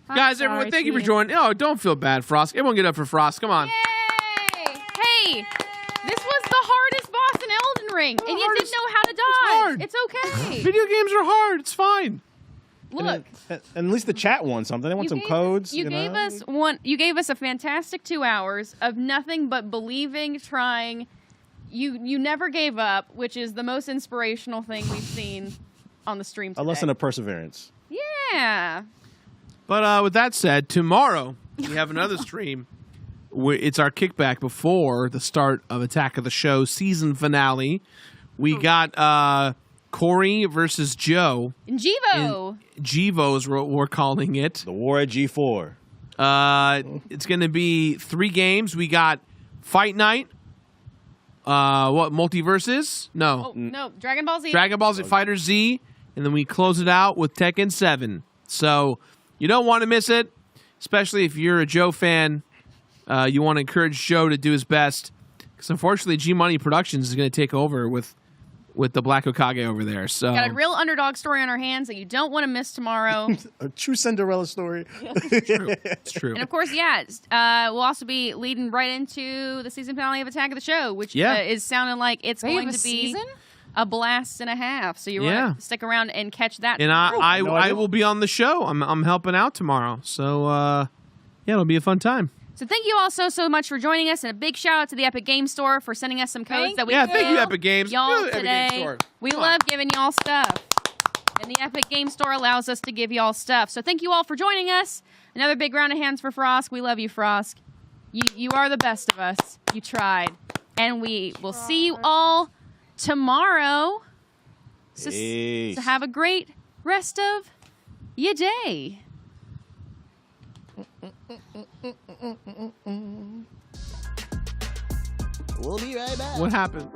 I'm Guys, sorry, everyone, thank you for cheating. joining. Oh, don't feel bad, Frosk. Everyone get up for Frosk. Come on. Yay! Hey, this was the hardest boss in Elden Ring, and you didn't know how to hard. dodge. It's okay. Video games are hard. It's fine. Look, And at least the chat won something. They want some gave codes. You gave us one. You gave us a fantastic 2 hours of nothing but believing, trying. You never gave up, which is the most inspirational thing we've seen on the stream today. A lesson of perseverance. Yeah. But with that said, tomorrow we have another stream. It's our kickback before the start of Attack of the Show season finale. We got Corey versus Joe. And Jivo. Jivo's we're calling it. The war at G4. It's going to be 3 games. We got Fight Night. Multiverses? No. Oh, no, Dragon Ball Z. Dragon Ball Z Fighter Z. And then we close it out with Tekken 7. So you don't want to miss it, especially if you're a Joe fan. You want to encourage Joe to do his best. Because unfortunately, G Money Productions is going to take over with the Black Hokage over there. So Got a real underdog story on our hands that you don't want to miss tomorrow. A true Cinderella story. It's true. And of course, we'll also be leading right into the season finale of Attack of the Show, which is sounding like it's They going have to a be season? a blast and a half. So you want to stick around and catch that. And I will be on the show. I'm helping out tomorrow. So it'll be a fun time. So thank you all so much for joining us, and a big shout out to the Epic Game Store for sending us some codes that we thank you, give Epic Games. y'all Epic today. Game Store. We Come love on. giving y'all stuff, and the Epic Game Store allows us to give y'all stuff. So thank you all for joining us. Another big round of hands for Frosk. We love you, Frosk. You are the best of us. You tried, and we will see you all tomorrow. So, Peace. so have a great rest of your day. We'll be right back. What happened?